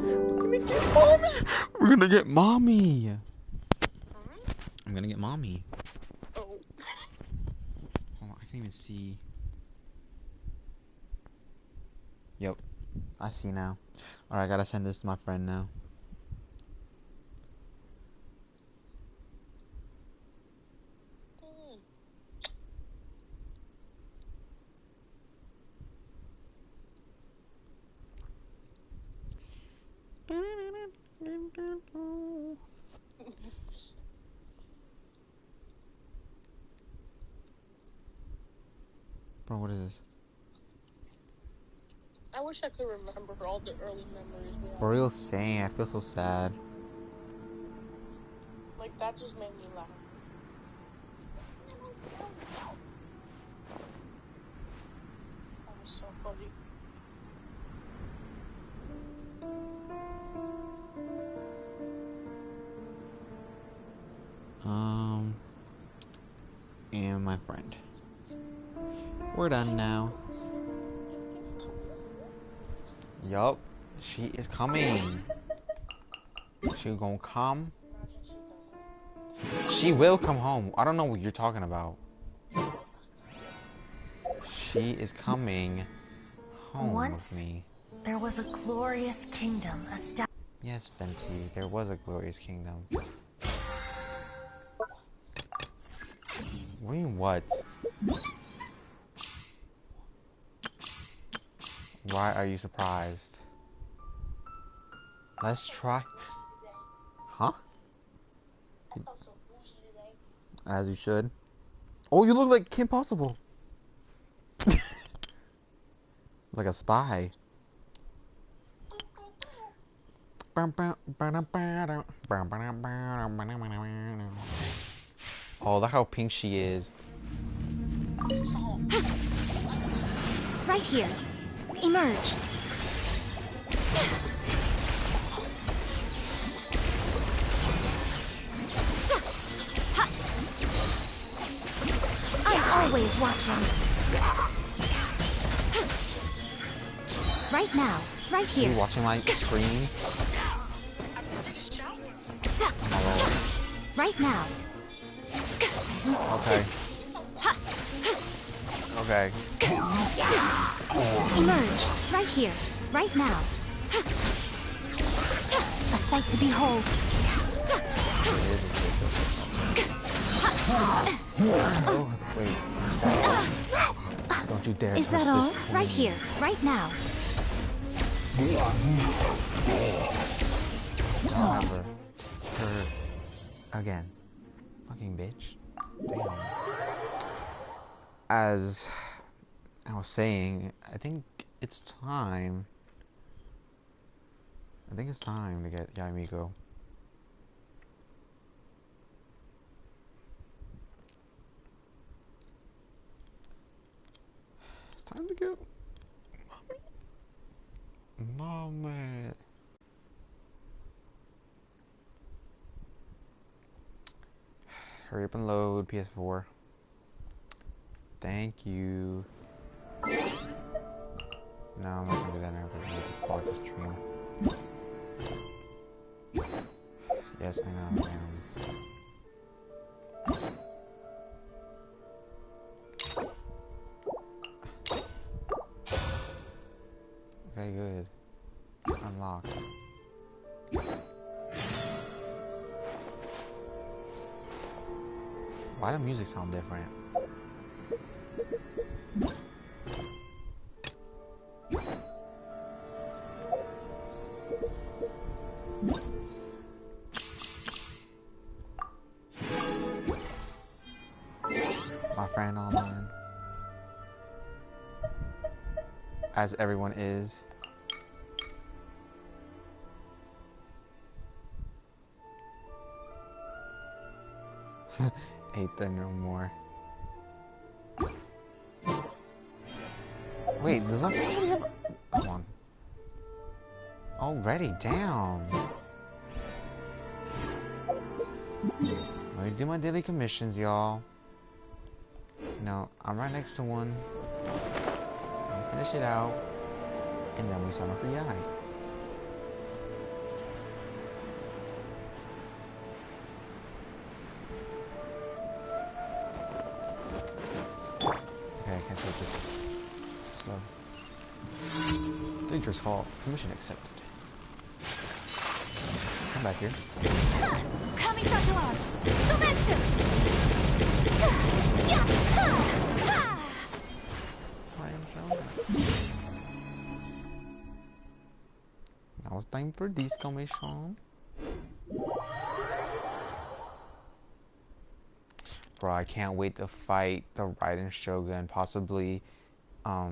We're gonna get mommy. We're gonna get mommy. I'm gonna get mommy. Oh. Hold on, I can't even see. Yep, I see now. Alright, I gotta send this to my friend now. Bro, what is this? I wish I could remember all the early memories we had. For real, same. I feel so sad. Like, that just made me laugh. That was so funny. And my friend. We're done now. Yup, she is coming. She gonna come. She will come home. I don't know what you're talking about. She is coming home with me. There was a glorious kingdom established. Yes, Venti, there was a glorious kingdom. What do you mean, what? Why are you surprised? Let's try. Huh? As you should. Oh, you look like Kim Possible. Like a spy. Oh, look how pink she is. Right here. Emerge. I'm always watching. Right now. Right here. Are you watching like screen? Right now. Okay. Okay. Emerge. Right here. Right now. A sight to behold. Oh, wait. Don't you dare. Is that all? Right here. Right now. Remember. Her again. Fucking bitch. Damn. As I was saying, I think it's time. I think it's time to get Yae Miko. It's time to get Mommy. Hurry up and load PS4. Thank you. No, I'm not gonna do that now because I need to block the stream. Yes, I know, I am. Okay, good. Unlocked. Why the music sound different? My friend online. As everyone is. Ain't there no more. Wait, does my friend already have a... Come on. Already, damn. Let me do my daily commissions, y'all. No, I'm right next to one. Let me finish it out. And then we sign up for Yae. Adventurous Hall. Commission accepted. Come back here. Kamisato out. Sometsu. Now it's time for this commission. Bro, I can't wait to fight the Raiden Shogun. Possibly, I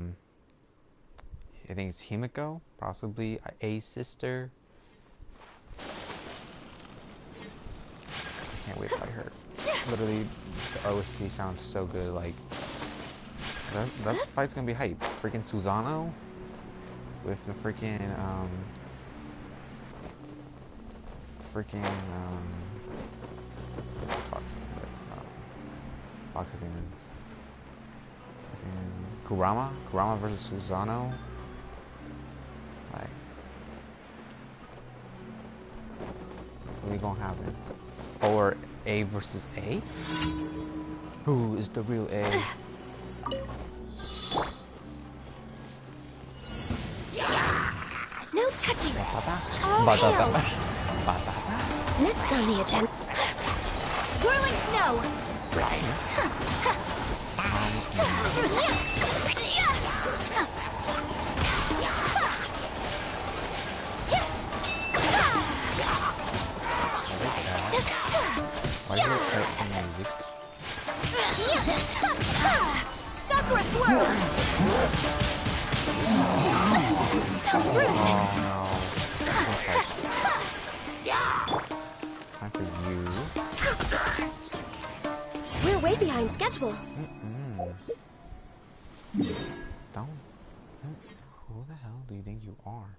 think it's Himiko. Possibly a sister. I can't wait to fight her. Literally, the OST sounds so good. Like, that fight's gonna be hype. Freaking Susano with the freaking Fox Demon. Freaking Kurama versus Susano. Like, what are gonna happen? Or A versus A? Who is the real A? No touching. Batata. Next on the agenda. Whirling snow. Why is there certain music? Sakura swirl. So rude. Oh no. It's time for you. We're way behind schedule. Don't. Who the hell do you think you are?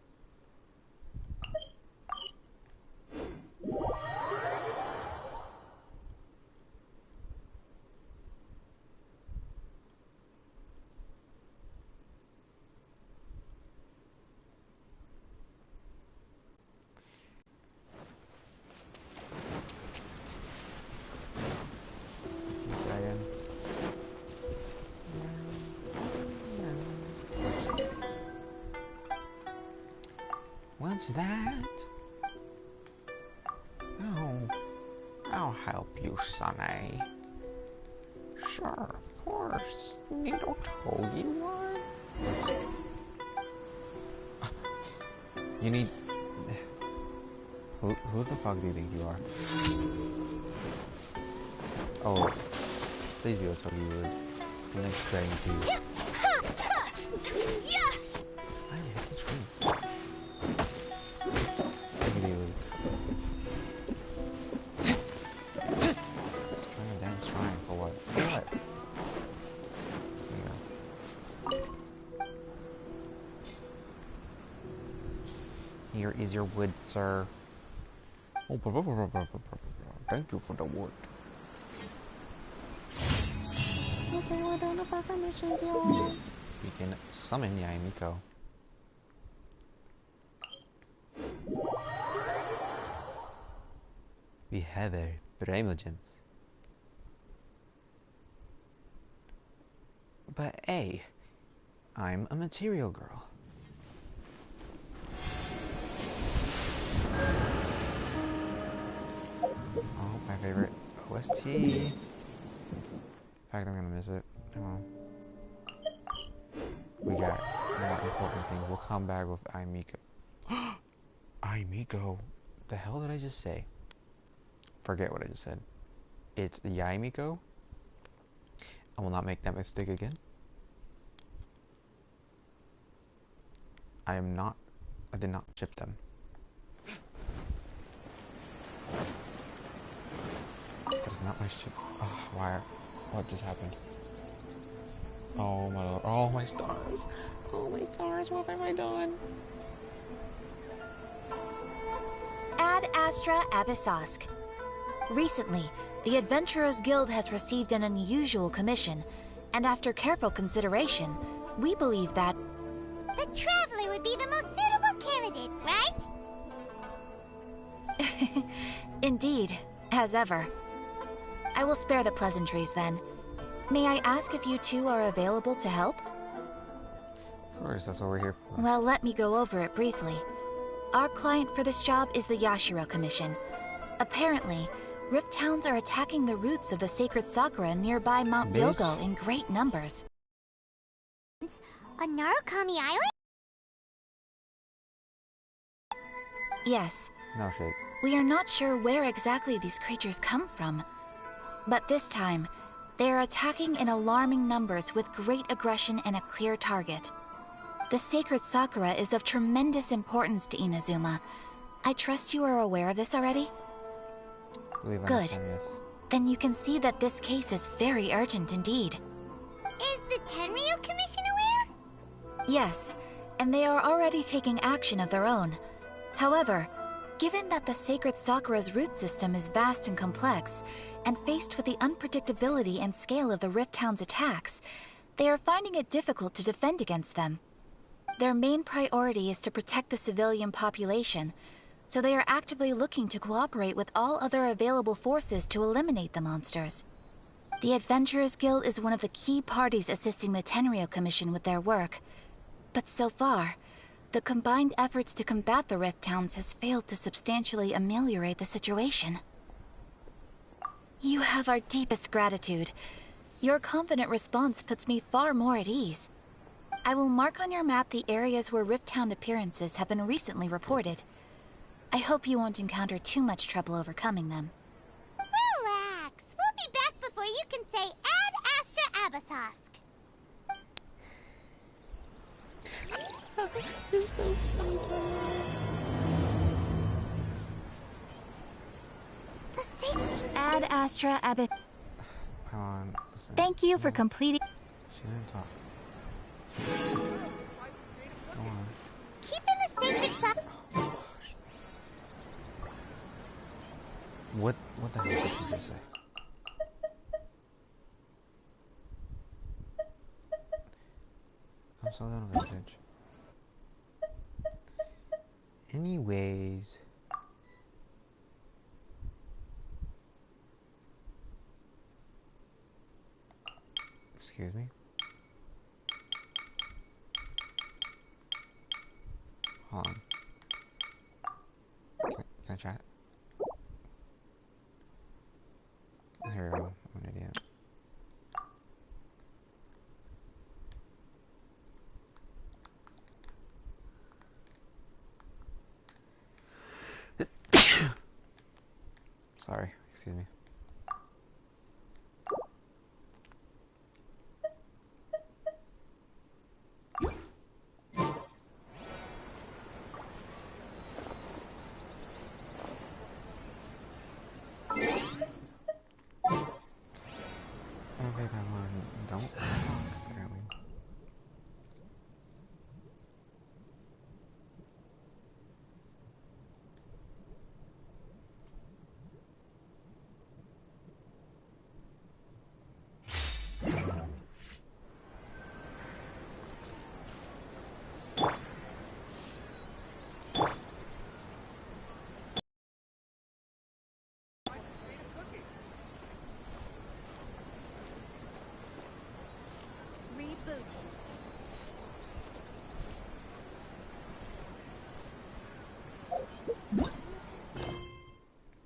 This guy again. What's that? Oh, I'll help you, Sonny. Sure, of course. Nito told you what? You need... Who the fuck do you think you are? Oh, please be able to tell you would. I'm like trying to... I hit the tree. Take it easy, Luke. Trying to dance trying for what? For what? There you go. Here is your wood, sir. Oh, thank you for the wood. Okay, we're done with our missions, y'all. We can summon Yae Miko. We have our primal gems. But hey, I'm a material girl. Oh, my favorite OST. In fact, I'm gonna miss it. Oh. We got more important things. We'll come back with Yae Miko. Yae Miko? The hell did I just say? Forget what I just said. It's Yae Miko. I will not make that mistake again. I did not chip them. That is not my ship. Oh, why? What just happened? Oh my lord. Oh my stars. Oh my stars, what have I done? Ad Astra Abyssosk. Recently, the Adventurers Guild has received an unusual commission, and after careful consideration, we believe that... The Traveler would be the most suitable candidate, right? Indeed, as ever. I will spare the pleasantries then. May I ask if you two are available to help? Of course, that's what we're here for. Well, let me go over it briefly. Our client for this job is the Yashiro Commission. Apparently, Rift Towns are attacking the roots of the sacred sakura nearby Mount Bitch. Yogo in great numbers. On Narukami Island? Yes, No shit. we are not sure where exactly these creatures come from. But this time, they are attacking in alarming numbers with great aggression and a clear target. The sacred sakura is of tremendous importance to Inazuma. I trust you are aware of this already? I believe I Good. understand, yes. Then you can see that this case is very urgent indeed. Is the Tenryu Commission aware? Yes, and they are already taking action of their own. However, given that the sacred sakura's root system is vast and complex, and faced with the unpredictability and scale of the Rift Town's attacks, they are finding it difficult to defend against them. Their main priority is to protect the civilian population, so they are actively looking to cooperate with all other available forces to eliminate the monsters. The Adventurers Guild is one of the key parties assisting the Tenryu Commission with their work. But so far, the combined efforts to combat the Rift Towns has failed to substantially ameliorate the situation. You have our deepest gratitude. Your confident response puts me far more at ease. I will mark on your map the areas where Rift Town appearances have been recently reported. I hope you won't encounter too much trouble overcoming them. Relax. We'll be back before you can say Ad Astra Abasosk. Ad Astra Abbot. Come on. Listen. Thank you for completing. She didn't talk. Go on. Keeping the sacred sakura. What the hell did she just say? I'm so done with that bitch. Anyways. Excuse me. Hold on. Can I chat? Here we go. I'm an idiot. Sorry, excuse me. Okay, come on. Don't talk, apparently. Rebooting.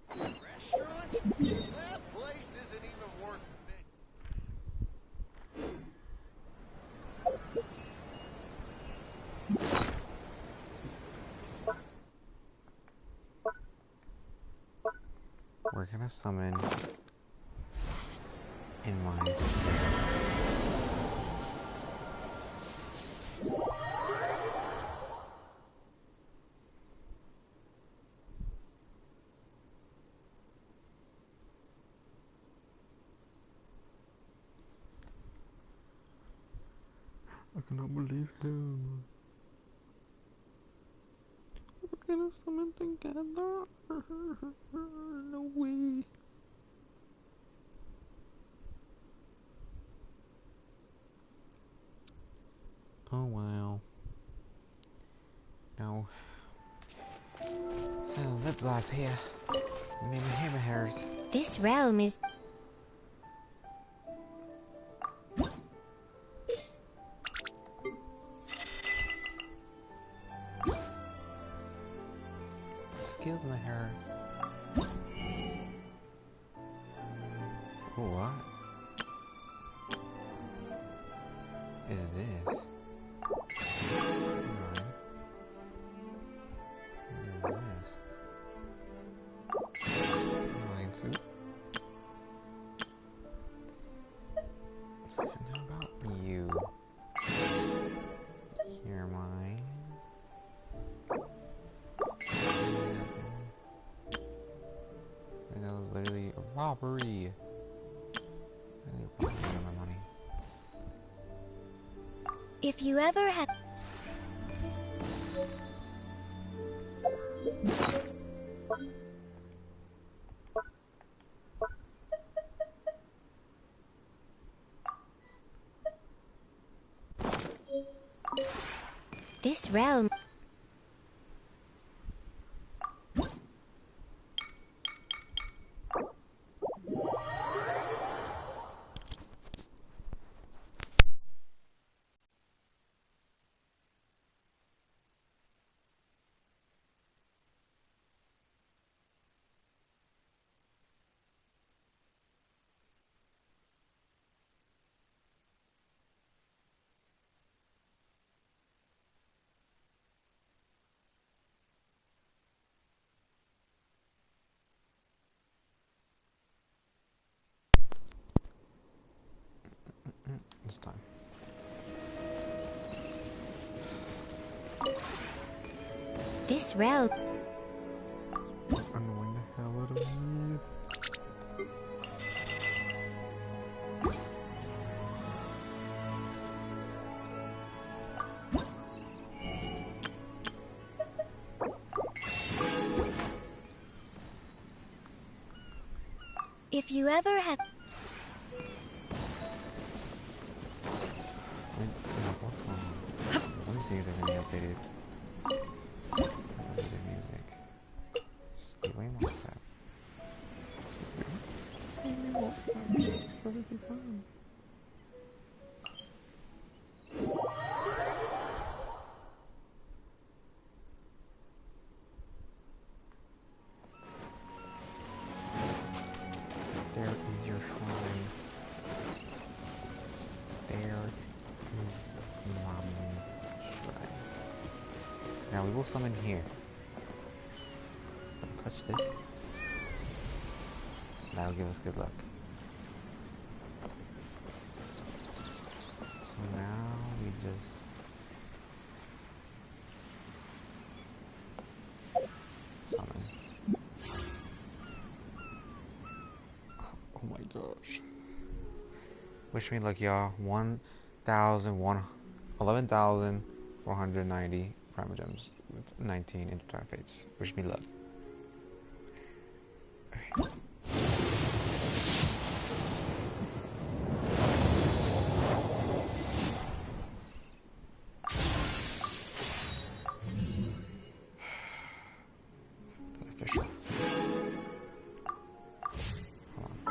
Restaurant? That place isn't even worth We're gonna summon in my I cannot believe him. We're gonna summon together. No way. Oh wow. No. So lip gloss here. Maybe hammer hairs. This realm is... skills in the hair. Ooh, what is this? Alright. What is this? Mine suit. And how about you? You're mine. And that was literally a robbery. Really robbing my money. If you ever have... This realm... This time. This realm... Annoying the hell out of me. If you ever have... What's going on? Let me see if there's any updated music. Just leave me like that. Leave me like that. It's perfectly fine. There is your shrine. There is Mommy's shrine. Now we will summon here. Don't touch this. That'll give us good luck. So now we just summon. Oh my gosh. Wish me luck, y'all. 11,490 Prima Gems with 19 Intertime Fates. Wish me luck. Okay. Official. Hold on.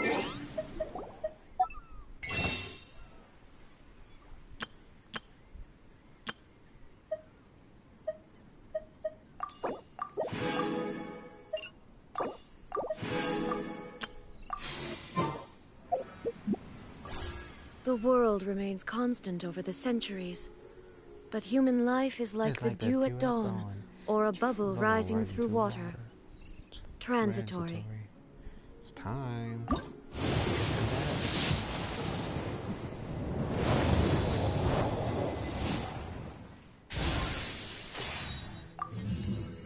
The world remains constant over the centuries, but human life is like It's the dew at dawn, or a bubble Bubble rising through water. Transitory. It's time.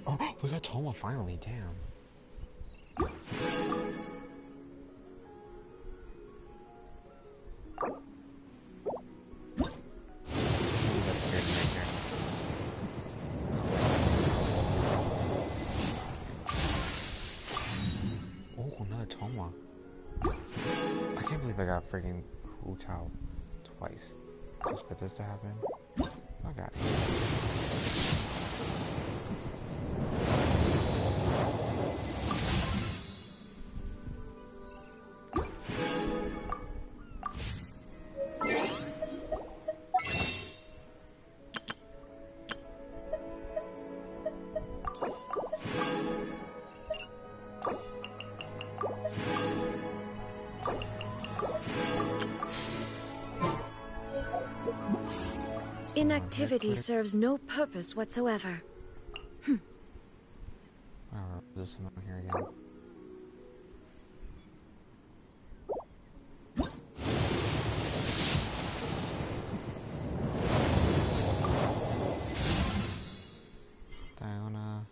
Oh, we got Toma finally, damn. Ooh, that scared me right there. Oh, another Toma. I can't believe I got freaking Hu Tao twice. Just for this to happen. I got it. Inactivity serves no purpose whatsoever. Alright, there's someone here again. Diana.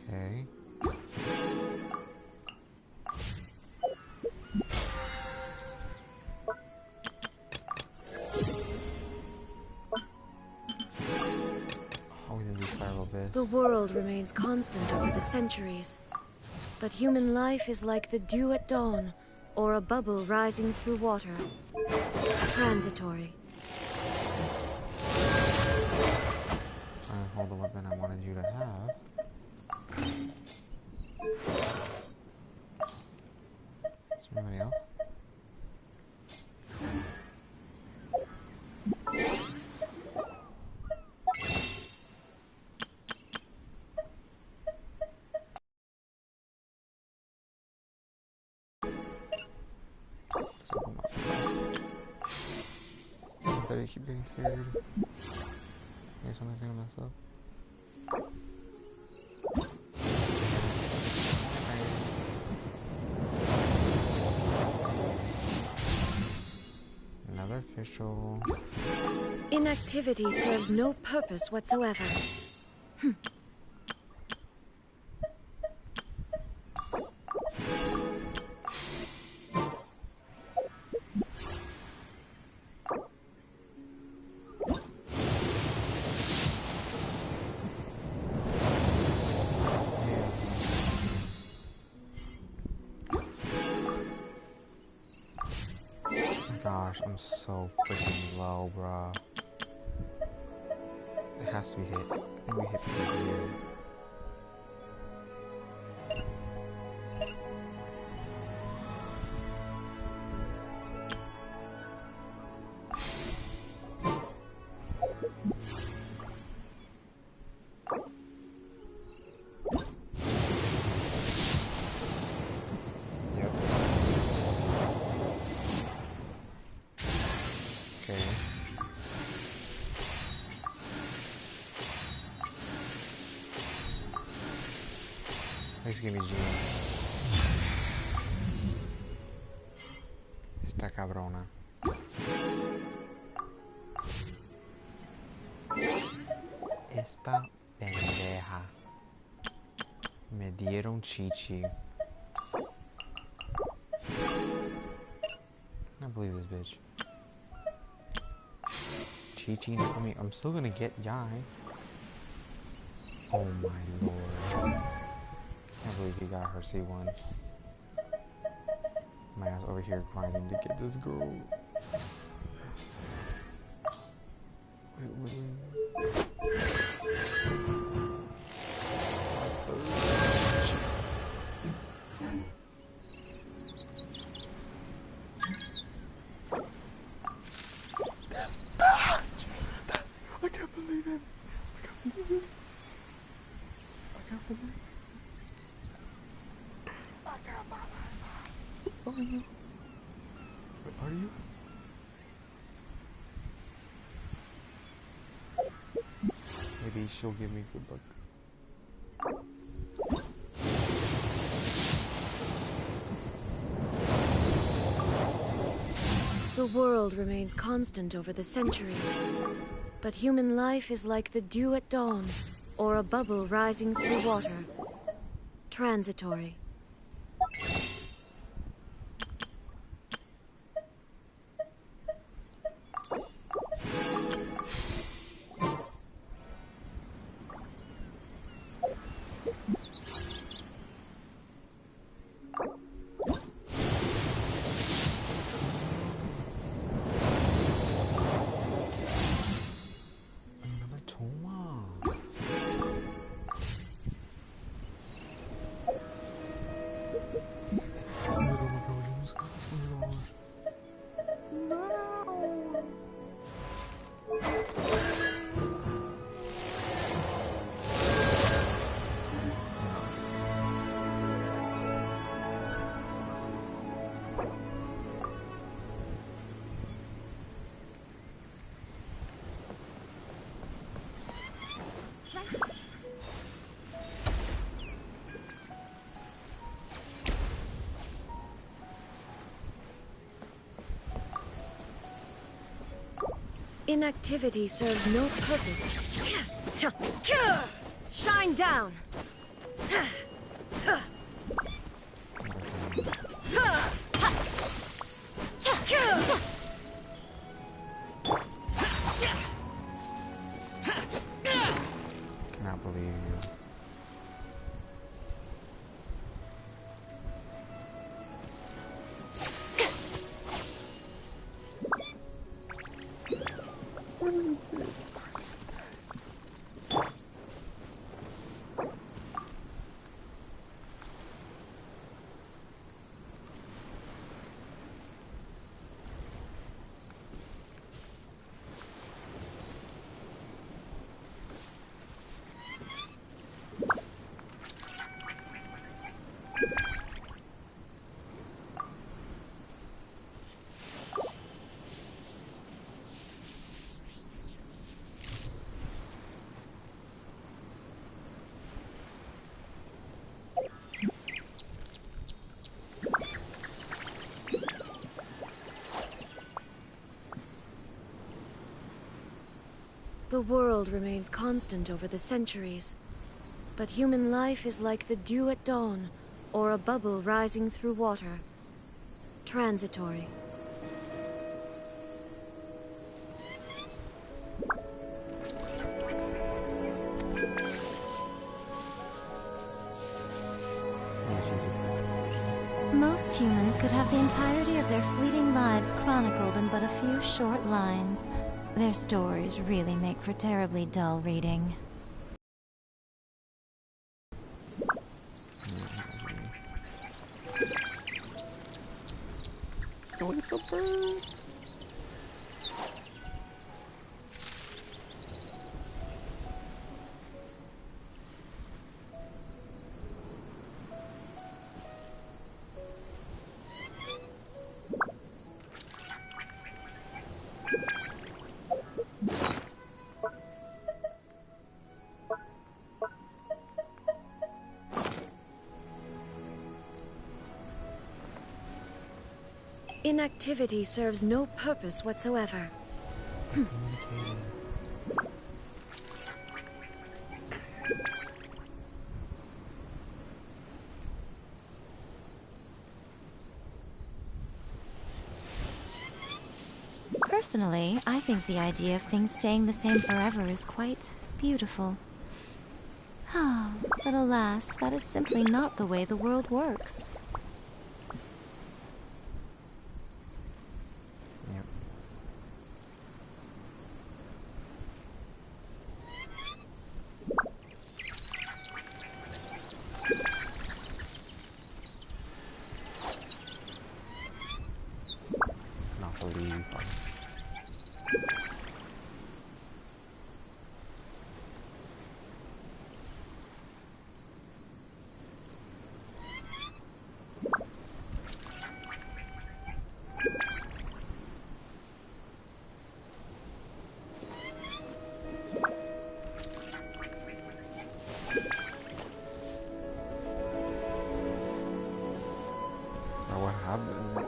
Okay. Oh, we didn't do spiral abyss. The world remains constant over the centuries, but human life is like the dew at dawn, or a bubble rising through water. Transitory. Trying to hold the weapon I wanted you to have. Is there anybody else? Let's open up. I keep getting scared. Okay, something's gonna mess up. Another official. Inactivity serves no purpose whatsoever. Gosh, I'm so freaking low, bruh. It has to be hit. I think we hit pretty good. Yep. Okay. Please give me Gina. Esta cabrona. Esta pendeja. Me dieron chichi. I can't believe this bitch. Chi-Chi, I mean, I'm still gonna get Yae. Oh my lord. I can't believe he got her C1. My ass over here grinding to get this girl. I can't believe it. I can't believe it. I can't believe it. I can't believe it. Are you? Maybe she'll give me good luck. The world remains constant over the centuries, but human life is like the dew at dawn, or a bubble rising through water. Transitory. Another Toma. Inactivity serves no purpose. Shine down! Cannot believe you. The world remains constant over the centuries, but human life is like the dew at dawn, or a bubble rising through water. Transitory. Most humans could have the entirety of their fleeting lives chronicled in but a few short lines. Their stories really make for terribly dull reading. Oh, it's a bird. Inactivity serves no purpose whatsoever. Personally, I think the idea of things staying the same forever is quite beautiful. But alas, that is simply not the way the world works. Yep. Not believe. What happened?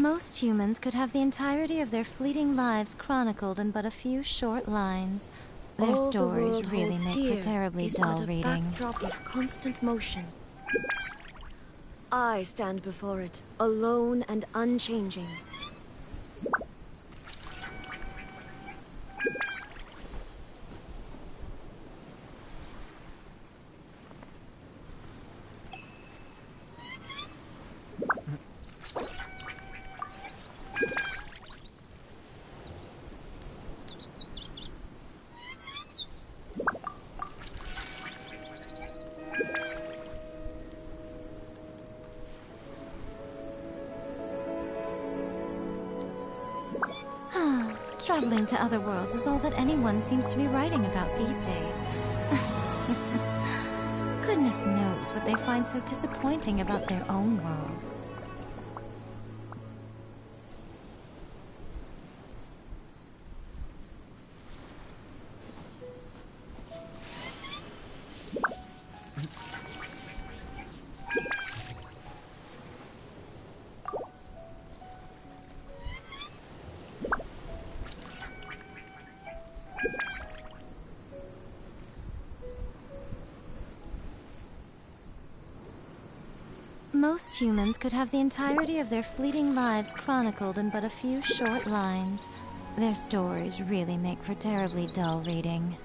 Most humans could have the entirety of their fleeting lives chronicled in but a few short lines. Their All the stories world really holds make dear for terribly is dull but a reading. backdrop of constant motion. I stand before it, alone and unchanging. Traveling to other worlds is all that anyone seems to be writing about these days. Goodness knows what they find so disappointing about their own world. Most humans could have the entirety of their fleeting lives chronicled in but a few short lines. Their stories really make for terribly dull reading.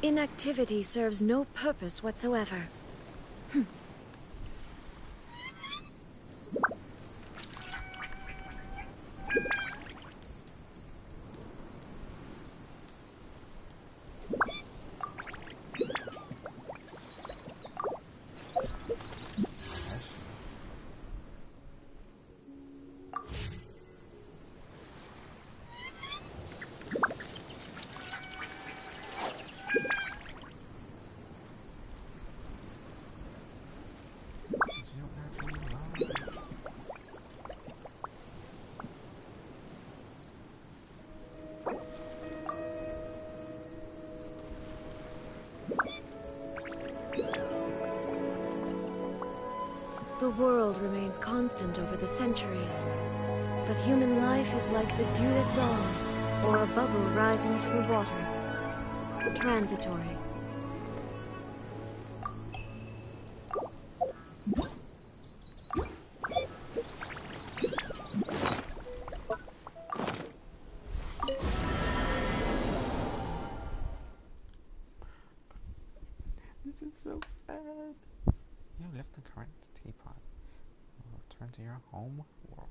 Inactivity serves no purpose whatsoever. The world remains constant over the centuries, but human life is like the dew at dawn, or a bubble rising through water. Transitory. This is so sad. You lift the current teapot. Return to your home world.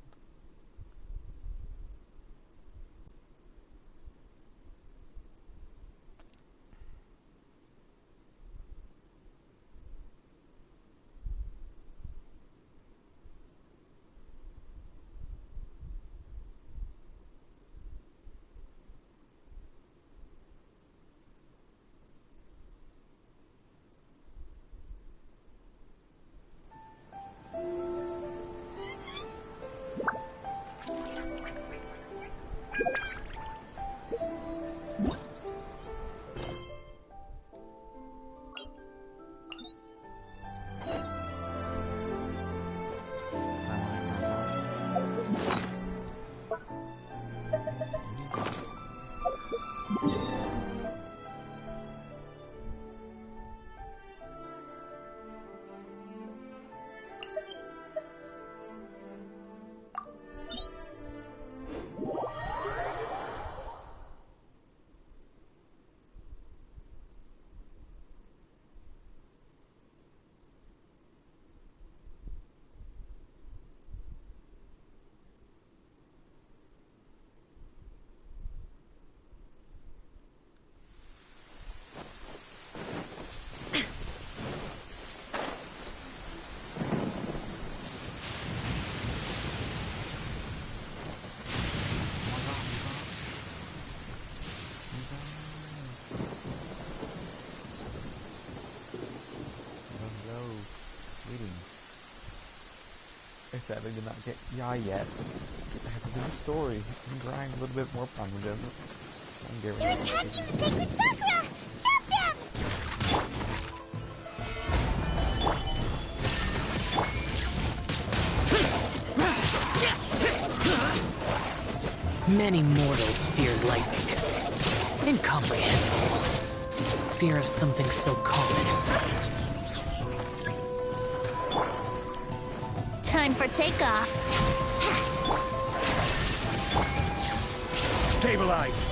sadly did not get Yae yet. I have to do the story and grind a little bit more on the desert. And get They're rid of attacking the sacred Sakura! Stop them! Many mortals fear lightning. Incomprehensible. Fear of something so common. Time for takeoff. Stabilize!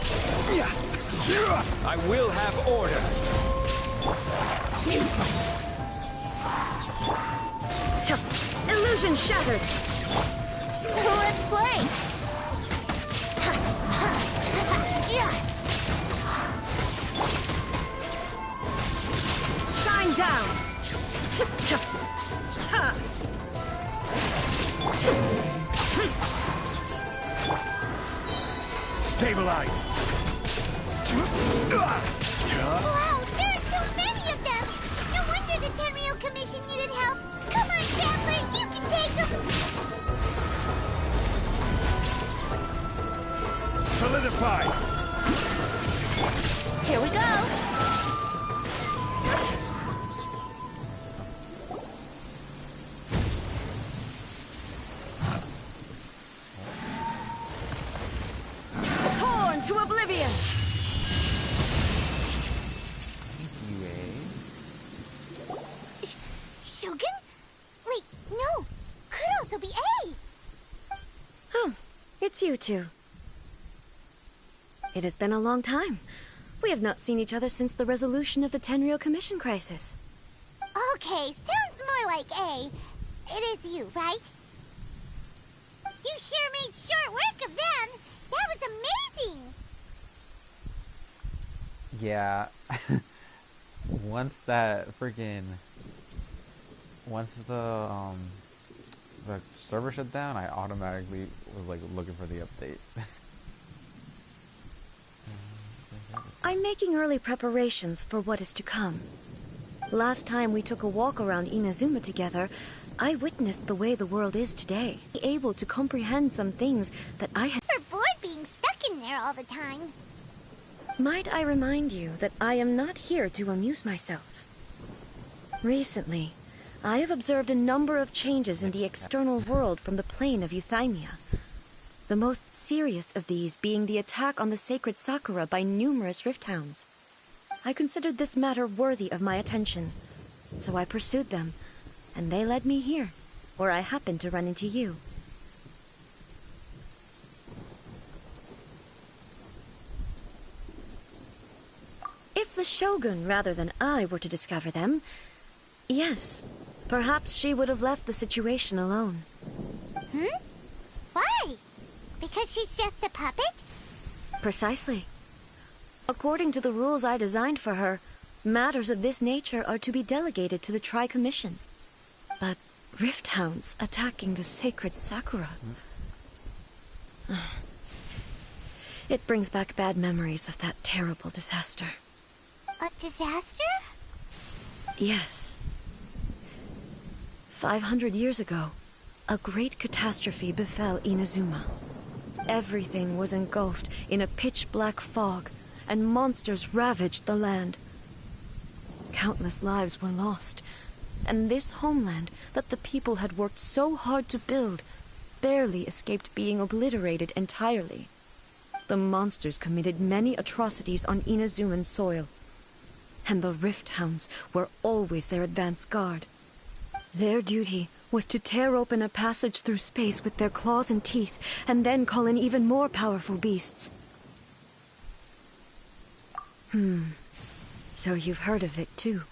I will have order! Useless. Illusion shattered! Let's play! Shine down! Stabilize! Wow, there are so many of them! No wonder the Tenryo Commission needed help! Come on, Traveler, you can take them! Solidify! Here we go! Torn to oblivion! Shogun? Wait, no! Could also be A! Oh, it's you two. It has been a long time. We have not seen each other since the resolution of the Tenryo Commission crisis. Okay, sounds more like A. It is you, right? You sure made short work of them! That was amazing! Yeah. Once the server shut down, I automatically was like looking for the update. I'm making early preparations for what is to come. Last time we took a walk around Inazuma together, I witnessed the way the world is today. Able to comprehend some things that I had... We're bored being stuck in there all the time. Might I remind you that I am not here to amuse myself. Recently, I have observed a number of changes in the external world from the plane of Euthymia. The most serious of these being the attack on the sacred Sakura by numerous rift hounds. I considered this matter worthy of my attention, so I pursued them, and they led me here, where I happened to run into you. If the Shogun rather than I were to discover them, yes, perhaps she would have left the situation alone. Hmm? Why? Because she's just a puppet? Precisely. According to the rules I designed for her, matters of this nature are to be delegated to the Tri-Commission. But rift hounds attacking the sacred Sakura... It brings back bad memories of that terrible disaster. A disaster? Yes. 500 years ago, a great catastrophe befell Inazuma. Everything was engulfed in a pitch-black fog, and monsters ravaged the land. Countless lives were lost, and this homeland that the people had worked so hard to build barely escaped being obliterated entirely. The monsters committed many atrocities on Inazuman soil, and the Rift Hounds were always their advance guard. Their duty was to tear open a passage through space with their claws and teeth, and then call in even more powerful beasts. So you've heard of it too.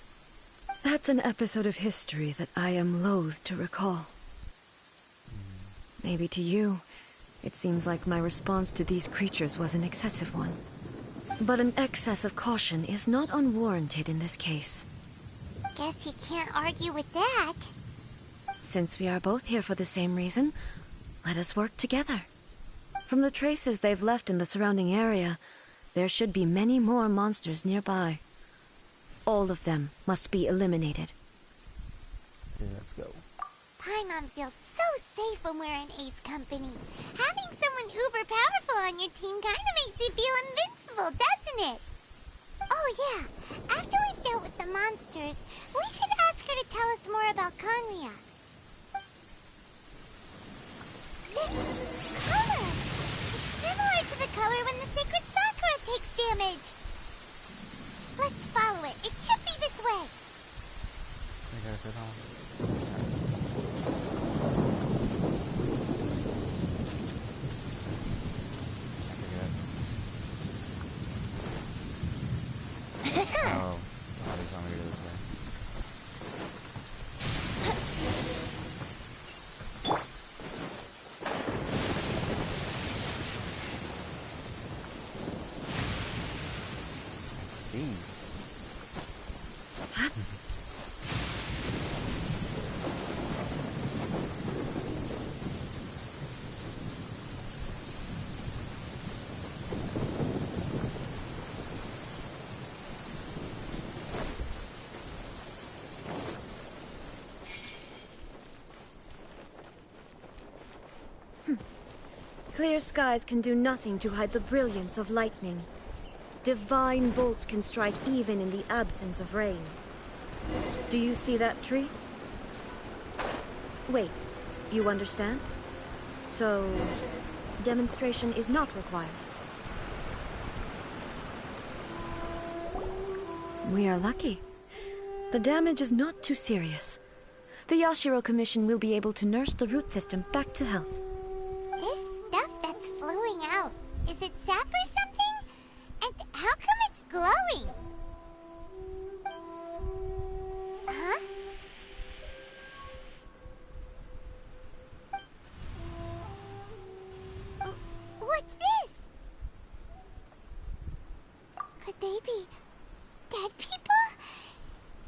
That's an episode of history that I am loath to recall. Maybe to you, it seems like my response to these creatures was an excessive one. But an excess of caution is not unwarranted in this case. Guess you can't argue with that. Since we are both here for the same reason, let us work together. From the traces they've left in the surrounding area, there should be many more monsters nearby. All of them must be eliminated. Okay, let's go. Paimon feels so safe when we're in Ace company. Having someone uber powerful on your team kind of makes you feel invincible, doesn't it? Oh yeah, after we've dealt with the monsters, we should ask her to tell us more about Conria. This color! It's similar to the color when the sacred Sakura takes damage. Let's follow it. It should be this way. I gotta go down. Oh, he's want me to go this way. Clear skies can do nothing to hide the brilliance of lightning. Divine bolts can strike even in the absence of rain. Do you see that tree? Wait, you understand? So, demonstration is not required. We are lucky. The damage is not too serious. The Yashiro Commission will be able to nurse the root system back to health. This stuff that's flowing out, is it sap or something? And how come it's glowing? Huh? What's this? Could they be dead people?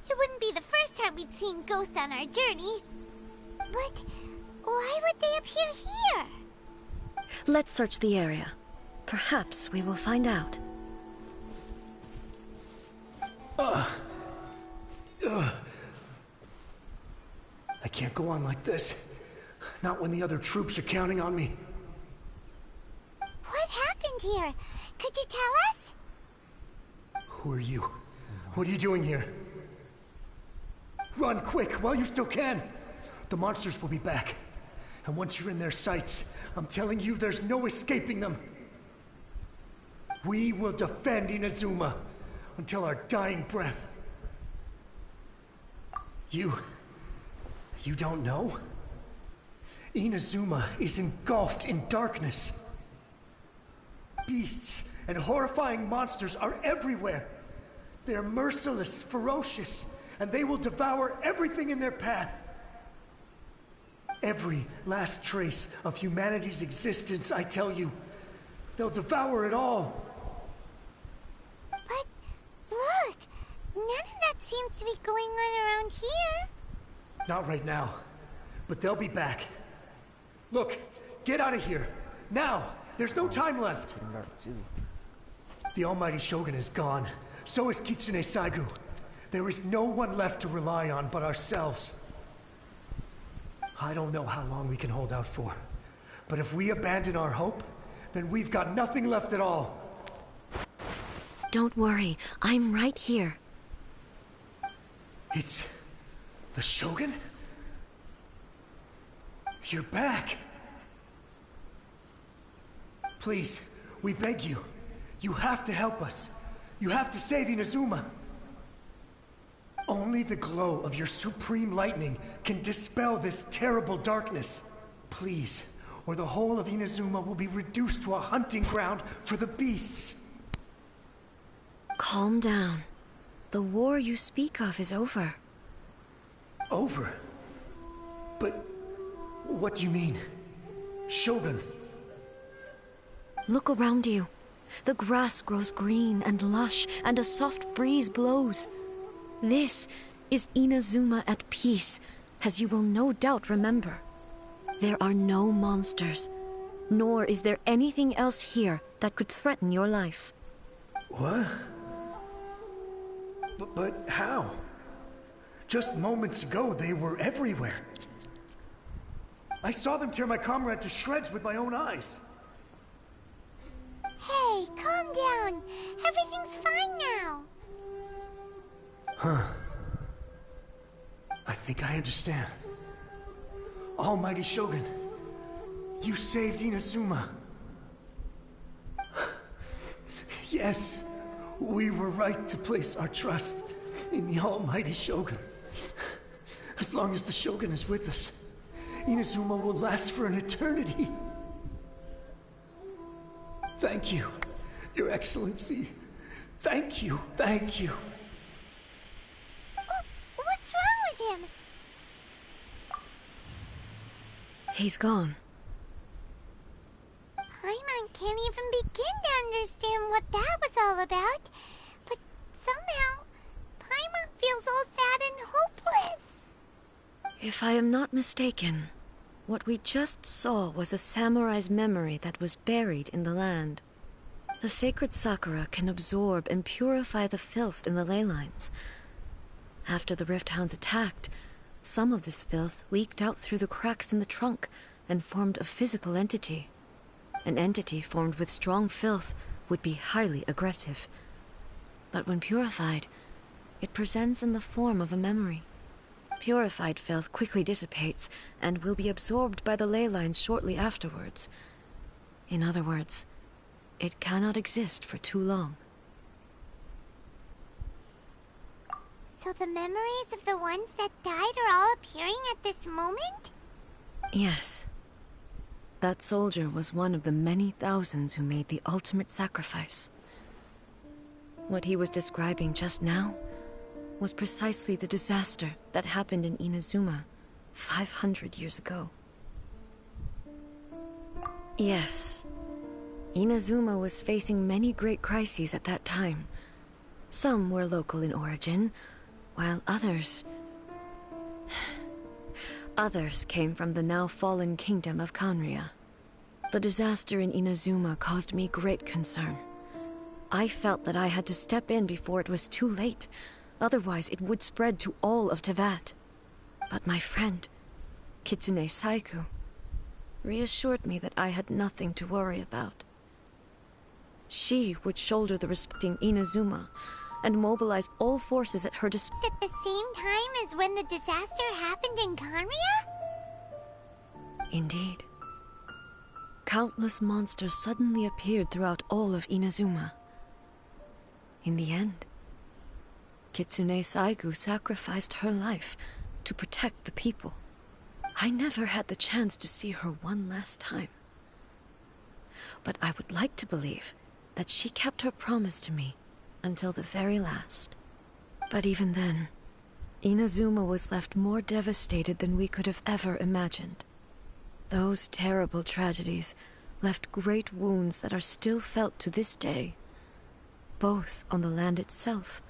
It wouldn't be the first time we'd seen ghosts on our journey. But why would they appear here? Let's search the area. Perhaps we will find out. I can't go on like this. Not when the other troops are counting on me. What happened here? Could you tell us? Who are you? What are you doing here? Run quick while you still can. The monsters will be back. And once you're in their sights, I'm telling you there's no escaping them. We will defend Inazuma until our dying breath. You don't know? Inazuma is engulfed in darkness. Beasts and horrifying monsters are everywhere. They are merciless, ferocious, and they will devour everything in their path. Every last trace of humanity's existence, I tell you. They'll devour it all. But look, none of that seems to be going on around here. Not right now, but they'll be back. Look, get out of here. Now! There's no time left! The Almighty Shogun is gone. So is Kitsune Saigu. There is no one left to rely on but ourselves. I don't know how long we can hold out for. But if we abandon our hope, then we've got nothing left at all. Don't worry, I'm right here. It's... the Shogun? You're back! Please, we beg you. You have to help us. You have to save Inazuma. Only the glow of your supreme lightning can dispel this terrible darkness. Please, or the whole of Inazuma will be reduced to a hunting ground for the beasts. Calm down. The war you speak of is over. Over? But what do you mean? Shogun? Look around you. The grass grows green and lush, and a soft breeze blows. This is Inazuma at peace, as you will no doubt remember. There are no monsters, nor is there anything else here that could threaten your life. What? But how? Just moments ago, they were everywhere. I saw them tear my comrade to shreds with my own eyes. Hey, calm down. Everything's fine now. Huh. I think I understand. Almighty Shogun, you saved Inazuma. Yes, we were right to place our trust in the Almighty Shogun. As long as the Shogun is with us, Inazuma will last for an eternity. Thank you, Your Excellency. Thank you, thank you. What's wrong with him? He's gone. Paimon can't even begin to understand what that was all about. But somehow, Paimon feels all sad and hopeless. If I am not mistaken, what we just saw was a samurai's memory that was buried in the land. The sacred sakura can absorb and purify the filth in the ley lines. After the Rift Hounds attacked, some of this filth leaked out through the cracks in the trunk and formed a physical entity. An entity formed with strong filth would be highly aggressive. But when purified, it presents in the form of a memory. Purified filth quickly dissipates and will be absorbed by the ley lines shortly afterwards. In other words, it cannot exist for too long. So the memories of the ones that died are all appearing at this moment? Yes. That soldier was one of the many thousands who made the ultimate sacrifice. What he was describing just now was precisely the disaster that happened in Inazuma 500 years ago. Yes. Inazuma was facing many great crises at that time. Some were local in origin, while others came from the now fallen kingdom of Kanria. The disaster in Inazuma caused me great concern. I felt that I had to step in before it was too late, otherwise it would spread to all of Tevat. But my friend, Kitsune Saiku, reassured me that I had nothing to worry about. She would shoulder the respecting Inazuma and mobilize all forces at her disposal. At the same time as when the disaster happened in Kanria? Indeed. Countless monsters suddenly appeared throughout all of Inazuma. In the end, Kitsune Saigu sacrificed her life to protect the people. I never had the chance to see her one last time. But I would like to believe that she kept her promise to me until the very last. But even then, Inazuma was left more devastated than we could have ever imagined. Those terrible tragedies left great wounds that are still felt to this day, both on the land itself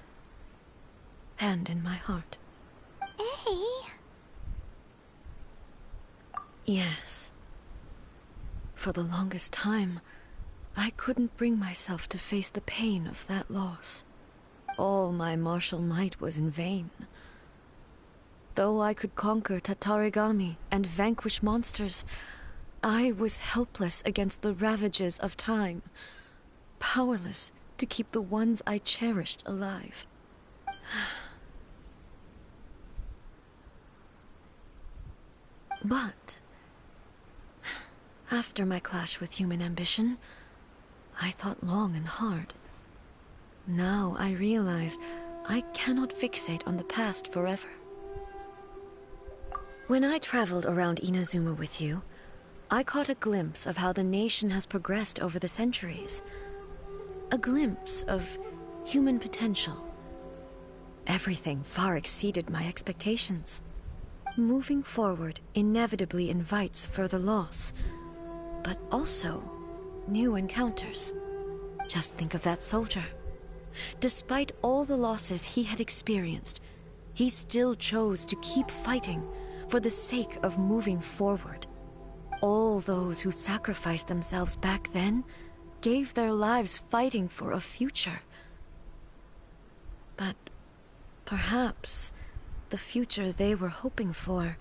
and in my heart. Hey? Yes. For the longest time, I couldn't bring myself to face the pain of that loss. All my martial might was in vain. Though I could conquer Tatarigami and vanquish monsters, I was helpless against the ravages of time, powerless to keep the ones I cherished alive. But after my clash with human ambition, I thought long and hard. Now I realize I cannot fixate on the past forever. When I traveled around Inazuma with you, I caught a glimpse of how the nation has progressed over the centuries. A glimpse of human potential. Everything far exceeded my expectations. Moving forward inevitably invites further loss, but also new encounters. Just think of that soldier. Despite all the losses he had experienced, he still chose to keep fighting for the sake of moving forward. All those who sacrificed themselves back then gave their lives fighting for a future. But perhaps the future they were hoping for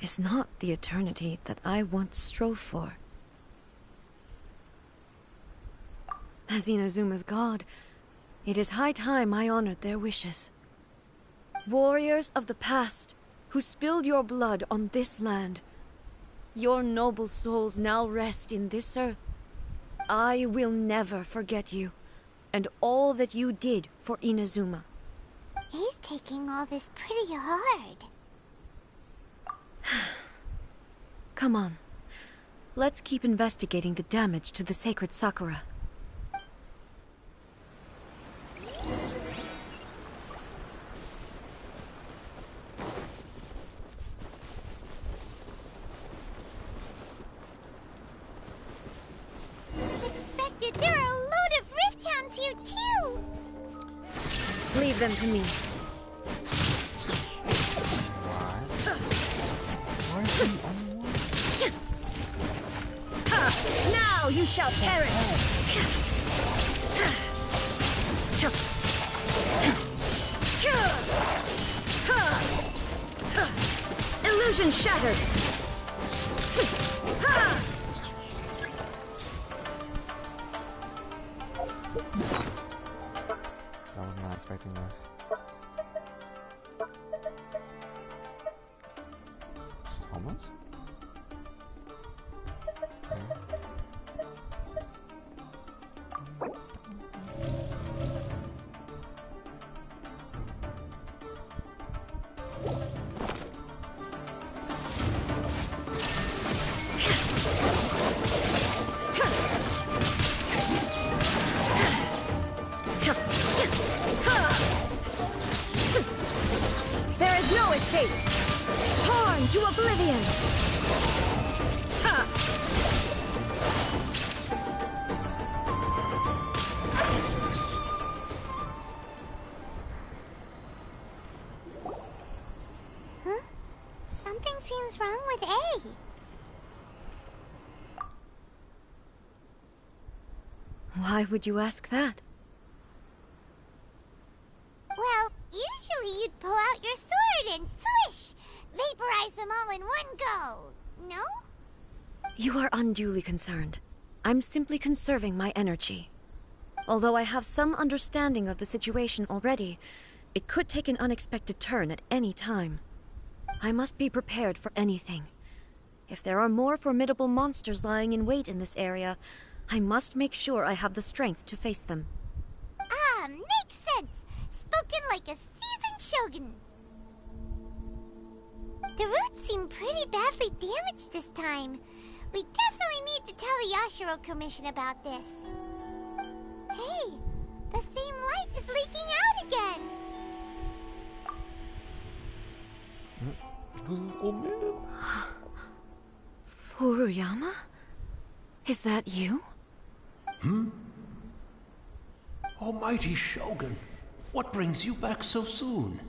is not the eternity that I once strove for. As Inazuma's god, it is high time I honored their wishes. Warriors of the past, who spilled your blood on this land, your noble souls now rest in this earth. I will never forget you, and all that you did for Inazuma. He's taking all this pretty hard. Come on. Let's keep investigating the damage to the sacred Sakura. As expected, there are a load of Rift Hounds here too! Leave them to me. Why is he on one? Now you shall perish! Illusion shattered! I was not expecting this. Thomas? Okay. There is no escape! Torn to oblivion! Huh? Something seems wrong with A. Why would you ask that? Well, usually you'd pull out your sword and swish! Vaporize them all in one go! No? You are unduly concerned. I'm simply conserving my energy. Although I have some understanding of the situation already, it could take an unexpected turn at any time. I must be prepared for anything. If there are more formidable monsters lying in wait in this area, I must make sure I have the strength to face them. Ah, makes sense! Spoken like a seasoned shogun. The roots seem pretty badly damaged this time. We definitely need to tell the Yashiro Commission about this. Hey, the same light is leaking out again. Who's this old man? Furuyama? Is that you? Almighty Shogun, what brings you back so soon?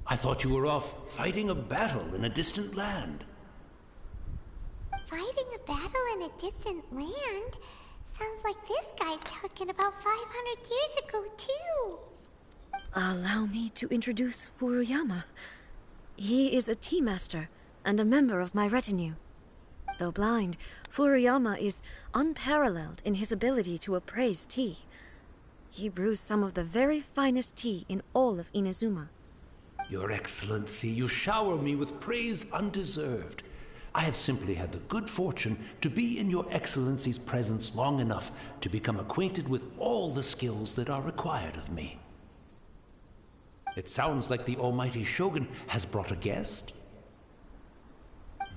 I thought you were off fighting a battle in a distant land. Fighting a battle in a distant land? Sounds like this guy's talking about 500 years ago, too. Allow me to introduce Furuyama. He is a tea master and a member of my retinue. Though blind, Furuyama is unparalleled in his ability to appraise tea. He brews some of the very finest tea in all of Inazuma. Your Excellency, you shower me with praise undeserved. I have simply had the good fortune to be in Your Excellency's presence long enough to become acquainted with all the skills that are required of me. It sounds like the Almighty Shogun has brought a guest.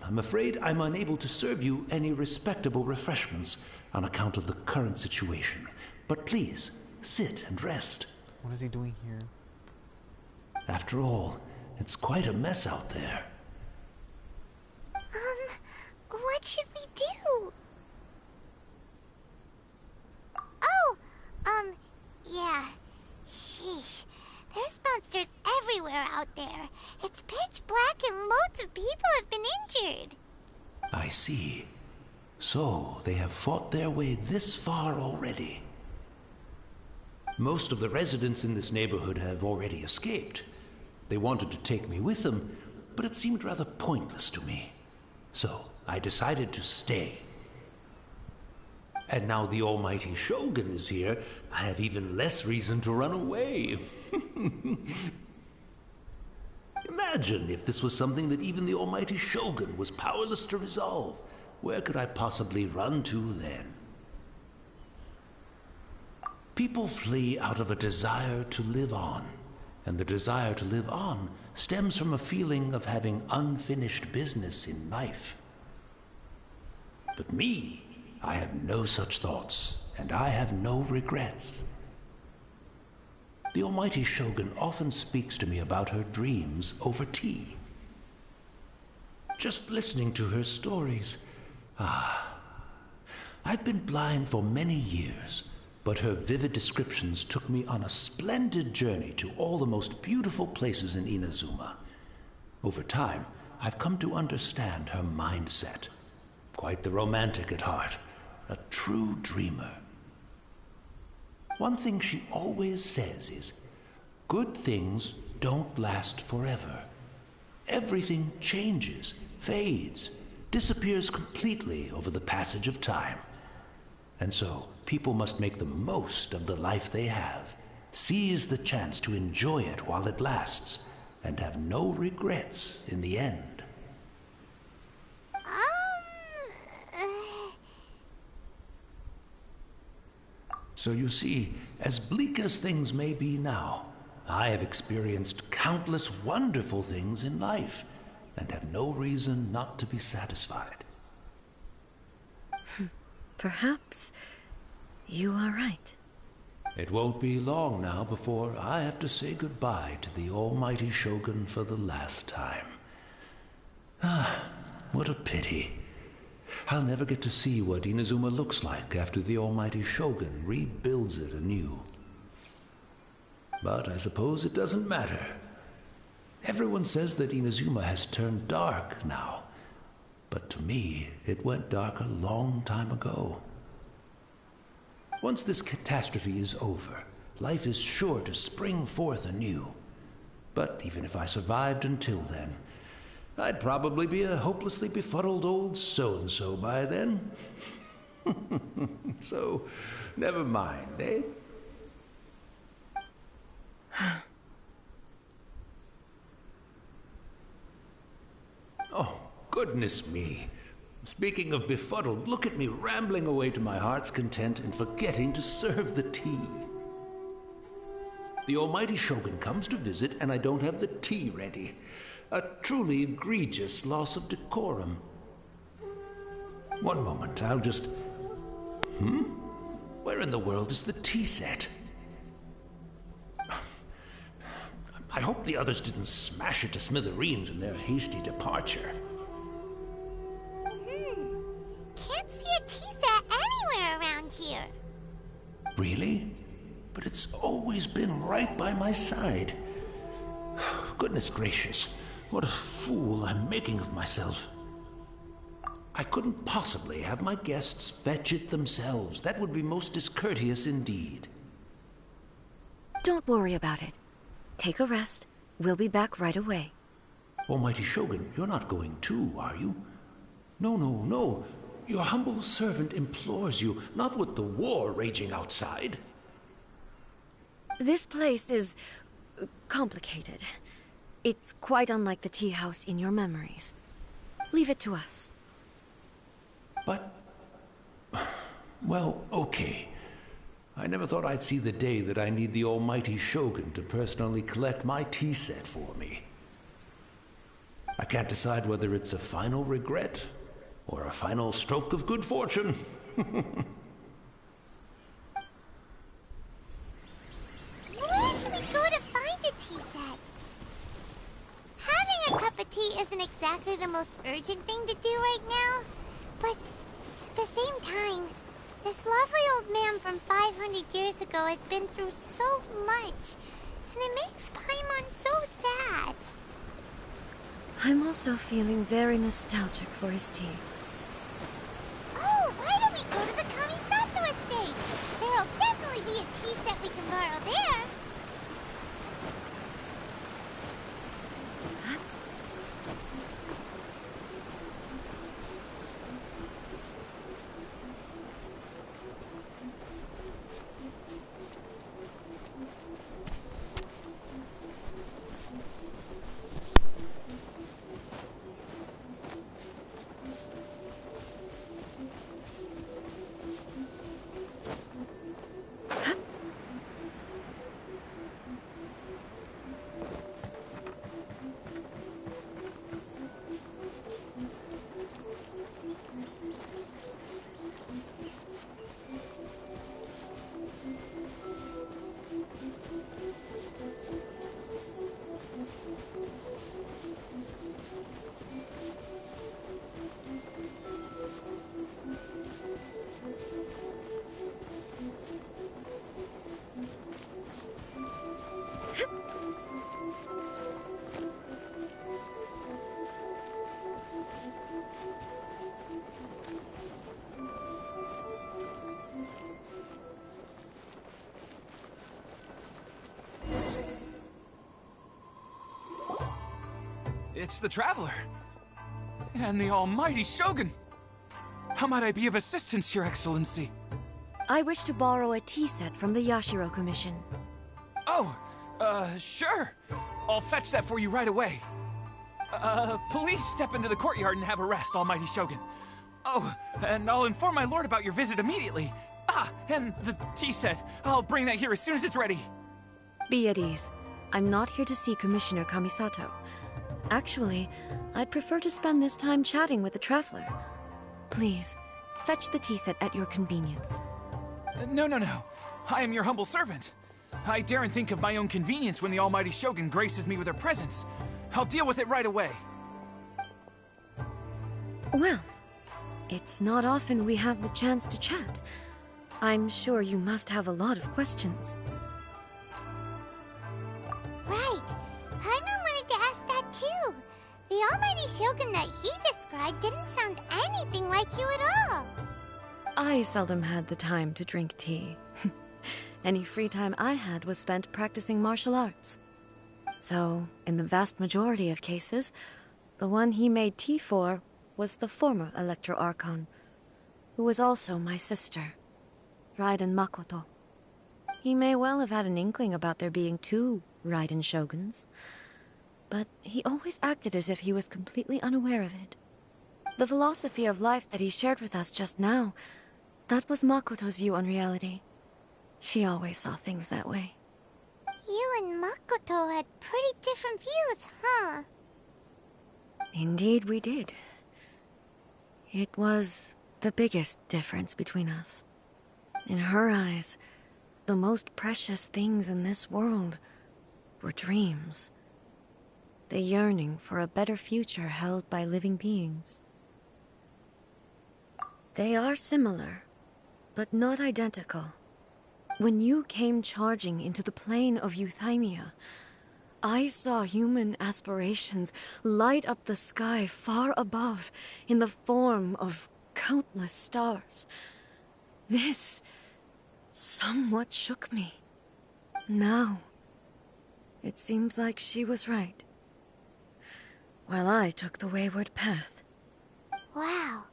I'm afraid I'm unable to serve you any respectable refreshments on account of the current situation. But please, sit and rest. What is he doing here? After all, it's quite a mess out there. What should we do? Oh, yeah. Sheesh. There's monsters everywhere out there. It's pitch black and loads of people have been injured. I see. So, they have fought their way this far already. Most of the residents in this neighborhood have already escaped. They wanted to take me with them, but it seemed rather pointless to me. So I decided to stay. And now the almighty Shogun is here, I have even less reason to run away. Imagine if this was something that even the almighty Shogun was powerless to resolve. Where could I possibly run to then? People flee out of a desire to live on, and the desire to live on stems from a feeling of having unfinished business in life. But me, I have no such thoughts, and I have no regrets. The almighty Shogun often speaks to me about her dreams over tea. Just listening to her stories, I've been blind for many years, but her vivid descriptions took me on a splendid journey to all the most beautiful places in Inazuma. Over time, I've come to understand her mindset. Quite the romantic at heart, a true dreamer. One thing she always says is, good things don't last forever. Everything changes, fades, disappears completely over the passage of time. And so, people must make the most of the life they have, seize the chance to enjoy it while it lasts, and have no regrets in the end. So you see, as bleak as things may be now, I have experienced countless wonderful things in life, and have no reason not to be satisfied. Perhaps you are right. It won't be long now before I have to say goodbye to the almighty Shogun for the last time. What a pity. I'll never get to see what Inazuma looks like after the almighty Shogun rebuilds it anew. But I suppose it doesn't matter. Everyone says that Inazuma has turned dark now, but to me, it went dark a long time ago. Once this catastrophe is over, life is sure to spring forth anew. But even if I survived until then, I'd probably be a hopelessly befuddled old so-and-so by then. So, never mind, eh? Oh, goodness me. Speaking of befuddled, look at me rambling away to my heart's content and forgetting to serve the tea. The almighty Shogun comes to visit and I don't have the tea ready. A truly egregious loss of decorum. One moment, I'll just... Where in the world is the tea set? I hope the others didn't smash it to smithereens in their hasty departure. Can't see a tea set anywhere around here. Really? But it's always been right by my side. Goodness gracious, what a fool I'm making of myself. I couldn't possibly have my guests fetch it themselves. That would be most discourteous indeed. Don't worry about it. Take a rest. We'll be back right away. Almighty Shogun, you're not going too, are you? No, no, no. Your humble servant implores you, not with the war raging outside. This place is complicated. It's quite unlike the tea house in your memories. Leave it to us. But... well, okay. I never thought I'd see the day that I need the almighty Shogun to personally collect my tea set for me. I can't decide whether it's a final regret or a final stroke of good fortune. Where should we go to find a tea set? Having a cup of tea isn't exactly the most urgent thing to do right now, but at the same time, this lovely old man from 500 years ago has been through so much, and it makes Paimon so sad. I'm also feeling very nostalgic for his tea. Oh, why don't we go to the Kamisato estate? There'll definitely be a tea set we can borrow there. It's the Traveler. And the almighty Shogun. How might I be of assistance, Your Excellency? I wish to borrow a tea set from the Yashiro Commission. Oh, sure. I'll fetch that for you right away. Please step into the courtyard and have a rest, almighty Shogun. Oh, and I'll inform my lord about your visit immediately. Ah, and the tea set. I'll bring that here as soon as it's ready. Be at ease. I'm not here to see Commissioner Kamisato. Actually, I'd prefer to spend this time chatting with the Traveler. Please, fetch the tea set at your convenience. No. I am your humble servant. I daren't think of my own convenience when the almighty Shogun graces me with her presence. I'll deal with it right away. Well, it's not often we have the chance to chat. I'm sure you must have a lot of questions. Right. Paimon wanted to ask that too. The almighty Shogun that he described didn't sound anything like you at all. I seldom had the time to drink tea. Any free time I had was spent practicing martial arts. So, in the vast majority of cases, the one he made tea for was the former Electro Archon, who was also my sister, Raiden Makoto. He may well have had an inkling about there being two Raiden Shoguns, but he always acted as if he was completely unaware of it. The philosophy of life that he shared with us just now, that was Makoto's view on reality. She always saw things that way. You and Makoto had pretty different views, huh? Indeed we did. It was the biggest difference between us. In her eyes, the most precious things in this world were dreams. The yearning for a better future held by living beings. They are similar, but not identical. When you came charging into the plane of Euthymia, I saw human aspirations light up the sky far above in the form of countless stars. This somewhat shook me. Now, it seems like she was right, while I took the wayward path. Wow,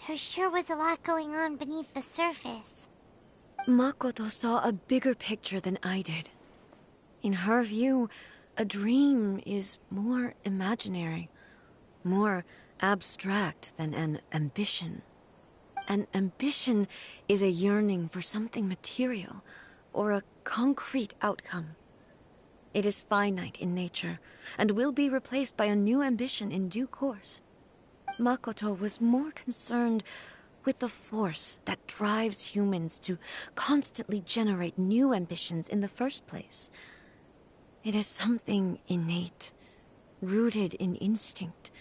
there sure was a lot going on beneath the surface. Makoto saw a bigger picture than I did. In her view, a dream is more imaginary, more abstract than an ambition. An ambition is a yearning for something material, or a concrete outcome. It is finite in nature, and will be replaced by a new ambition in due course. Makoto was more concerned with the force that drives humans to constantly generate new ambitions in the first place. It is something innate, rooted in instinct.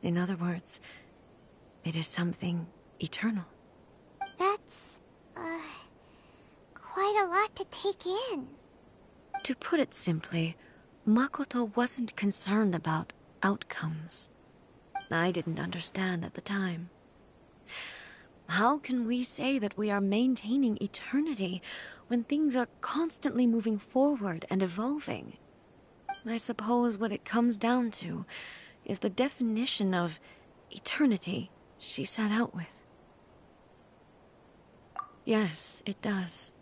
In other words, it is something eternal. That's, quite a lot to take in. To put it simply, Makoto wasn't concerned about outcomes. I didn't understand at the time. How can we say that we are maintaining eternity when things are constantly moving forward and evolving? I suppose what it comes down to is the definition of eternity she set out with. Yes, it does.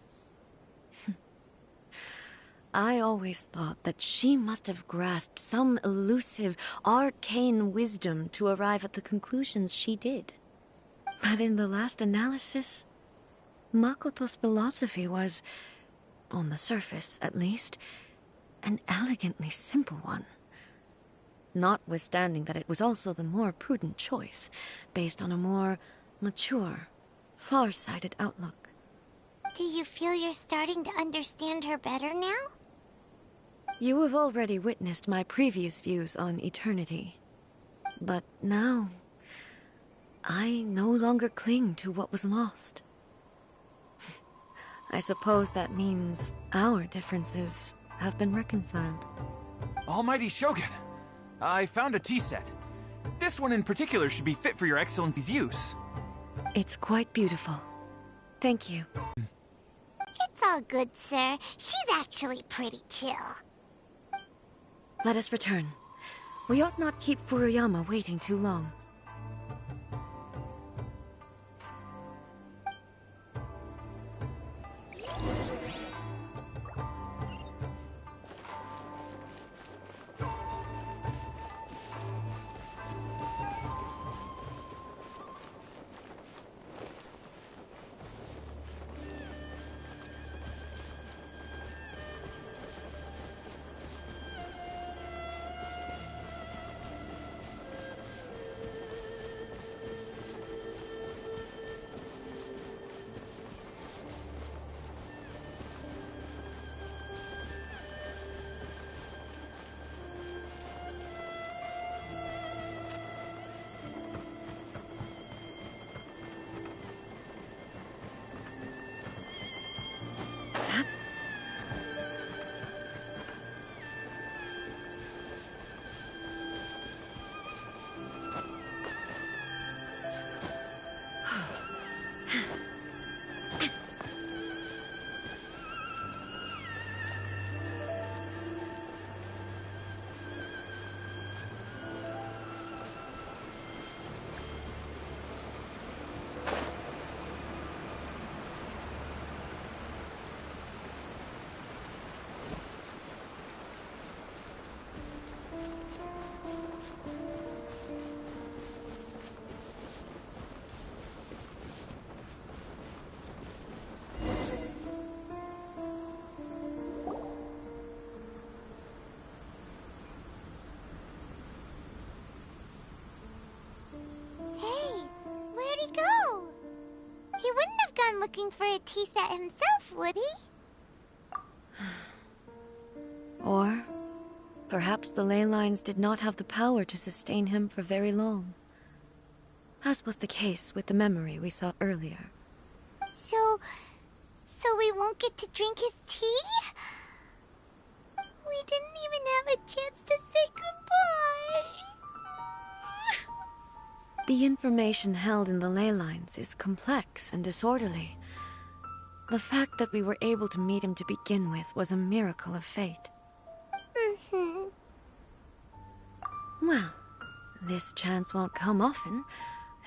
I always thought that she must have grasped some elusive, arcane wisdom to arrive at the conclusions she did. But in the last analysis, Makoto's philosophy was, on the surface at least, an elegantly simple one. Notwithstanding that it was also the more prudent choice, based on a more mature, far-sighted outlook. Do you feel you're starting to understand her better now? You have already witnessed my previous views on eternity. But now, I no longer cling to what was lost. I suppose that means our differences have been reconciled. Almighty Shogun, I found a tea set. This one in particular should be fit for your Excellency's use. It's quite beautiful. Thank you. It's all good, sir. She's actually pretty chill. Let us return. We ought not keep Furuyama waiting too long. Hey, where'd he go? He wouldn't have gone looking for a tea set himself, would he? Or perhaps the ley lines did not have the power to sustain him for very long, as was the case with the memory we saw earlier. So we won't get to drink his tea? We didn't even have a chance to say goodbye. The information held in the ley lines is complex and disorderly. The fact that we were able to meet him to begin with was a miracle of fate. Well, this chance won't come often,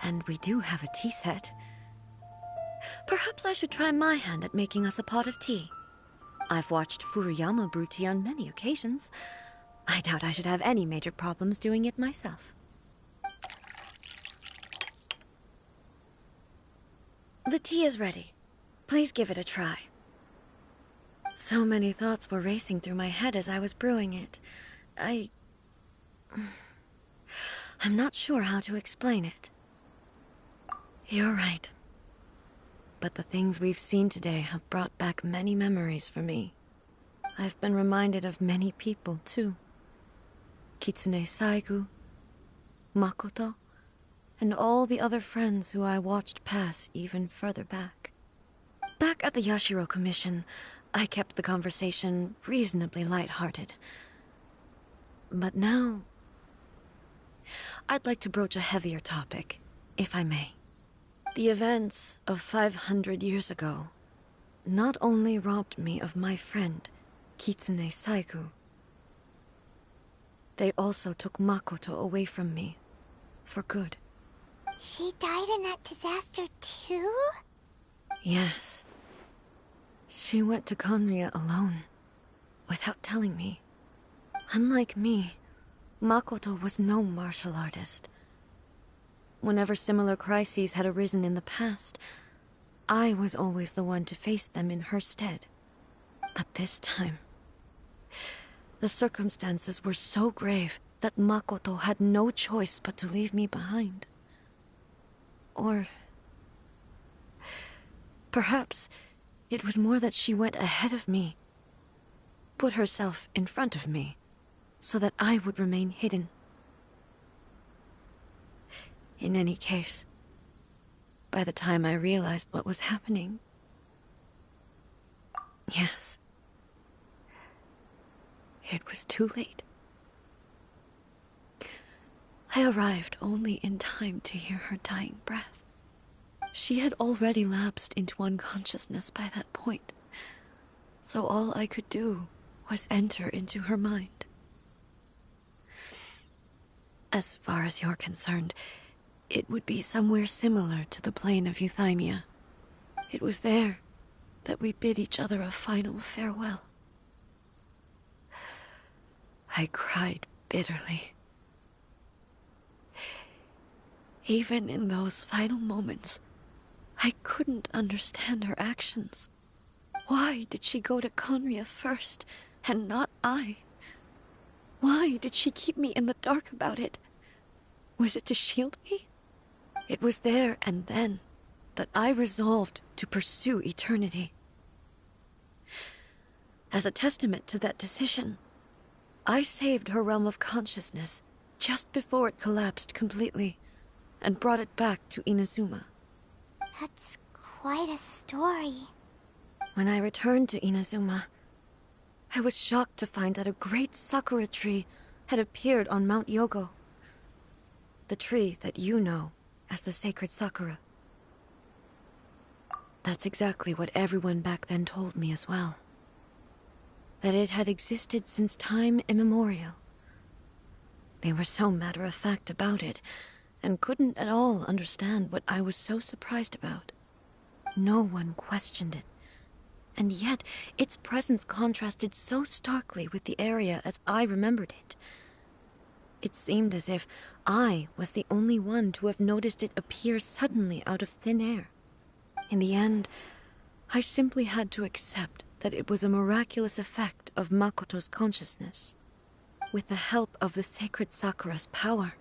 and we do have a tea set. Perhaps I should try my hand at making us a pot of tea. I've watched Furuyama brew tea on many occasions. I doubt I should have any major problems doing it myself. The tea is ready. Please give it a try. So many thoughts were racing through my head as I was brewing it. I'm not sure how to explain it. You're right. But the things we've seen today have brought back many memories for me. I've been reminded of many people, too. Kitsune Saigu, Makoto, and all the other friends who I watched pass even further back. Back at the Yashiro Commission, I kept the conversation reasonably lighthearted. But now, I'd like to broach a heavier topic, if I may. The events of 500 years ago not only robbed me of my friend, Kitsune Saigu, they also took Makoto away from me, for good. She died in that disaster too? Yes. She went to Conria alone, without telling me. Unlike me, Makoto was no martial artist. Whenever similar crises had arisen in the past, I was always the one to face them in her stead. But this time, the circumstances were so grave that Makoto had no choice but to leave me behind. Or perhaps it was more that she went ahead of me, put herself in front of me, so that I would remain hidden. In any case, by the time I realized what was happening, yes, it was too late. I arrived only in time to hear her dying breath. She had already lapsed into unconsciousness by that point, so all I could do was enter into her mind. As far as you're concerned, it would be somewhere similar to the plane of Euthymia. It was there that we bid each other a final farewell. I cried bitterly. Even in those final moments, I couldn't understand her actions. Why did she go to Conria first, and not I? Why did she keep me in the dark about it? Was it to shield me? It was there and then that I resolved to pursue eternity. As a testament to that decision, I saved her realm of consciousness just before it collapsed completely, and brought it back to Inazuma. That's quite a story. When I returned to Inazuma, I was shocked to find that a great sakura tree had appeared on Mount Yogo. The tree that you know as the sacred sakura. That's exactly what everyone back then told me as well. That it had existed since time immemorial. They were so matter-of-fact about it, and couldn't at all understand what I was so surprised about. No one questioned it, and yet its presence contrasted so starkly with the area as I remembered it. It seemed as if I was the only one to have noticed it appear suddenly out of thin air. In the end, I simply had to accept that it was a miraculous effect of Makoto's consciousness. With the help of the sacred Sakura's power,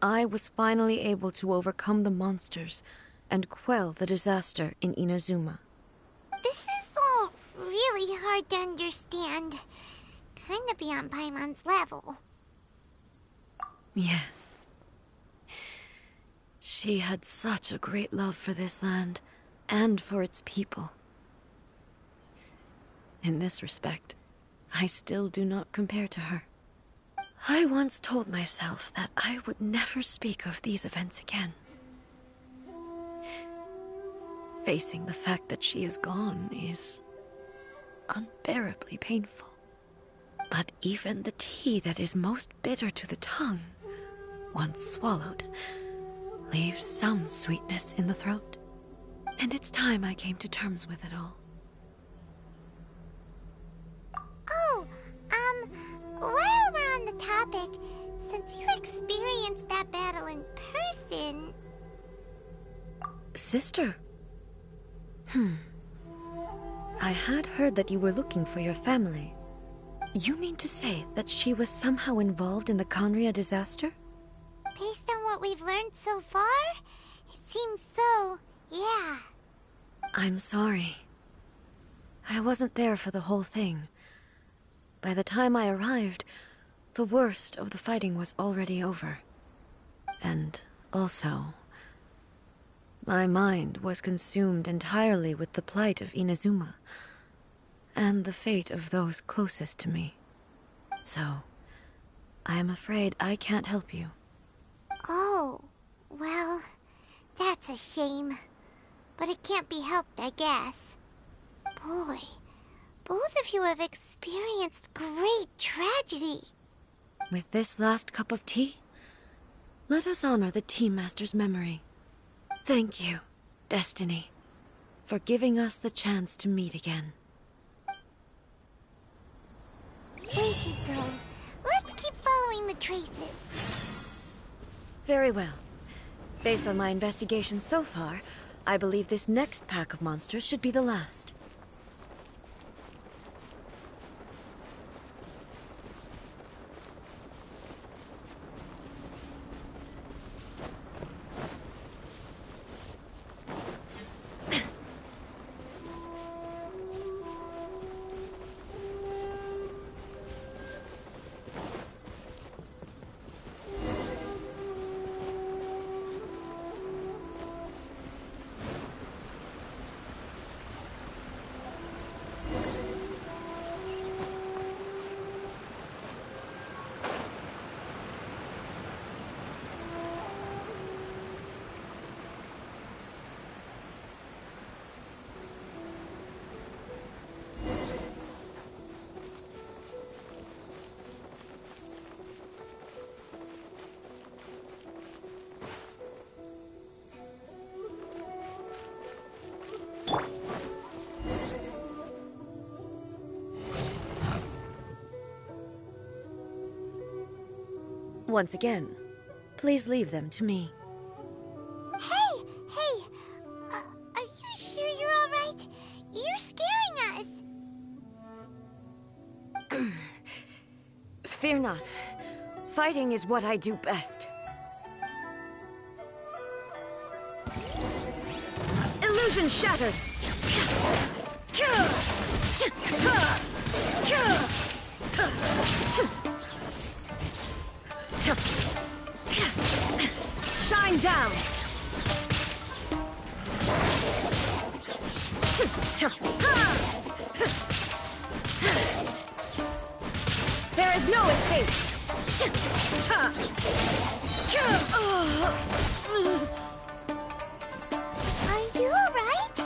I was finally able to overcome the monsters and quell the disaster in Inazuma. This is all really hard to understand. Kinda beyond Paimon's level. Yes. She had such a great love for this land, and for its people. In this respect, I still do not compare to her. I once told myself that I would never speak of these events again. Facing the fact that she is gone is unbearably painful. But even the tea that is most bitter to the tongue, once swallowed, leaves some sweetness in the throat. And it's time I came to terms with it all. Oh, while we're on the topic, since you experienced that battle in person... Sister? I had heard that you were looking for your family. You mean to say that she was somehow involved in the Conria disaster? Based on what we've learned so far, it seems so, yeah. I'm sorry. I wasn't there for the whole thing. By the time I arrived, the worst of the fighting was already over. And also, my mind was consumed entirely with the plight of Inazuma, and the fate of those closest to me. So, I am afraid I can't help you. Oh, well, that's a shame. But it can't be helped, I guess. Boy, both of you have experienced great tragedy. With this last cup of tea, let us honor the Tea Master's memory. Thank you, Destiny, for giving us the chance to meet again. We should go. Let's keep following the traces. Very well. Based on my investigation so far, I believe this next pack of monsters should be the last. Once again, please leave them to me. Hey! Are you sure you're alright? You're scaring us! Fear not. Fighting is what I do best. Illusion shattered! Shine down! There is no escape! Are you alright?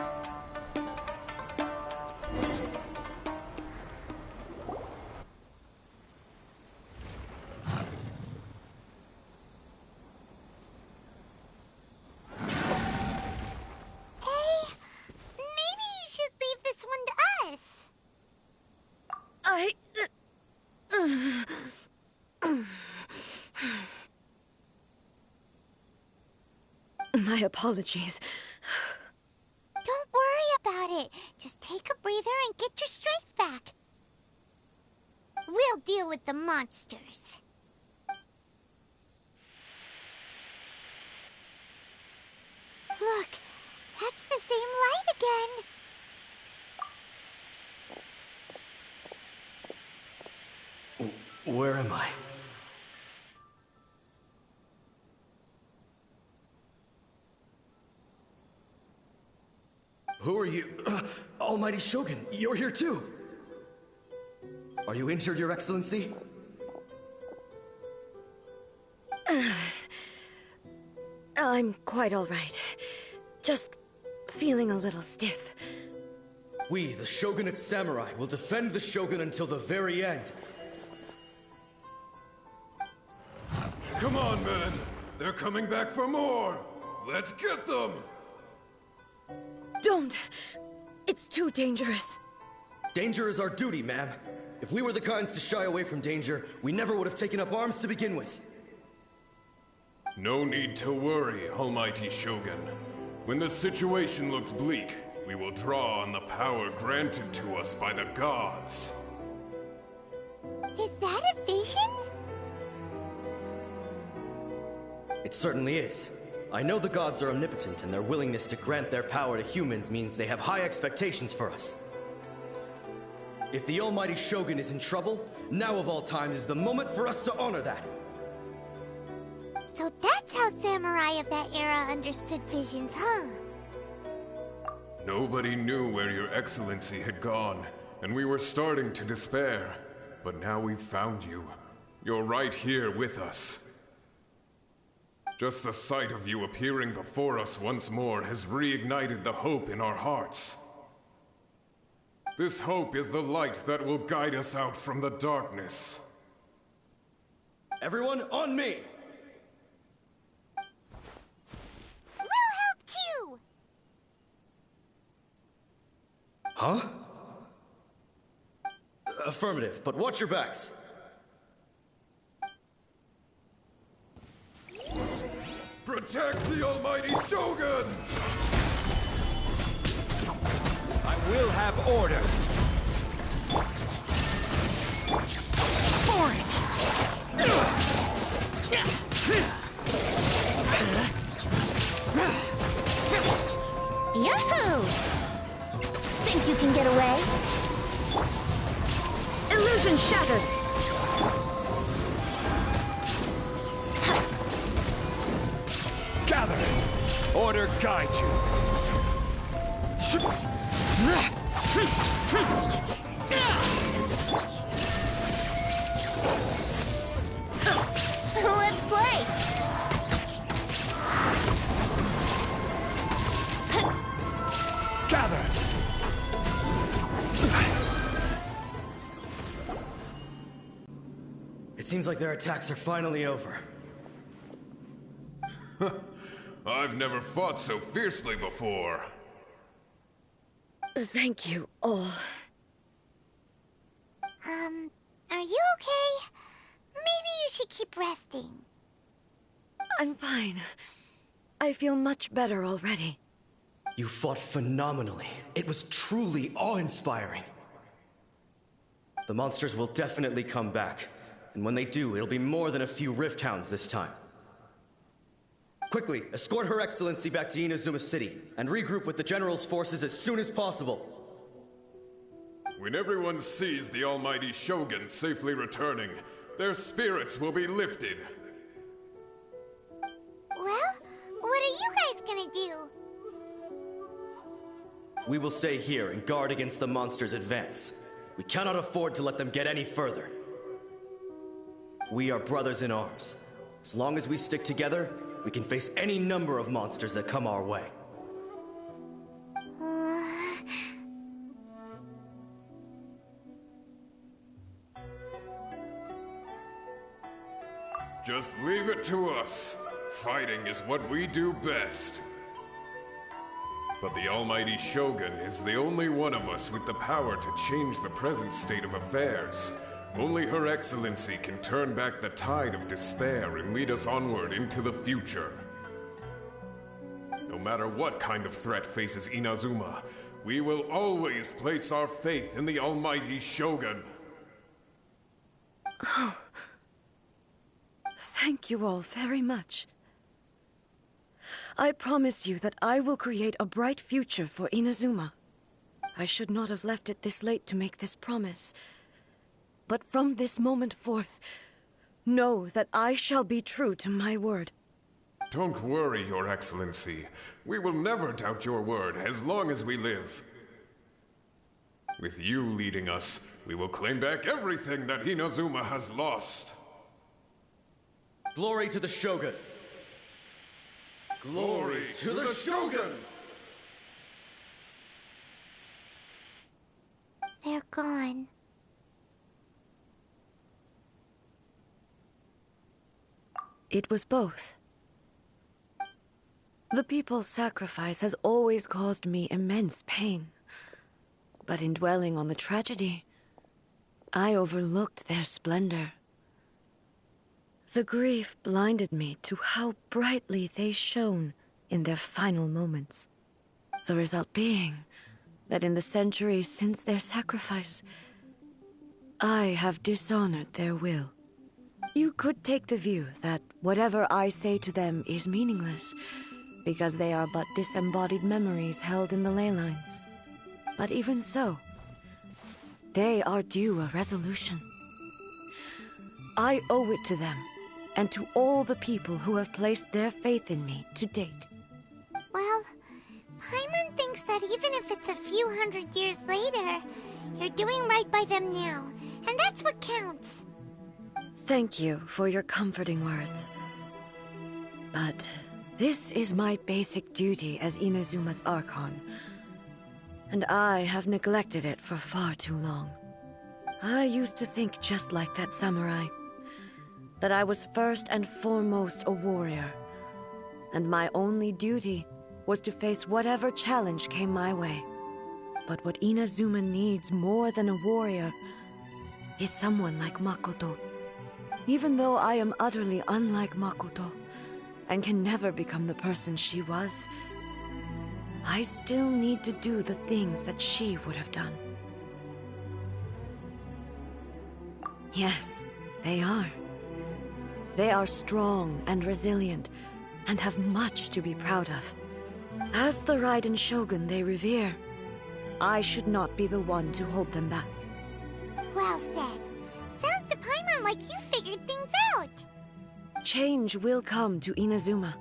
Hey, maybe you should leave this one to us. My apologies. Don't worry about it. Just take a breather and get your strength back. We'll deal with the monsters. Look, that's the same light again. Where am I? Who are you? Almighty Shogun, you're here too! Are you injured, Your Excellency? I'm quite all right. Just feeling a little stiff. We, the Shogunate Samurai, will defend the Shogun until the very end. Come on, men! They're coming back for more! Let's get them! Don't! It's too dangerous. Danger is our duty, ma'am. If we were the kinds to shy away from danger, we never would have taken up arms to begin with. No need to worry, Almighty Shogun. When the situation looks bleak, we will draw on the power granted to us by the gods. Is that a vision? It certainly is. I know the gods are omnipotent, and their willingness to grant their power to humans means they have high expectations for us. If the Almighty Shogun is in trouble, now of all times is the moment for us to honor that. So that's how samurai of that era understood visions, huh? Nobody knew where your excellency had gone, and we were starting to despair. But now we've found you. You're right here with us. Just the sight of you appearing before us once more has reignited the hope in our hearts. This hope is the light that will guide us out from the darkness. Everyone, on me! We'll help too! Huh? Affirmative, but watch your backs. Protect the Almighty Shogun! I will have order. For it! Yahoo! Think you can get away? Illusion shattered! Gather! Order guide you. Let's play! Gather! It seems like their attacks are finally over. I've never fought so fiercely before. Thank you all. Are you okay? Maybe you should keep resting. I'm fine. I feel much better already. You fought phenomenally. It was truly awe-inspiring. The monsters will definitely come back. And when they do, it'll be more than a few Rift Hounds this time. Quickly, escort Her Excellency back to Inazuma City, and regroup with the General's forces as soon as possible. When everyone sees the almighty Shogun safely returning, their spirits will be lifted. Well, what are you guys gonna do? We will stay here and guard against the monsters' advance. We cannot afford to let them get any further. We are brothers in arms. As long as we stick together, we can face any number of monsters that come our way. Just leave it to us. Fighting is what we do best. But the almighty Shogun is the only one of us with the power to change the present state of affairs. Only Her Excellency can turn back the tide of despair and lead us onward into the future. No matter what kind of threat faces Inazuma, we will always place our faith in the almighty Shogun. Oh. Thank you all very much. I promise you that I will create a bright future for Inazuma. I should not have left it this late to make this promise. But from this moment forth, know that I shall be true to my word. Don't worry, Your Excellency. We will never doubt your word as long as we live. With you leading us, we will claim back everything that Inazuma has lost. Glory to the Shogun! Glory to the Shogun! They're gone. It was both. The people's sacrifice has always caused me immense pain. But in dwelling on the tragedy, I overlooked their splendor. The grief blinded me to how brightly they shone in their final moments. The result being that in the centuries since their sacrifice, I have dishonored their will. You could take the view that whatever I say to them is meaningless, because they are but disembodied memories held in the ley lines. But even so, they are due a resolution. I owe it to them, and to all the people who have placed their faith in me to date. Well, Paimon thinks that even if it's a few hundred years later, you're doing right by them now, and that's what counts. Thank you for your comforting words. But this is my basic duty as Inazuma's Archon, and I have neglected it for far too long. I used to think just like that samurai, that I was first and foremost a warrior, and my only duty was to face whatever challenge came my way. But what Inazuma needs more than a warrior is someone like Makoto. Even though I am utterly unlike Makoto, and can never become the person she was, I still need to do the things that she would have done. Yes, they are. They are strong and resilient, and have much to be proud of. As the Raiden Shogun they revere, I should not be the one to hold them back. Well said. Sounds to Paimon like you figured things out. Change will come to Inazuma,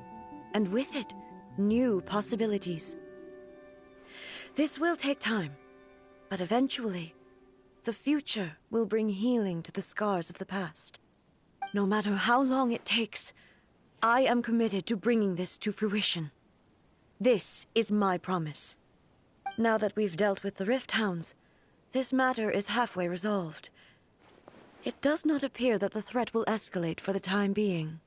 and with it, new possibilities. This will take time, but eventually, the future will bring healing to the scars of the past. No matter how long it takes, I am committed to bringing this to fruition. This is my promise. Now that we've dealt with the Rift Hounds, this matter is halfway resolved. It does not appear that the threat will escalate for the time being.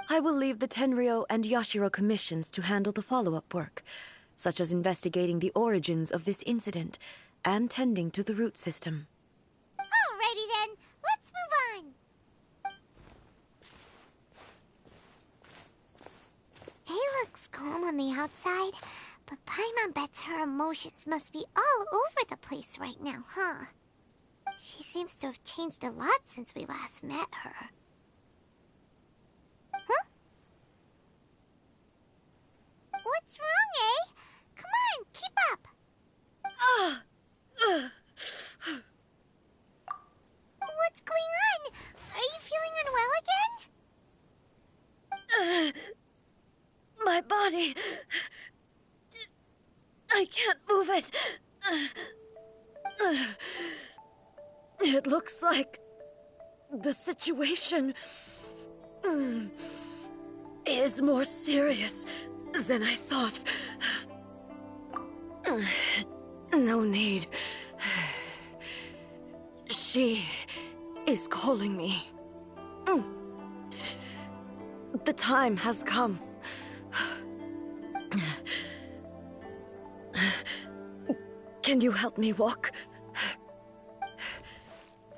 I will leave the Tenryo and Yashiro commissions to handle the follow-up work, such as investigating the origins of this incident and tending to the root system. Alrighty then, let's move on. Yae looks calm on the outside, but Paimon bets her emotions must be all over the place right now, huh? She seems to have changed a lot since we last met her. Huh? What's wrong, eh? Come on, keep up! What's going on? Are you feeling unwell again? My body... I can't move it. It looks like the situation is more serious than I thought. No need. She is calling me. The time has come. Can you help me walk?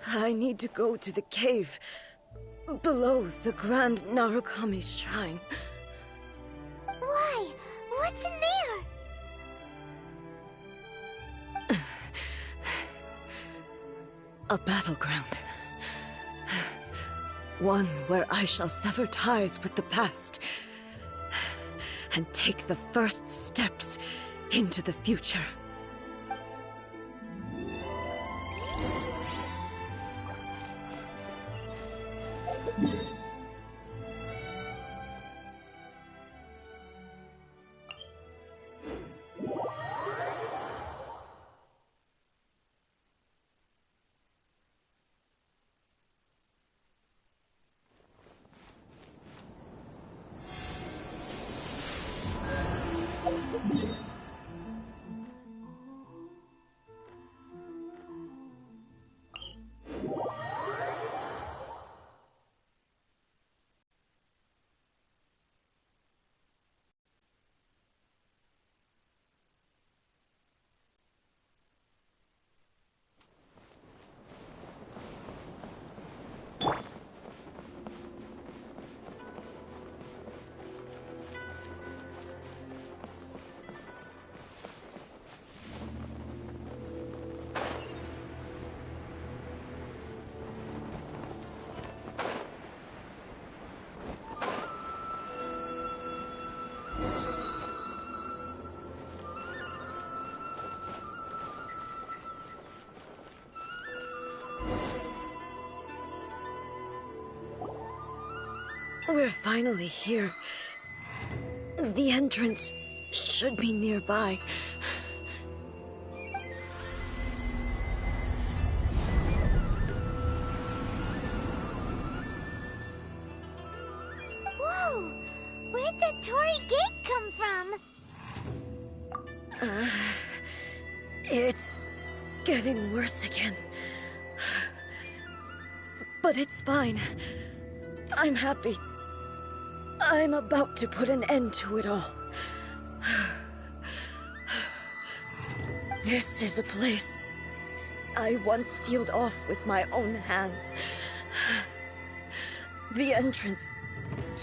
I need to go to the cave below the Grand Narukami Shrine. Why? What's in there? A battleground. One where I shall sever ties with the past and take the first steps into the future. We're finally here. The entrance should be nearby. Whoa! Where'd that Torii gate come from? It's getting worse again. But it's fine. I'm happy. I'm about to put an end to it all. This is a place I once sealed off with my own hands. The entrance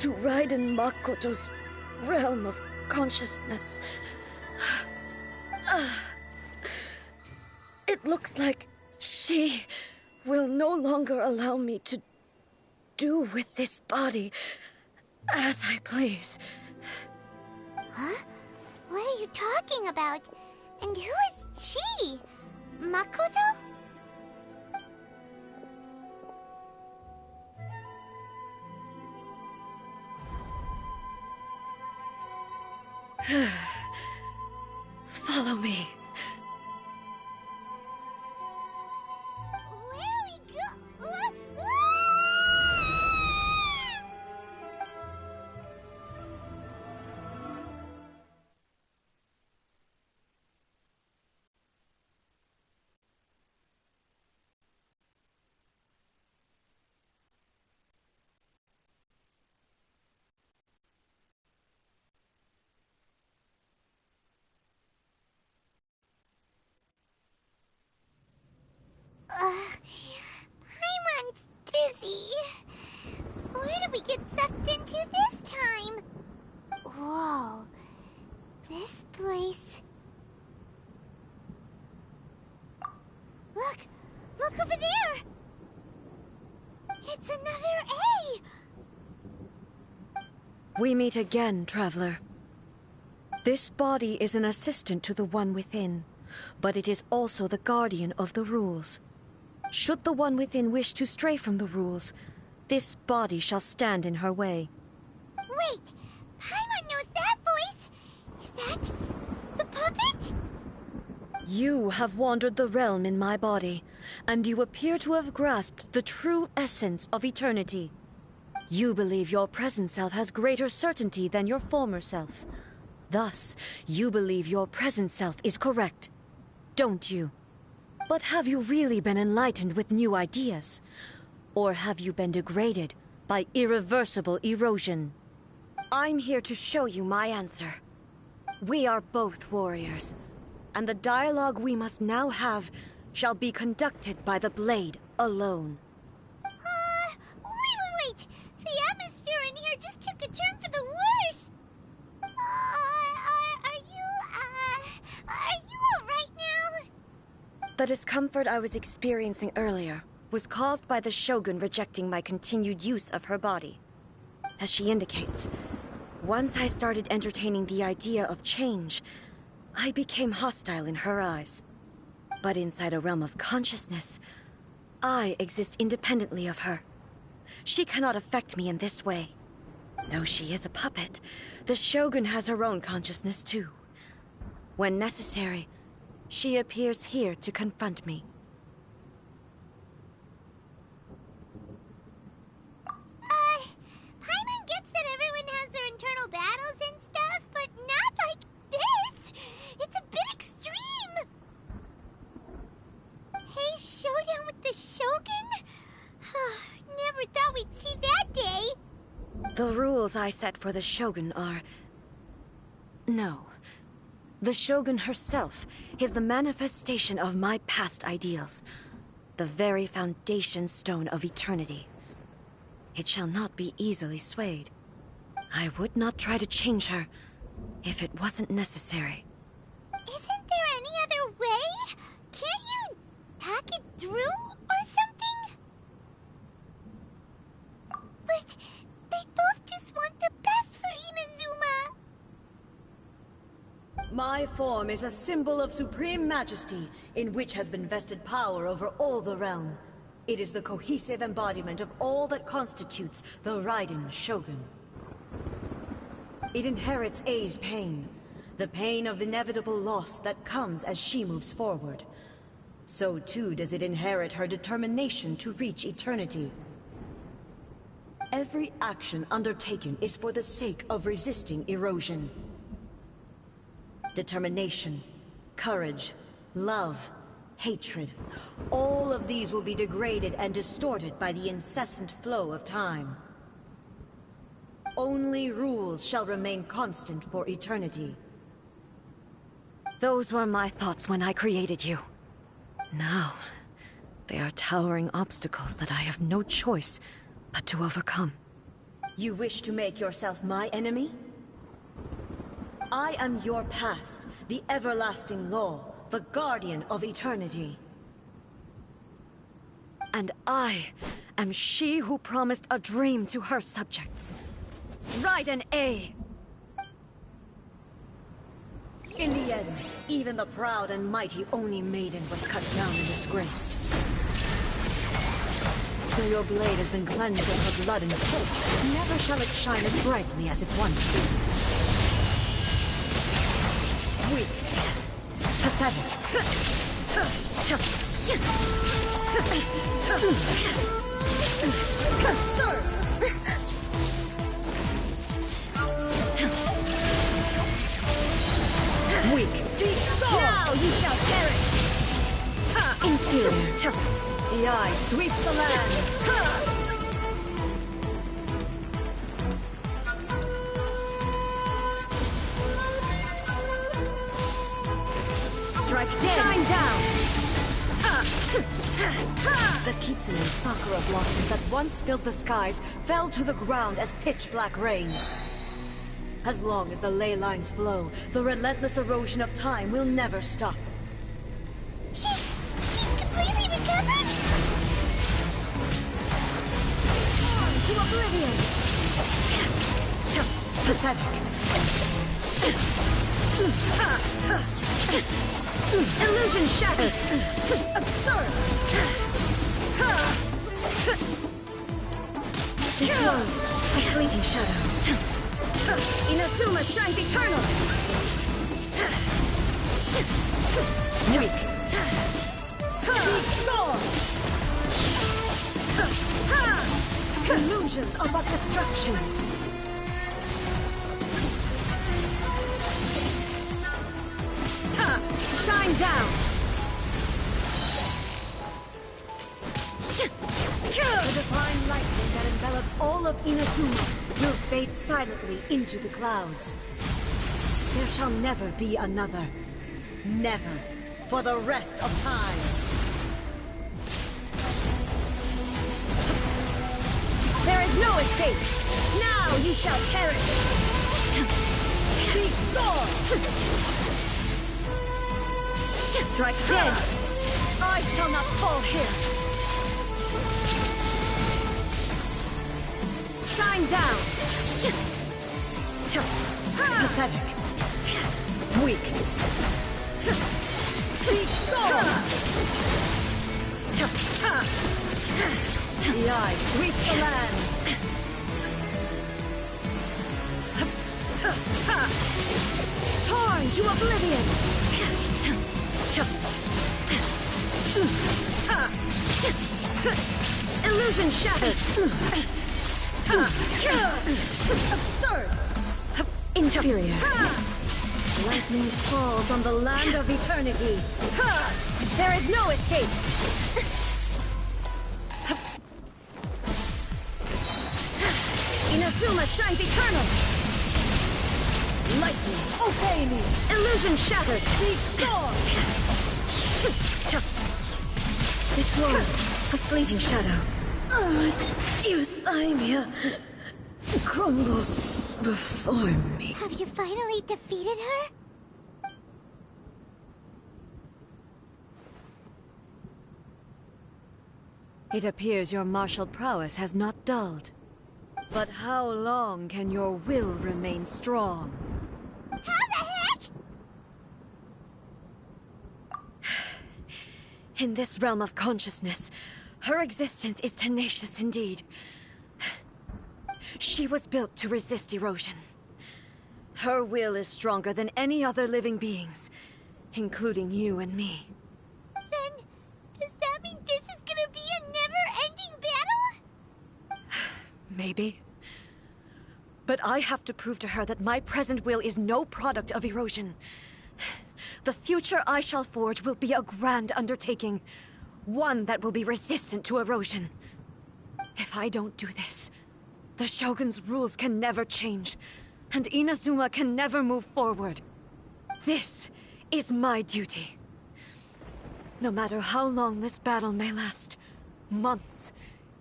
to Raiden Makoto's realm of consciousness. It looks like she will no longer allow me to do with this body as I please. Huh? What are you talking about? And who is she? Makoto? Follow me. Where are we go? Paimon's dizzy. Where did we get sucked into this time? Whoa. This place... Look! Look over there! It's another A! We meet again, traveler. This body is an assistant to the one within, but it is also the guardian of the rules. Should the one within wish to stray from the rules, this body shall stand in her way. Wait! Paimon knows that voice! Is that... the puppet? You have wandered the realm in my body, and you appear to have grasped the true essence of eternity. You believe your present self has greater certainty than your former self. Thus, you believe your present self is correct, don't you? But have you really been enlightened with new ideas? Or have you been degraded by irreversible erosion? I'm here to show you my answer. We are both warriors, and the dialogue we must now have shall be conducted by the blade alone. Wait! The atmosphere in here just took a turn for the worse! Are you alright now? The discomfort I was experiencing earlier was caused by the Shogun rejecting my continued use of her body. As she indicates, once I started entertaining the idea of change, I became hostile in her eyes. But inside a realm of consciousness, I exist independently of her. She cannot affect me in this way. Though she is a puppet, the Shogun has her own consciousness too. When necessary, she appears here to confront me. Paimon gets that everyone has their internal battles and stuff, but not like this! It's a bit extreme! Hey, showdown with the Shogun? Never thought we'd see that day! The rules I set for the Shogun are... No. The Shogun herself is the manifestation of my past ideals. The very foundation stone of eternity. It shall not be easily swayed. I would not try to change her if it wasn't necessary. Isn't there any other way? Can't you talk it through or something? But they both just want the best for Inazuma. My form is a symbol of supreme majesty, in which has been vested power over all the realm. It is the cohesive embodiment of all that constitutes the Raiden Shogun. It inherits A's pain, the pain of inevitable loss that comes as she moves forward. So too does it inherit her determination to reach eternity. Every action undertaken is for the sake of resisting erosion. Determination, courage, love, hatred, all of these will be degraded and distorted by the incessant flow of time. Only rules shall remain constant for eternity. Those were my thoughts when I created you. Now, they are towering obstacles that I have no choice but to overcome. You wish to make yourself my enemy? I am your past, the everlasting law, the guardian of eternity. And I am she who promised a dream to her subjects. Raiden A. In the end, even the proud and mighty Oni Maiden was cut down and disgraced. Though your blade has been cleansed of her blood and filth, never shall it shine as brightly as it once did. Weak. Pathetic. Sir! Weak. Now you shall perish! Inferior. The eye sweeps the lands. Strike dead. Shine down. The Kitsune Sakura blossoms that once filled the skies fell to the ground as pitch-black rain. As long as the ley lines flow, the relentless erosion of time will never stop. She's completely recovered? To oblivion! Pathetic. Illusion shattered! Absurd! This world, a fleeting shadow. Inazuma shines eternal! Weak. Illusions are but distractions. Shine down! The divine lightning that envelops all of Inazuma will fade silently into the clouds. There shall never be another. Never. For the rest of time. There is no escape! Now ye shall perish! Be gone! Strike dead! I shall not fall here! Shine down! Pathetic. Weak. Be gone! The eye sweeps the lands! Torn to oblivion! Illusion shattered! Absurd! Inferior! Lightning falls on the land of eternity! There is no escape! Inazuma shines eternal! Lightning, obey me! Illusion shattered! Be gone! This world, a fleeting shadow. Euthymia crumbles before me. Have you finally defeated her? It appears your martial prowess has not dulled. But how long can your will remain strong? How the heck? In this realm of consciousness, her existence is tenacious indeed. She was built to resist erosion. Her will is stronger than any other living beings, including you and me. Then, does that mean this is gonna be a never-ending battle? Maybe. But I have to prove to her that my present will is no product of erosion. The future I shall forge will be a grand undertaking. One that will be resistant to erosion. If I don't do this, the Shogun's rules can never change, and Inazuma can never move forward. This is my duty. No matter how long this battle may last, months,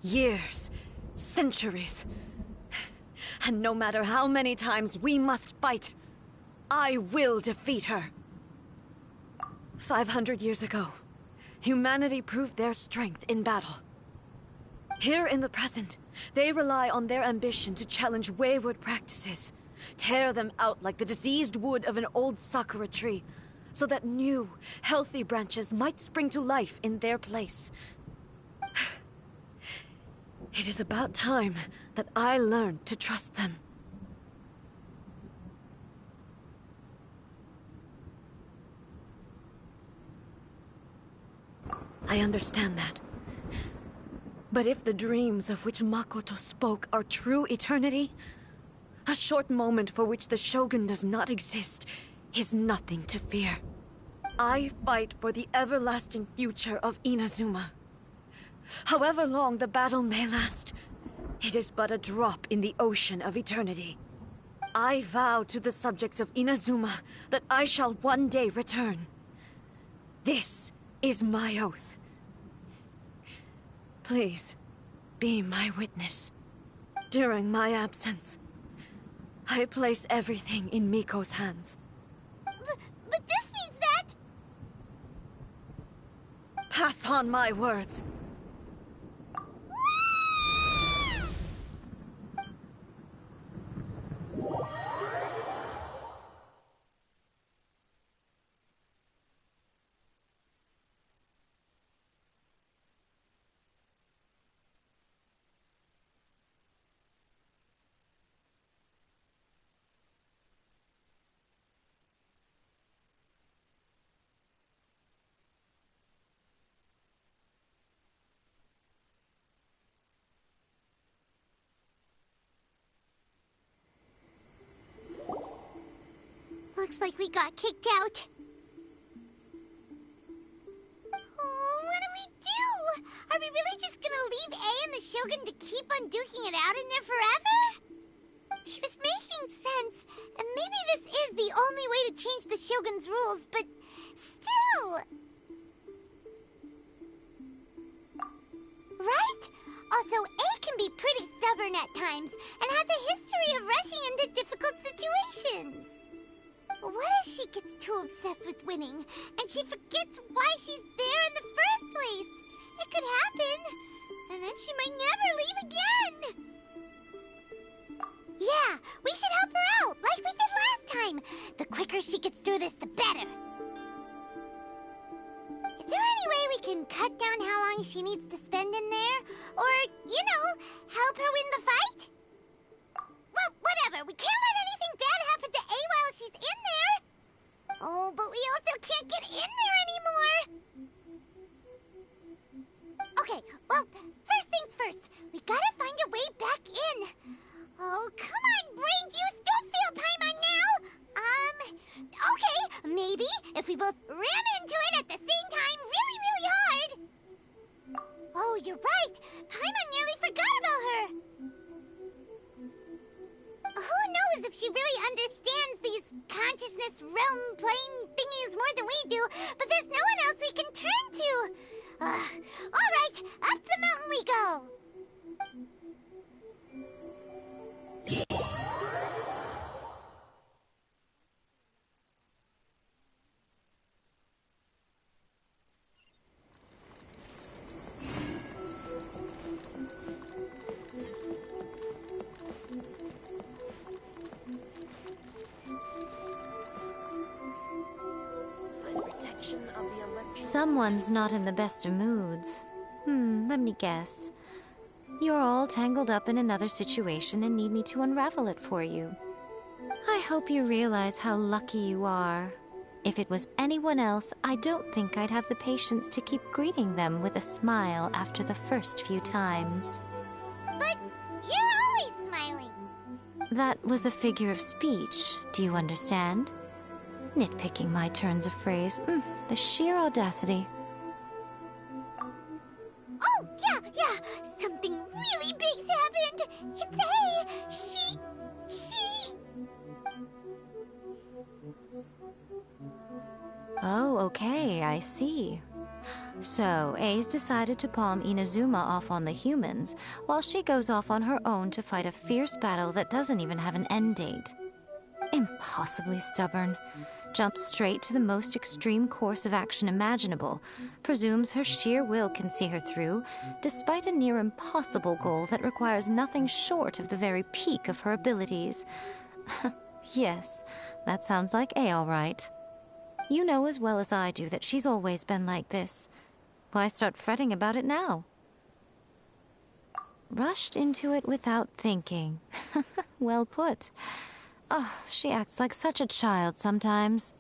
years, centuries, and no matter how many times we must fight, I will defeat her. 500 years ago, humanity proved their strength in battle. Here in the present, they rely on their ambition to challenge wayward practices, tear them out like the diseased wood of an old sakura tree, so that new, healthy branches might spring to life in their place. It is about time that I learned to trust them. I understand that. But if the dreams of which Makoto spoke are true eternity, a short moment for which the Shogun does not exist is nothing to fear. I fight for the everlasting future of Inazuma. However long the battle may last, it is but a drop in the ocean of eternity. I vow to the subjects of Inazuma that I shall one day return. This is my oath. Please, be my witness. During my absence, I place everything in Miko's hands. But this means that... Pass on my words. Looks like we got kicked out. Oh, what do we do? Are we really just gonna leave A and the Shogun to keep on duking it out in there forever? She was making sense, and maybe this is the only way to change the Shogun's rules, but still... Right? Also, A can be pretty stubborn at times, and has a history of rushing into difficult situations. What if she gets too obsessed with winning, and she forgets why she's there in the first place? It could happen, and then she might never leave again. Yeah, we should help her out, like we did last time. The quicker she gets through this, the better. Is there any way we can cut down how long she needs to spend in there? Or, you know, help her win the fight? Well, whatever. We can't let anything bad happen to A while she's in there. Oh, but we also can't get in there anymore. Okay, well, first things first. We gotta find a way back in. Oh, come on, brain juice. Don't fail Paimon now. Okay, maybe if we both ram into it at the same time really, really hard. Oh, you're right. Paimon nearly forgot about her. Who knows if she really understands these consciousness realm playing thingies more than we do, but there's no one else we can turn to. All right, up the mountain we go. Someone's not in the best of moods. Let me guess. You're all tangled up in another situation and need me to unravel it for you. I hope you realize how lucky you are. If it was anyone else, I don't think I'd have the patience to keep greeting them with a smile after the first few times. But you're always smiling. That was a figure of speech, do you understand? Nitpicking my turns of phrase. The sheer audacity. Oh, yeah. Something really big's happened. It's A. She... Oh, okay, I see. So, A's decided to palm Inazuma off on the humans, while she goes off on her own to fight a fierce battle that doesn't even have an end date. Impossibly stubborn. Jumps straight to the most extreme course of action imaginable, presumes her sheer will can see her through, despite a near impossible goal that requires nothing short of the very peak of her abilities. Yes, that sounds like A all right. You know as well as I do that she's always been like this. Why start fretting about it now? Rushed into it without thinking. Well put. Oh, she acts like such a child sometimes.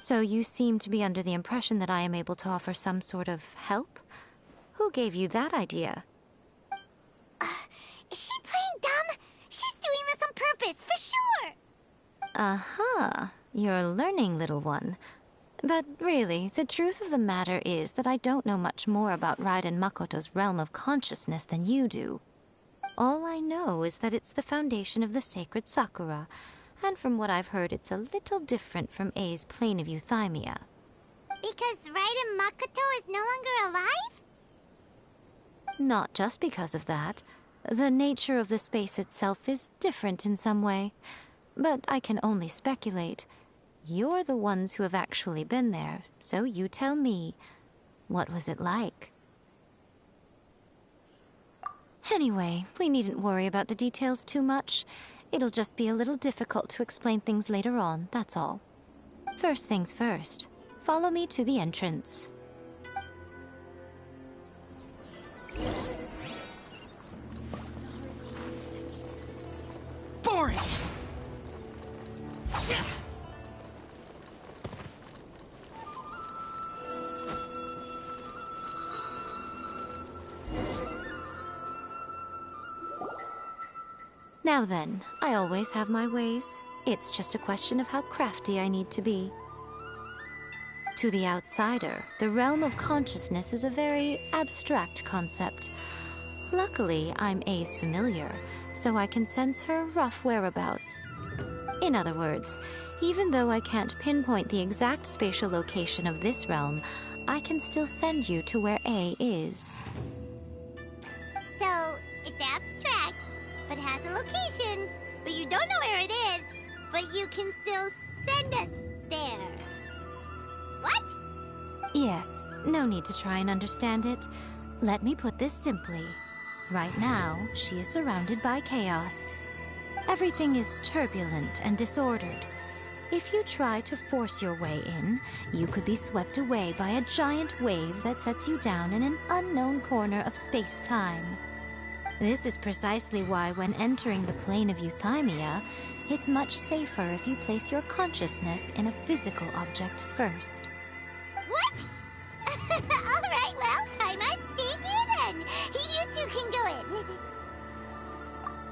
So you seem to be under the impression that I am able to offer some sort of help? Who gave you that idea? Is she playing dumb? She's doing this on purpose, for sure! Uh-huh. You're learning, little one. But really, the truth of the matter is that I don't know much more about Raiden Makoto's realm of consciousness than you do. All I know is that it's the foundation of the sacred Sakura, and from what I've heard, it's a little different from A's plane of euthymia. Because Raiden Makoto is no longer alive? Not just because of that. The nature of the space itself is different in some way. but I can only speculate. You're the ones who have actually been there, so you tell me, what was it like? Anyway, we needn't worry about the details too much. It'll just be a little difficult to explain things later on, that's all. First things first, follow me to the entrance. Boring! Now then, I always have my ways. It's just a question of how crafty I need to be. To the outsider, the realm of consciousness is a very abstract concept. Luckily, I'm A's familiar, so I can sense her rough whereabouts. In other words, even though I can't pinpoint the exact spatial location of this realm, I can still send you to where A is. So, it's abstract, but has a location, but you don't know where it is, but you can still send us there. What? Yes, no need to try and understand it. Let me put this simply. Right now, she is surrounded by chaos. Everything is turbulent and disordered. If you try to force your way in, you could be swept away by a giant wave that sets you down in an unknown corner of space-time. This is precisely why when entering the plane of Euthymia, it's much safer if you place your consciousness in a physical object first. What? Alright, well, Paimon, stay here then. You two can go in.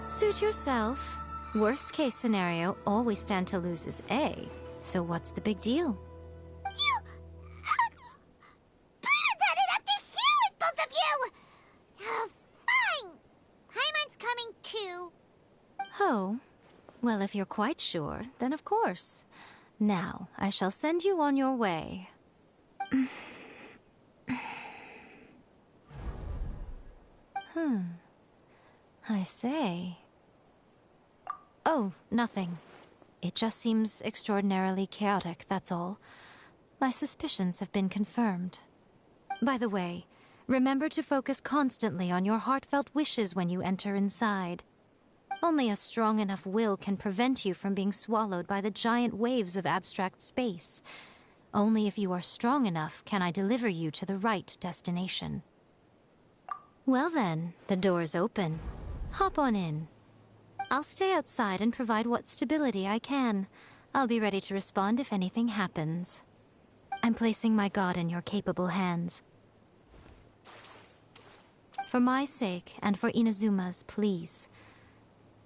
Suit yourself. Worst case scenario, all we stand to lose is A. So what's the big deal? You... Paimon's had it up to here with both of you! Fine. Paimon's coming too. Oh. Well, if you're quite sure, then of course. Now, I shall send you on your way. I say. Oh, nothing. It just seems extraordinarily chaotic, that's all. My suspicions have been confirmed. By the way, remember to focus constantly on your heartfelt wishes when you enter inside. Only a strong enough will can prevent you from being swallowed by the giant waves of abstract space. Only if you are strong enough can I deliver you to the right destination. Well then, the door's open. Hop on in. I'll stay outside and provide what stability I can. I'll be ready to respond if anything happens. I'm placing my god in your capable hands. For my sake, and for Inazuma's, please.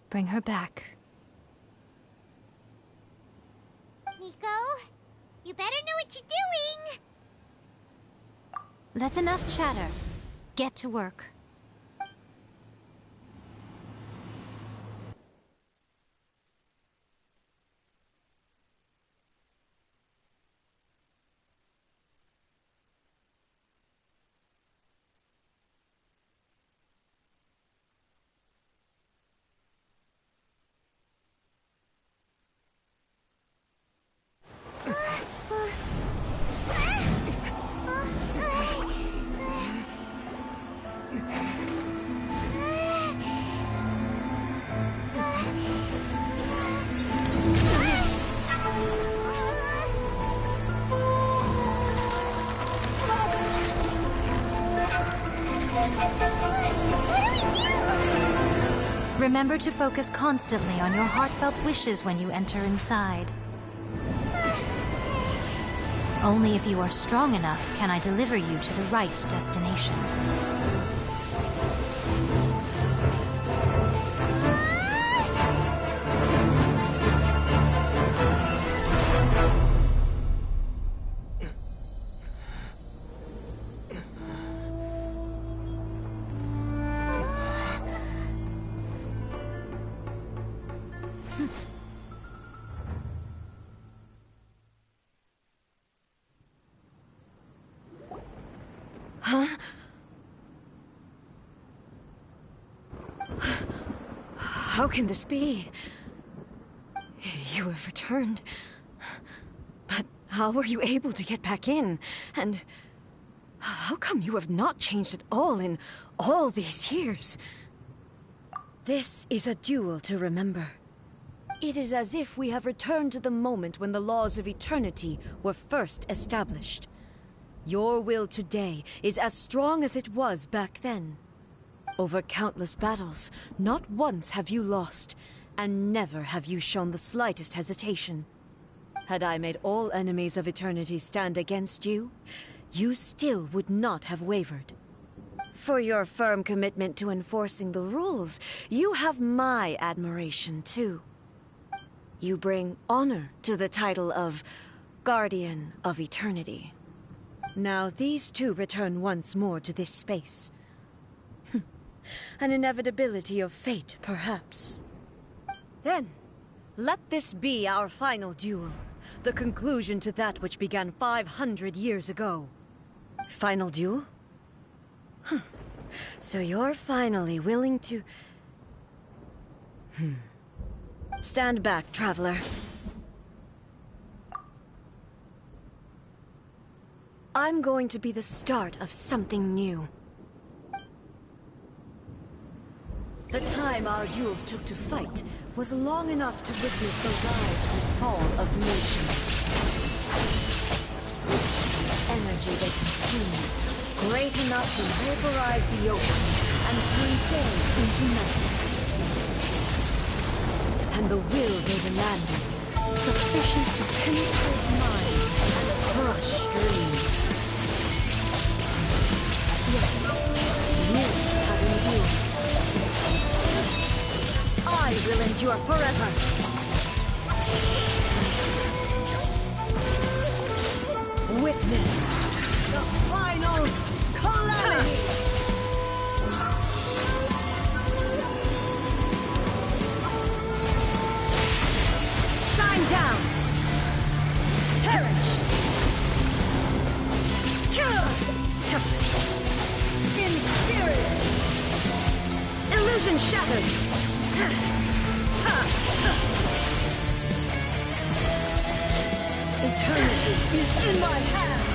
Bring her back. Miko, you better know what you're doing! That's enough chatter. Get to work. Remember to focus constantly on your heartfelt wishes when you enter inside. Only if you are strong enough can I deliver you to the right destination. Huh? How can this be? You have returned. But how were you able to get back in? And how come you have not changed at all in all these years? This is a duel to remember. It is as if we have returned to the moment when the laws of eternity were first established. Your will today is as strong as it was back then. Over countless battles, not once have you lost, and never have you shown the slightest hesitation. Had I made all enemies of eternity stand against you, you still would not have wavered. For your firm commitment to enforcing the rules, you have my admiration too. You bring honor to the title of Guardian of Eternity. Now these two return once more to this space. An inevitability of fate, perhaps. Then, let this be our final duel. The conclusion to that which began 500 years ago. Final duel? So you're finally willing to... Stand back, traveler. I'm going to be the start of something new. The time our duels took to fight was long enough to witness the rise and fall of nations. Energy they consumed, great enough to vaporize the ocean and turn day into night. And the will they demanded, sufficient to penetrate minds and crush streams. Yet, you have endured. I will endure forever. Witness the final calamity. Shine down. Perish. Inferior. Illusion shattered. Eternity is in my hands!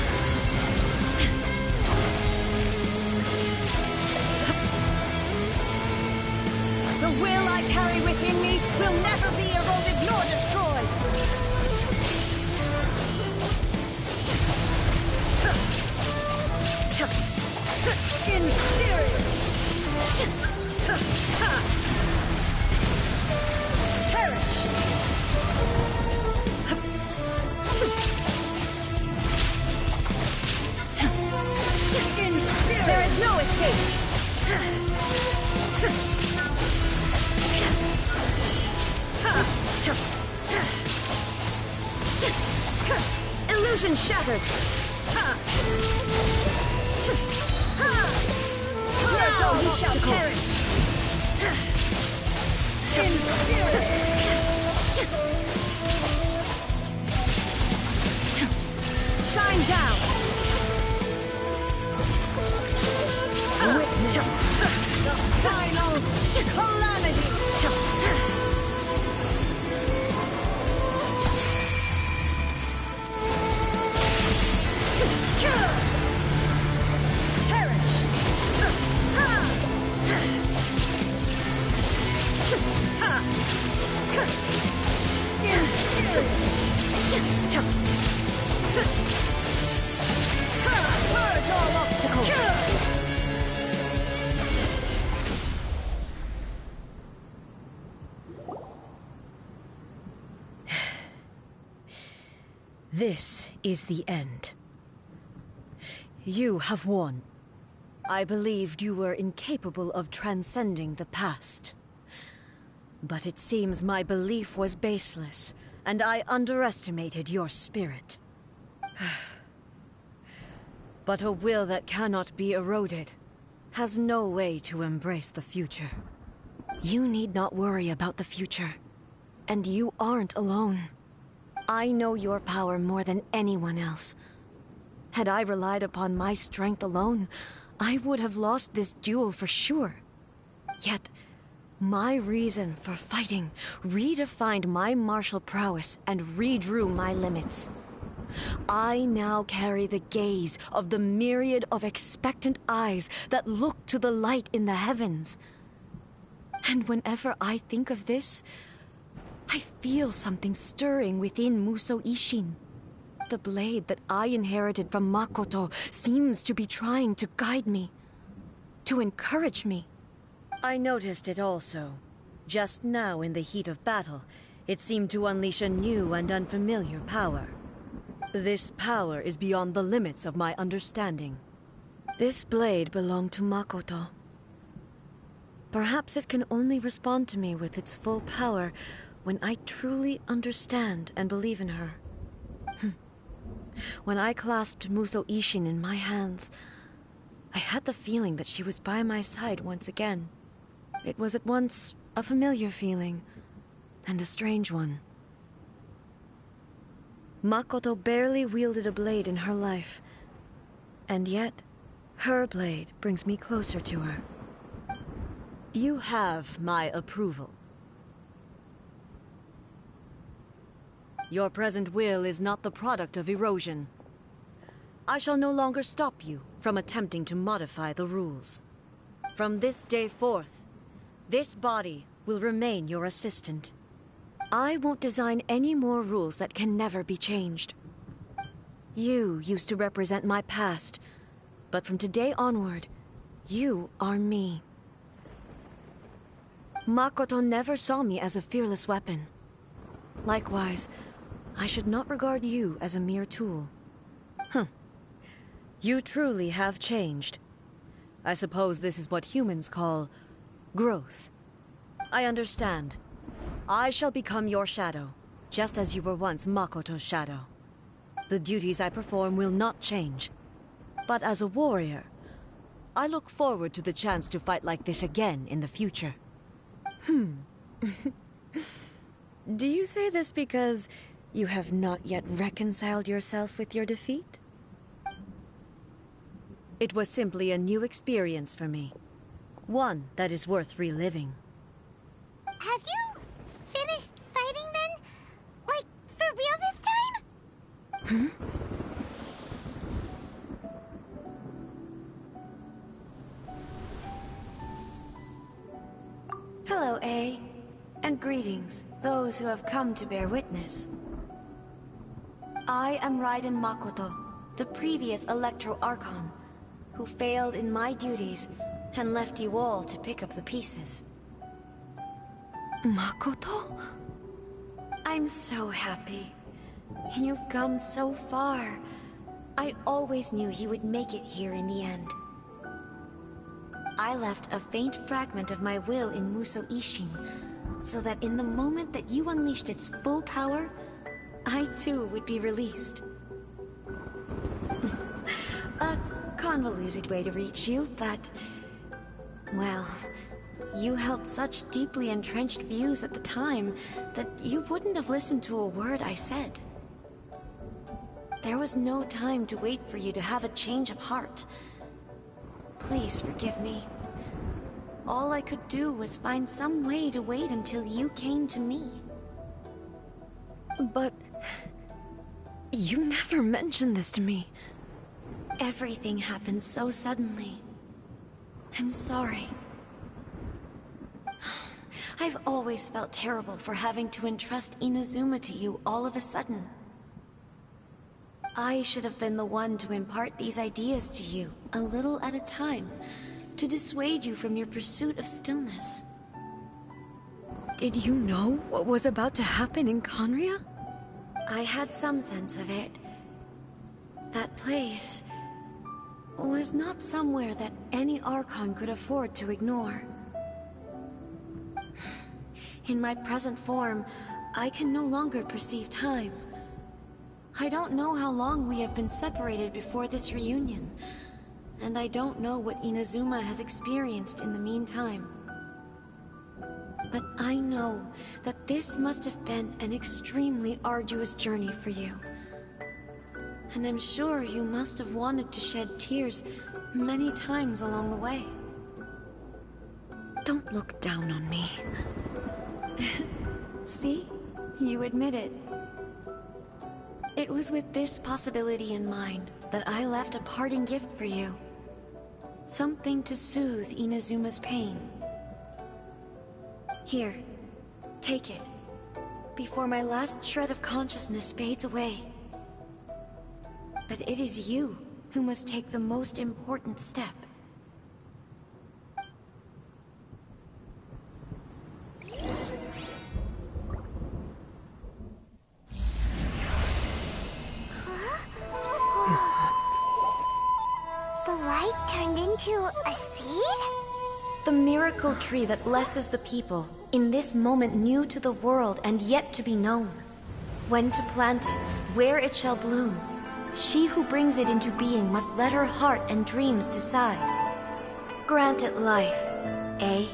The will I carry within me will never be eroded nor destroyed! Inferior! Perish! There is no escape! Illusion shattered! Now you shall perish! Shine down! Witness the final calamity! Perish! Purge all obstacles! This is the end. You have won. I believed you were incapable of transcending the past. But it seems my belief was baseless, and I underestimated your spirit. But a will that cannot be eroded has no way to embrace the future. You need not worry about the future. And you aren't alone. I know your power more than anyone else. Had I relied upon my strength alone, I would have lost this duel for sure. Yet, My reason for fighting redefined my martial prowess and redrew my limits. I now carry the gaze of the myriad of expectant eyes that look to the light in the heavens. And whenever I think of this, I feel something stirring within Muso Ishin. The blade that I inherited from Makoto seems to be trying to guide me, to encourage me. I noticed it also. Just now in the heat of battle, it seemed to unleash a new and unfamiliar power. This power is beyond the limits of my understanding. This blade belonged to Makoto. Perhaps it can only respond to me with its full power when I truly understand and believe in her. When I clasped Muso Ishin in my hands, I had the feeling that she was by my side once again. It was at once a familiar feeling and a strange one. Makoto barely wielded a blade in her life, and yet her blade brings me closer to her. You have my approval. Your present will is not the product of erosion. I shall no longer stop you from attempting to modify the rules. From this day forth, this body will remain your assistant. I won't design any more rules that can never be changed. You used to represent my past, but from today onward, you are me. Makoto never saw me as a fearless weapon. Likewise, I should not regard you as a mere tool. You truly have changed. I suppose this is what humans call growth. I understand. I shall become your shadow, just as you were once Makoto's shadow. The duties I perform will not change. But as a warrior, I look forward to the chance to fight like this again in the future. Do you say this because you have not yet reconciled yourself with your defeat? It was simply a new experience for me. One that is worth reliving. Have you finished fighting then? Like, for real this time? Hello, A. And greetings, those who have come to bear witness. I am Raiden Makoto, the previous Electro Archon, who failed in my duties and left you all to pick up the pieces. Makoto? I'm so happy. You've come so far. I always knew you would make it here in the end. I left a faint fragment of my will in Muso Ishin, so that in the moment that you unleashed its full power, I too would be released. A convoluted way to reach you, but... well, you held such deeply entrenched views at the time that you wouldn't have listened to a word I said. There was no time to wait for you to have a change of heart. Please forgive me. All I could do was find some way to wait until you came to me. But... you never mentioned this to me. Everything happened so suddenly. I'm sorry. I've always felt terrible for having to entrust Inazuma to you all of a sudden. I should have been the one to impart these ideas to you, a little at a time, to dissuade you from your pursuit of stillness. Did you know what was about to happen in Conria? I had some sense of it. That place was not somewhere that any Archon could afford to ignore. In my present form, I can no longer perceive time. I don't know how long we have been separated before this reunion, and I don't know what Inazuma has experienced in the meantime. But I know that this must have been an extremely arduous journey for you. And I'm sure you must have wanted to shed tears many times along the way. Don't look down on me. See? You admit it. It was with this possibility in mind that I left a parting gift for you. Something to soothe Inazuma's pain. Here, take it, before my last shred of consciousness fades away. But it is you who must take the most important step. The light turned into a seed? The miracle tree that blesses the people, in this moment new to the world and yet to be known. When to plant it, where it shall bloom. She who brings it into being must let her heart and dreams decide. Grant it life, eh?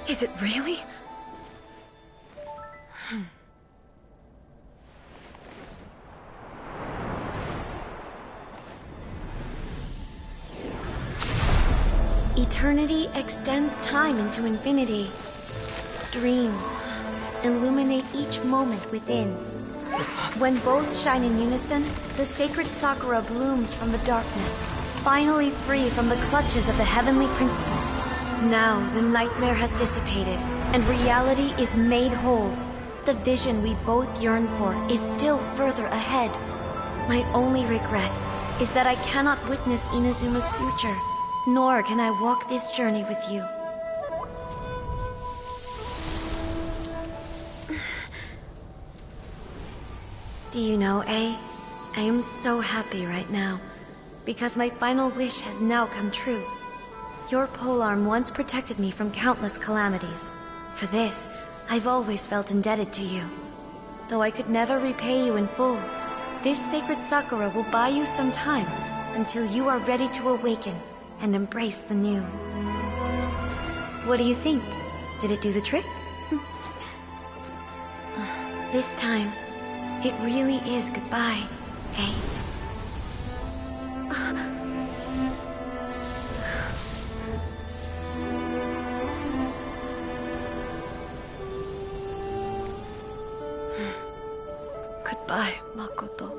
Is it really? Eternity extends time into infinity. Dreams illuminate each moment within. When both shine in unison, the sacred Sakura blooms from the darkness, finally free from the clutches of the heavenly principles. Now the nightmare has dissipated, and reality is made whole. The vision we both yearn for is still further ahead. My only regret is that I cannot witness Inazuma's future, nor can I walk this journey with you. Do you know, I am so happy right now, because my final wish has now come true. Your polearm once protected me from countless calamities. For this, I've always felt indebted to you. Though I could never repay you in full, this sacred Sakura will buy you some time until you are ready to awaken and embrace the new. What do you think? Did it do the trick? This time, it really is goodbye, eh? Goodbye, Makoto.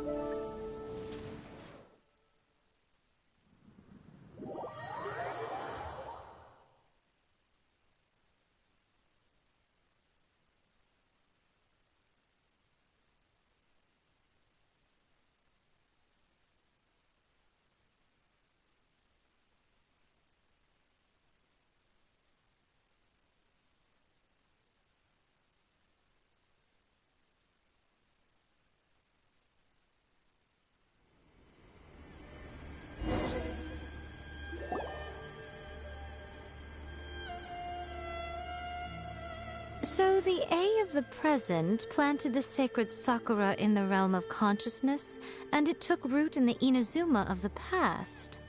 So the A of the present planted the sacred Sakura in the realm of consciousness, and it took root in the Inazuma of the past.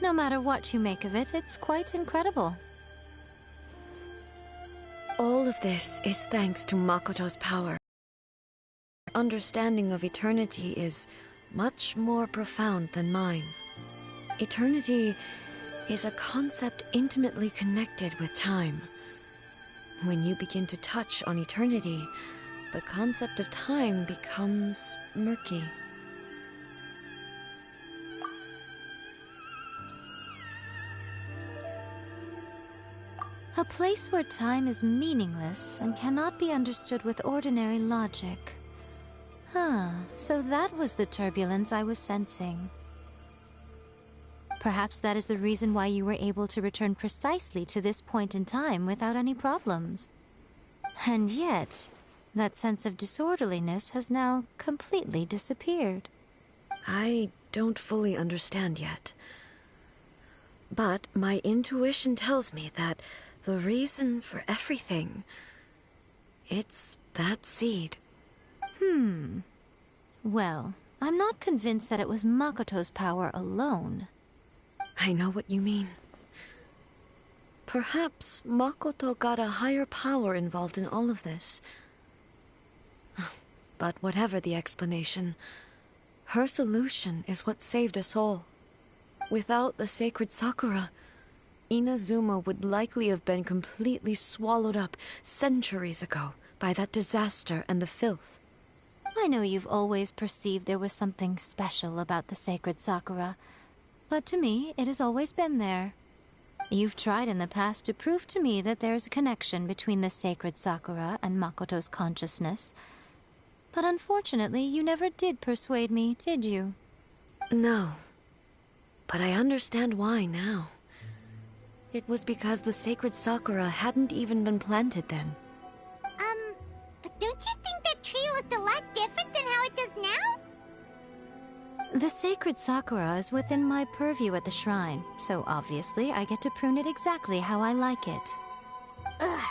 No matter what you make of it, it's quite incredible. All of this is thanks to Makoto's power. Her understanding of eternity is much more profound than mine. Eternity is a concept intimately connected with time. When you begin to touch on eternity, the concept of time becomes murky. A place where time is meaningless and cannot be understood with ordinary logic. So that was the turbulence I was sensing. Perhaps that is the reason why you were able to return precisely to this point in time without any problems. And yet, that sense of disorderliness has now completely disappeared. I don't fully understand yet. But my intuition tells me that the reason for everything, it's that seed. Well, I'm not convinced that it was Makoto's power alone. I know what you mean. Perhaps Makoto got a higher power involved in all of this. But whatever the explanation, her solution is what saved us all. Without the sacred Sakura, Inazuma would likely have been completely swallowed up centuries ago by that disaster and the filth. I know you've always perceived there was something special about the sacred Sakura, but to me, it has always been there. You've tried in the past to prove to me that there's a connection between the sacred Sakura and Makoto's consciousness, but unfortunately, you never did persuade me, did you? No, but I understand why now. It was because the sacred Sakura hadn't even been planted then. But don't you think that tree looked a lot different than how it does now? The sacred Sakura is within my purview at the shrine, so obviously I get to prune it exactly how I like it. Ugh.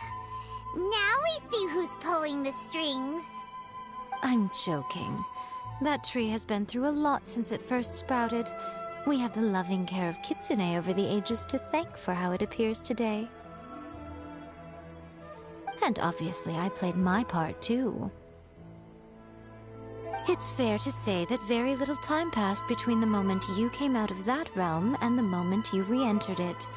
Now we see who's pulling the strings. I'm joking. That tree has been through a lot since it first sprouted. We have the loving care of Kitsune over the ages to thank for how it appears today. And obviously I played my part too. It's fair to say that very little time passed between the moment you came out of that realm and the moment you re-entered it.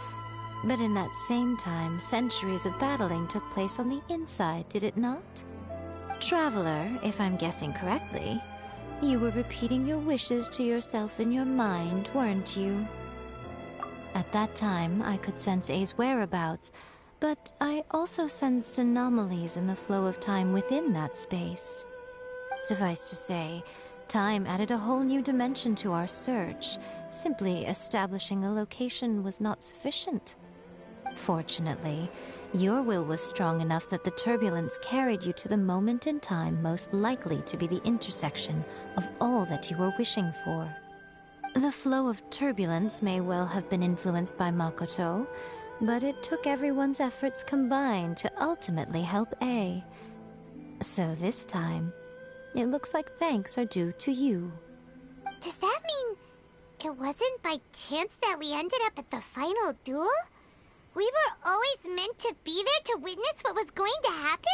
But in that same time, centuries of battling took place on the inside, did it not? Traveler, if I'm guessing correctly, you were repeating your wishes to yourself in your mind, weren't you? At that time, I could sense A's whereabouts, but I also sensed anomalies in the flow of time within that space. Suffice to say, time added a whole new dimension to our search. Simply establishing a location was not sufficient. Fortunately, your will was strong enough that the turbulence carried you to the moment in time most likely to be the intersection of all that you were wishing for. The flow of turbulence may well have been influenced by Makoto, but it took everyone's efforts combined to ultimately help A. So this time, it looks like thanks are due to you. Does that mean it wasn't by chance that we ended up at the final duel? We were always meant to be there to witness what was going to happen?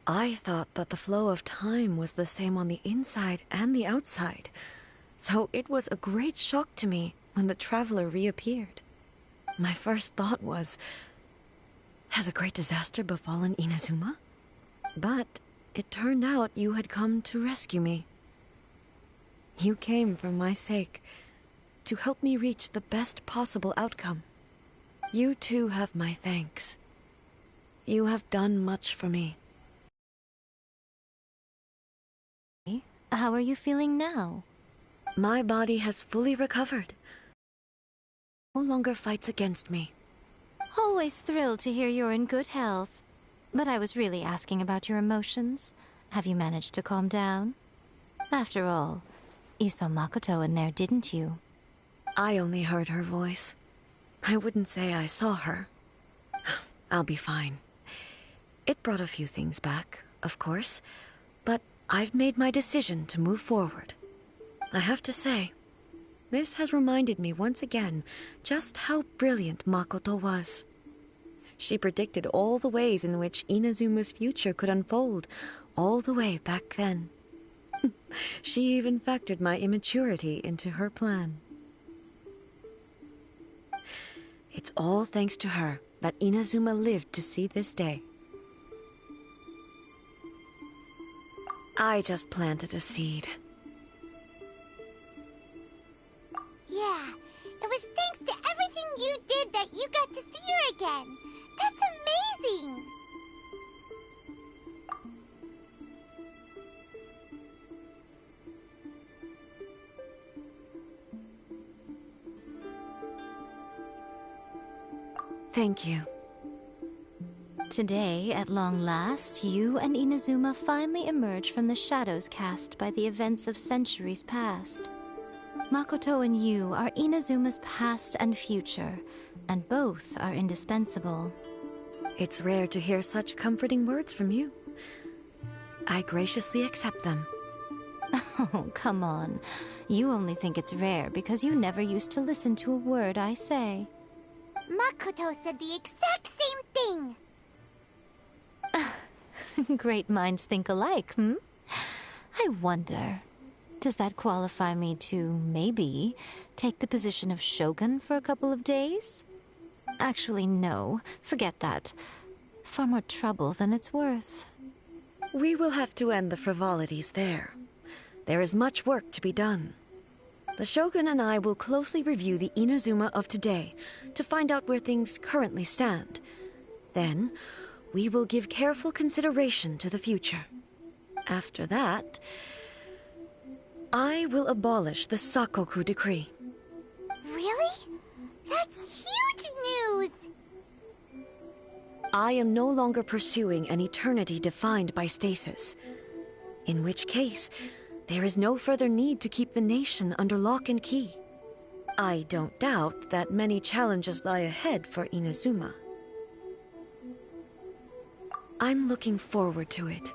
I thought that the flow of time was the same on the inside and the outside, so it was a great shock to me when the traveler reappeared. My first thought was, has a great disaster befallen Inazuma? But it turned out you had come to rescue me. You came for my sake, to help me reach the best possible outcome. You too have my thanks. You have done much for me. How are you feeling now? My body has fully recovered. No longer fights against me. Always thrilled to hear you're in good health. But I was really asking about your emotions. Have you managed to calm down? After all, you saw Makoto in there, didn't you? I only heard her voice. I wouldn't say I saw her. I'll be fine. It brought a few things back, of course, but I've made my decision to move forward. I have to say, this has reminded me once again just how brilliant Makoto was. She predicted all the ways in which Inazuma's future could unfold, all the way back then. She even factored my immaturity into her plan. It's all thanks to her that Inazuma lived to see this day. I just planted a seed. Yeah, it was thanks to everything you did that you got to see her again. That's amazing! Thank you. Today, at long last, you and Inazuma finally emerge from the shadows cast by the events of centuries past. Makoto and you are Inazuma's past and future, and both are indispensable. It's rare to hear such comforting words from you. I graciously accept them. Oh, come on. You only think it's rare because you never used to listen to a word I say. Makoto said the exact same thing! Great minds think alike, hmm? I wonder, Does that qualify me to, maybe, take the position of Shogun for a couple of days? Actually, no. Forget that. Far more trouble than it's worth. We will have to end the frivolities there. There is much work to be done. The Shogun and I will closely review the Inazuma of today to find out where things currently stand. Then, we will give careful consideration to the future. After that, I will abolish the Sakoku decree. Really? That's huge news! I am no longer pursuing an eternity defined by stasis. In which case, there is no further need to keep the nation under lock and key. I don't doubt that many challenges lie ahead for Inazuma. I'm looking forward to it.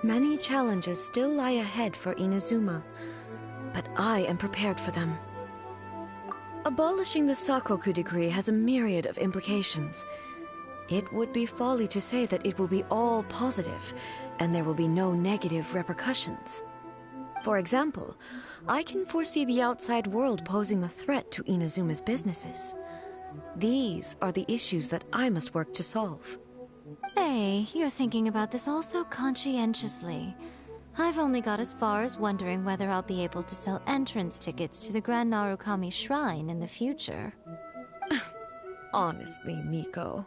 Many challenges still lie ahead for Inazuma, but I am prepared for them. Abolishing the Sakoku decree has a myriad of implications. It would be folly to say that it will be all positive, and there will be no negative repercussions. For example, I can foresee the outside world posing a threat to Inazuma's businesses. These are the issues that I must work to solve. Hey, you're thinking about this all so conscientiously. I've only got as far as wondering whether I'll be able to sell entrance tickets to the Grand Narukami Shrine in the future. Honestly, Miko.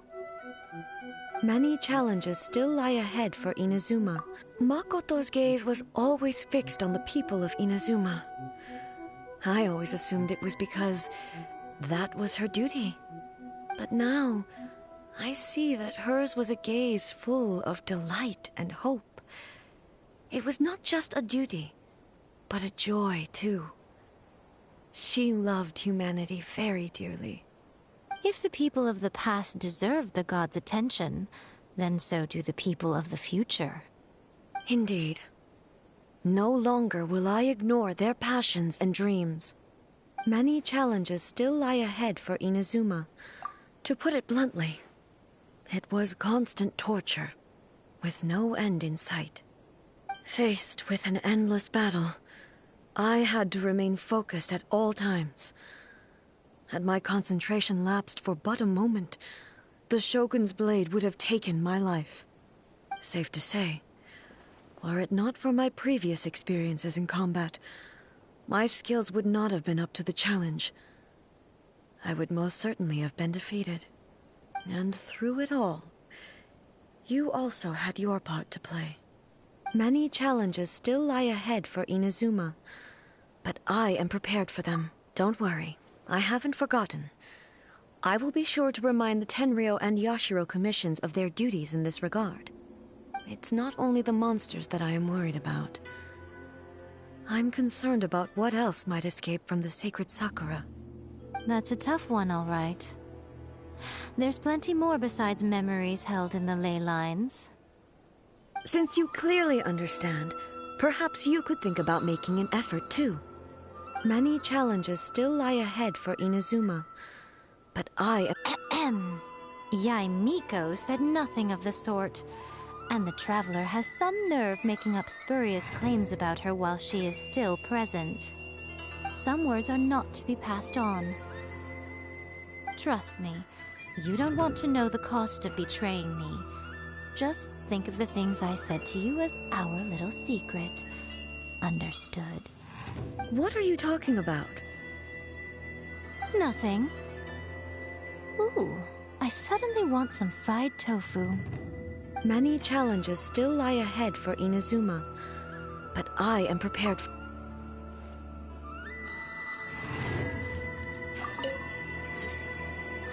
Many challenges still lie ahead for Inazuma. Makoto's gaze was always fixed on the people of Inazuma. I always assumed it was because that was her duty. But now, I see that hers was a gaze full of delight and hope. It was not just a duty, but a joy, too. She loved humanity very dearly. If the people of the past deserve the god's attention, then so do the people of the future. Indeed. No longer will I ignore their passions and dreams. Many challenges still lie ahead for Inazuma. To put it bluntly, it was constant torture, with no end in sight. Faced with an endless battle, I had to remain focused at all times. Had my concentration lapsed for but a moment, the Shogun's blade would have taken my life. Safe to say, were it not for my previous experiences in combat, my skills would not have been up to the challenge. I would most certainly have been defeated. And through it all, you also had your part to play. Many challenges still lie ahead for Inazuma, but I am prepared for them. Don't worry, I haven't forgotten. I will be sure to remind the Tenryo and Yashiro commissions of their duties in this regard. It's not only the monsters that I am worried about. I'm concerned about what else might escape from the sacred Sakura. That's a tough one, all right. There's plenty more besides memories held in the ley lines. Since you clearly understand, perhaps you could think about making an effort too. Many challenges still lie ahead for Inazuma, but I am... Yae Miko said nothing of the sort, and the traveler has some nerve making up spurious claims about her while she is still present. Some words are not to be passed on. Trust me, you don't want to know the cost of betraying me. Just think of the things I said to you as our little secret. Understood? What are you talking about? Nothing. Ooh, I suddenly want some fried tofu. Many challenges still lie ahead for Inazuma, but I am prepared for...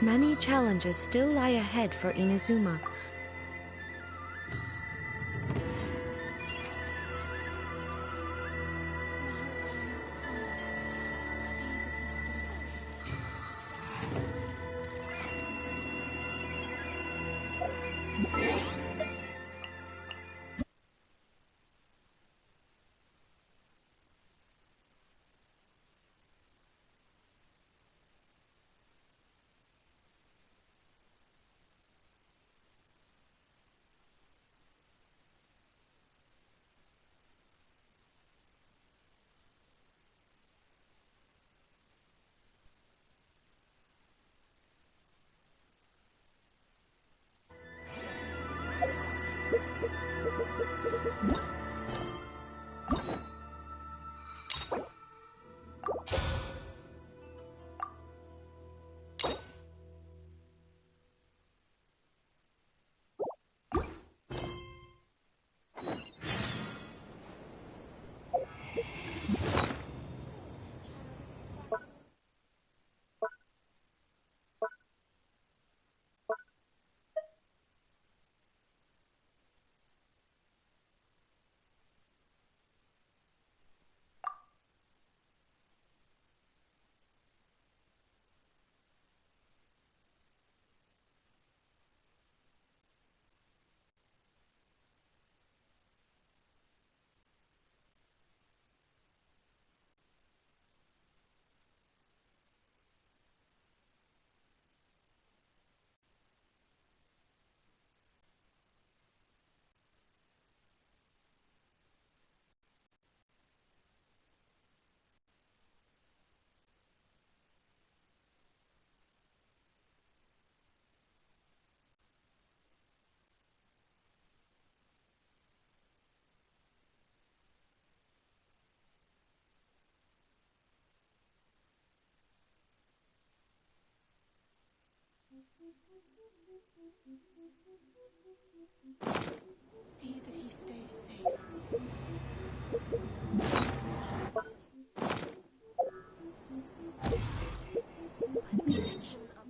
Many challenges still lie ahead for Inazuma. See that he stays safe. Protection of...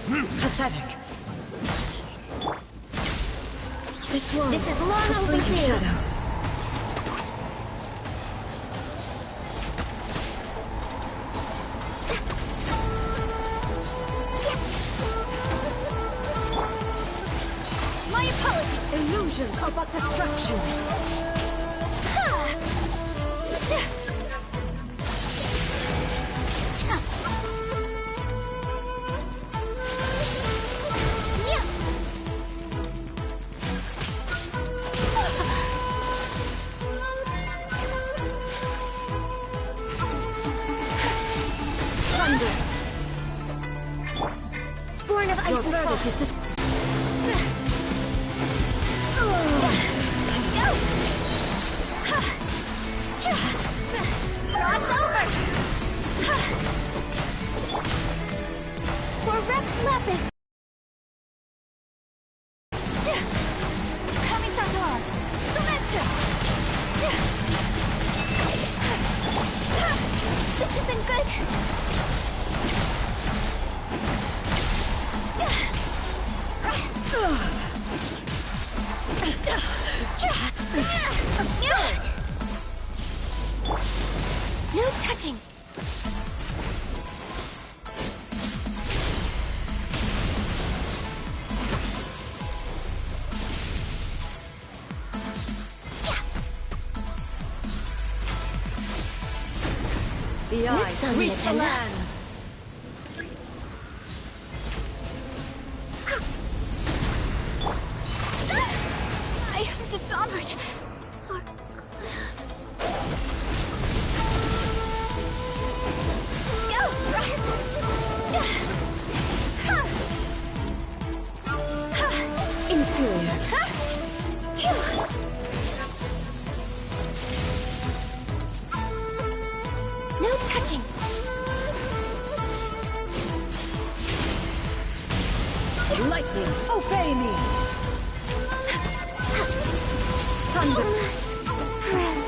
Pathetic. This is long overdue. Shadow. My apologies. Illusions are but distractions. Born of ice and frost. Is Frost over! For Rex Lapis! Kami-san to art. Sumetsu! This isn't good! No touching! The eye sweeps the lands. am dishonored. Our inferior. No touching. Lightning, obey me! Thunder! Press.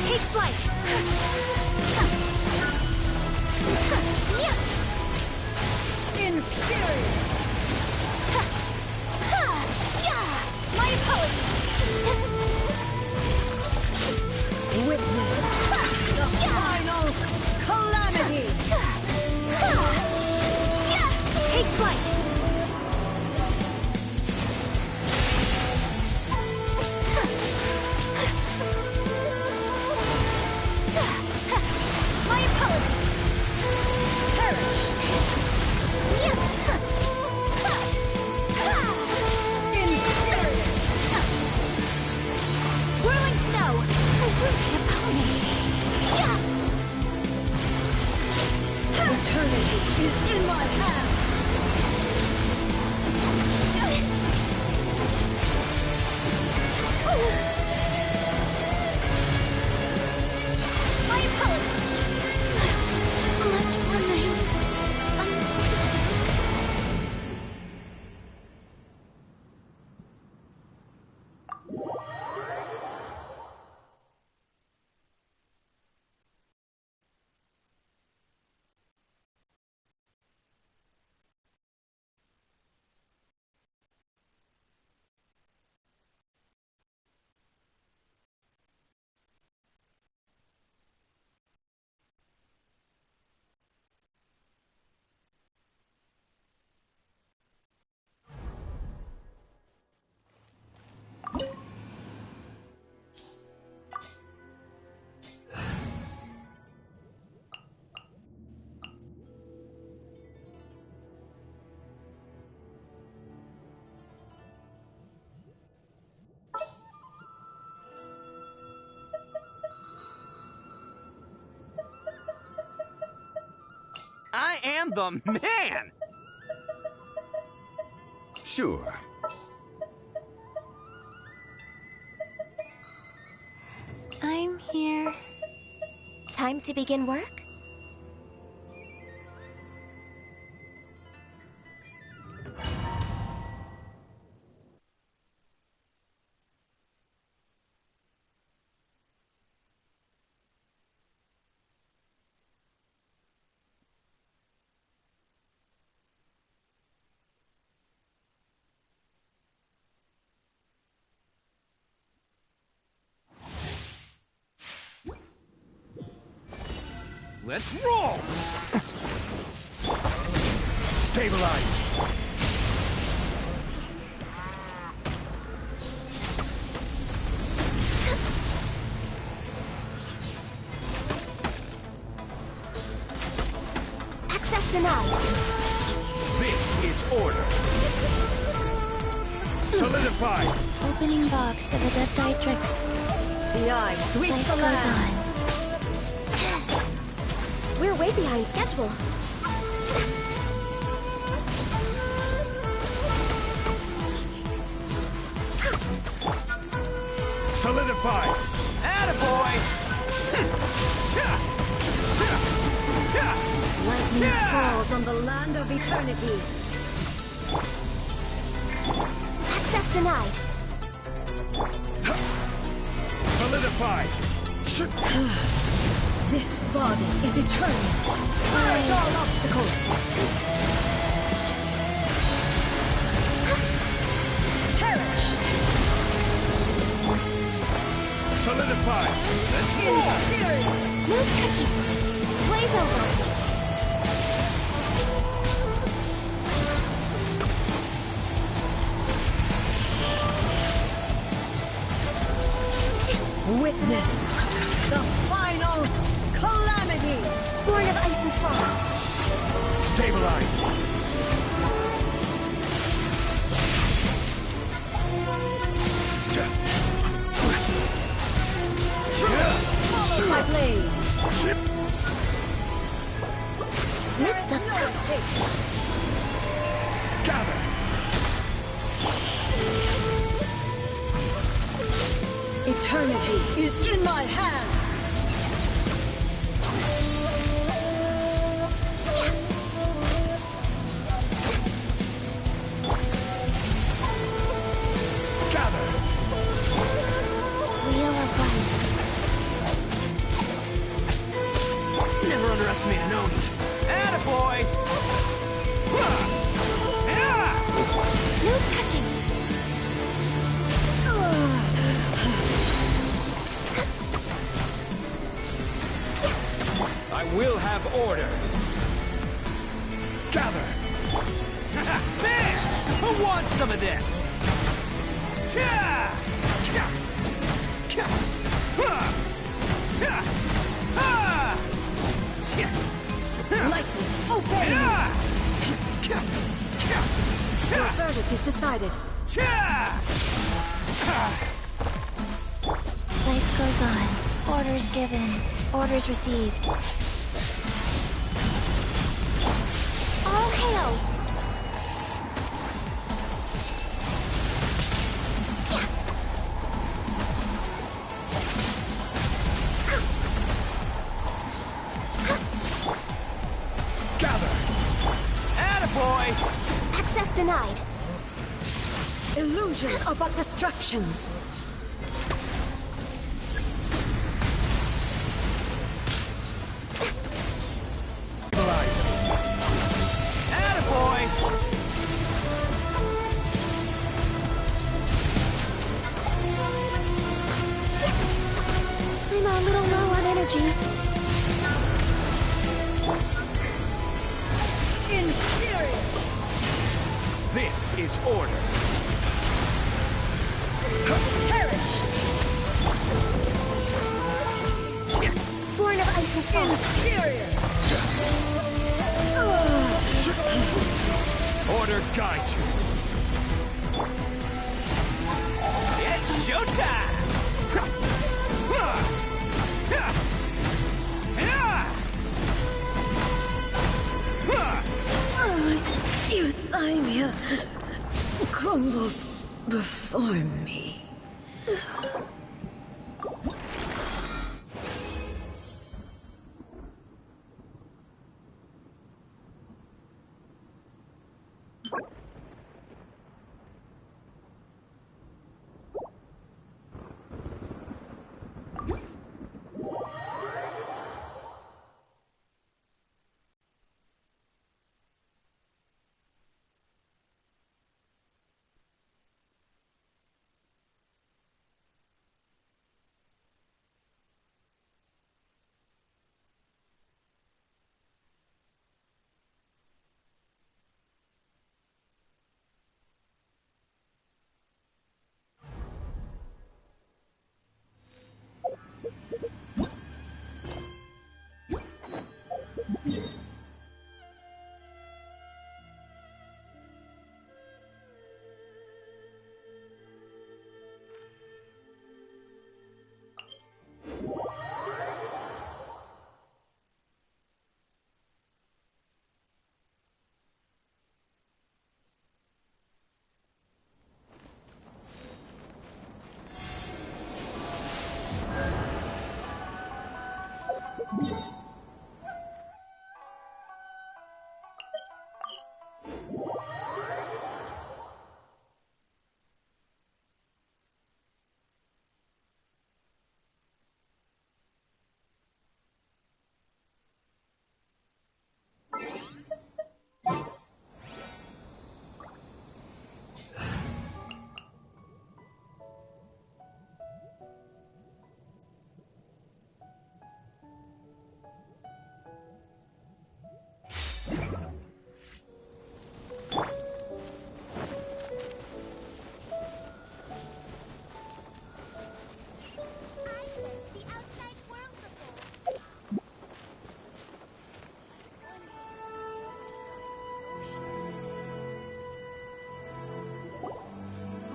Take flight! Inferior! My apologies! Witness the final calamity! Take flight! My apologies! Perish! Inferior! Whirling snow! A worthy opponent! Eternity is in my hands! My apologies! Much remains unfinished. I am the man! Sure. I'm here. Time to begin work? Let's roll! Stabilize! Access denied. This is order. Solidify! Opening box of Adeptitrix. The eye sweeps Life the goes land! on. We're way behind schedule. Solidify! Attaboy! Lightning falls on the land of eternity. Access denied. Solidified! This body is eternal. Break all obstacles. Perish. Solidified! Let's Inferior. No touching. Blaze over. Witness the final calamity. Born of ice and fog. stabilize! Follow my blade. Mix up. No escape. Gather! Eternity is in my hands. Gather! Wheel of life. Never underestimate an Oni. Attaboy! No touching. I will have order. Gather! Man! Who wants some of this? Lightning, obey me. Your verdict is decided. Life goes on. Orders given. Orders received. All hail! Gather! Attaboy! Access denied. Illusions are but distractions. Stabilize! Attaboy! I'm a little low on energy. Inferior. This is order. Perish. Born of ice and fog. Inferior. Order guide you. It's showtime! Euthymia crumbles before me.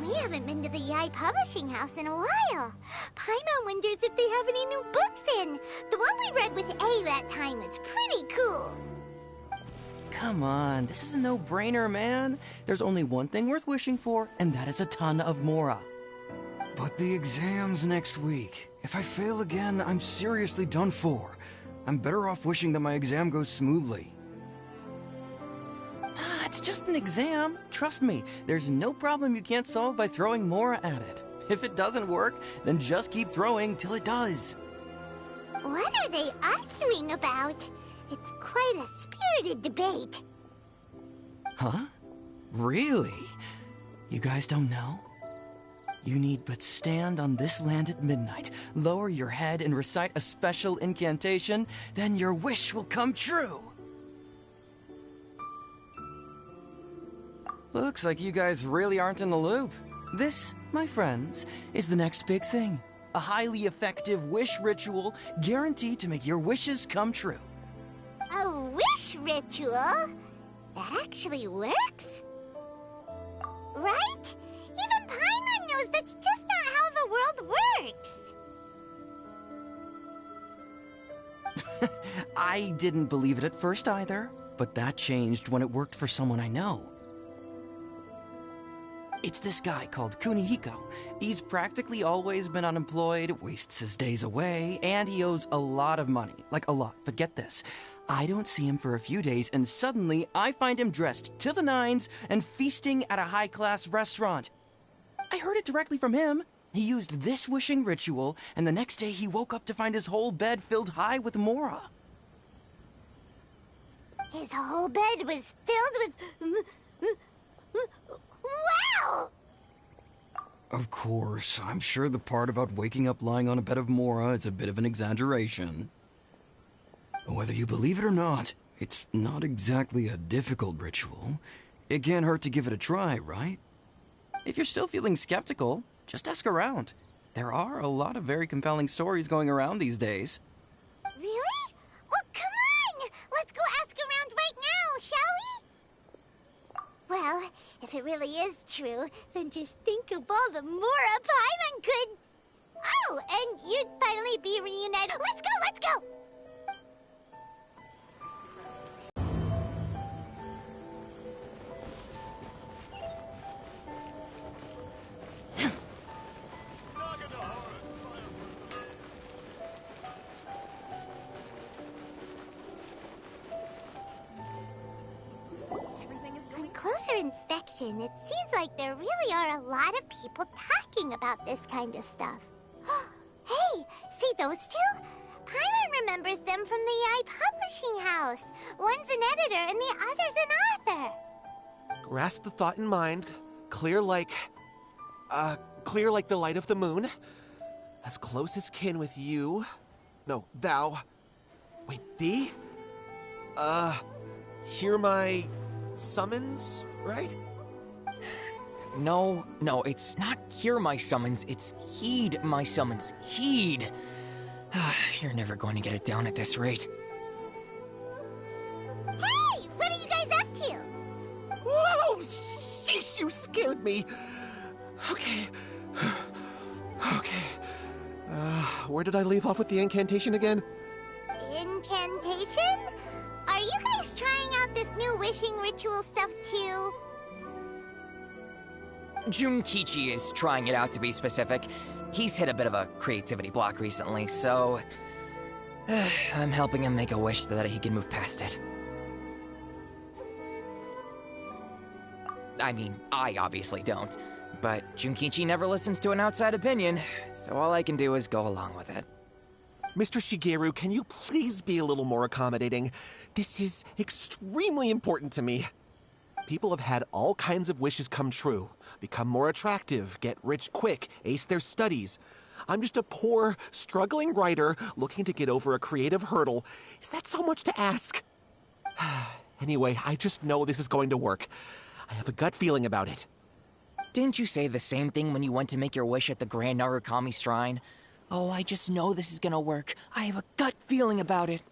We haven't been to the Yae Publishing House in a while. Paimon wonders if they have any new books in. The one we read with A that time is pretty cool. Come on, this is a no-brainer, man. There's only one thing worth wishing for, and that is a ton of Mora. But the exam's next week. If I fail again, I'm seriously done for. I'm better off wishing that my exam goes smoothly. It's just an exam. Trust me, there's no problem you can't solve by throwing Mora at it. If it doesn't work, then just keep throwing till it does. What are they arguing about? It's quite a spirited debate. Huh? Really? You guys don't know? You need but stand on this land at midnight, lower your head and recite a special incantation, then your wish will come true. Looks like you guys really aren't in the loop. This, my friends, is the next big thing. A highly effective wish ritual guaranteed to make your wishes come true. A wish ritual? That actually works? Right? Even Paimon knows that's just not how the world works. I didn't believe it at first either, but that changed when it worked for someone I know. It's this guy called Kunihiko. He's practically always been unemployed, wastes his days away, and he owes a lot of money. Like a lot, but get this. I don't see him for a few days, and suddenly I find him dressed to the nines and feasting at a high-class restaurant. I heard it directly from him. He used this wishing ritual, and the next day he woke up to find his whole bed filled high with Mora. His whole bed was filled with... Wow! Of course, I'm sure the part about waking up lying on a bed of Mora is a bit of an exaggeration. Whether you believe it or not, it's not exactly a difficult ritual. It can't hurt to give it a try, right? If you're still feeling skeptical, just ask around. There are a lot of very compelling stories going around these days. Really? Well, come on! Let's go ask around right now, shall we? Well, if it really is true, then just think of all the Mora Paimon could... Oh, and you'd finally be reunited. Let's go, let's go! Closer inspection, it seems like there really are a lot of people talking about this kind of stuff. Hey, see those two? Paimon remembers them from the Yae Publishing House. One's an editor and the other's an author. Grasp the thought in mind. Clear like the light of the moon. As close as kin with you. No, thou. Wait, thee? Hear my... summons, right? No, it's not hear my summons, it's heed my summons. Heed! You're never going to get it down at this rate. Hey! What are you guys up to? Whoa! Sheesh, you scared me! Okay. Okay. Where did I leave off with the incantation again? Incantation? Are you guys trying out this new wishing ritual stuff too? Junkichi is trying it out, to be specific. He's hit a bit of a creativity block recently, so... I'm helping him make a wish so that he can move past it. I mean, I obviously don't. But Junkichi never listens to an outside opinion, so all I can do is go along with it. Mr. Shigeru, can you please be a little more accommodating? This is extremely important to me. People have had all kinds of wishes come true. Become more attractive, get rich quick, ace their studies. I'm just a poor, struggling writer looking to get over a creative hurdle. Is that so much to ask? Anyway, I just know this is going to work. I have a gut feeling about it. Didn't you say the same thing when you went to make your wish at the Grand Narukami Shrine? Oh, I just know this is gonna work. I have a gut feeling about it.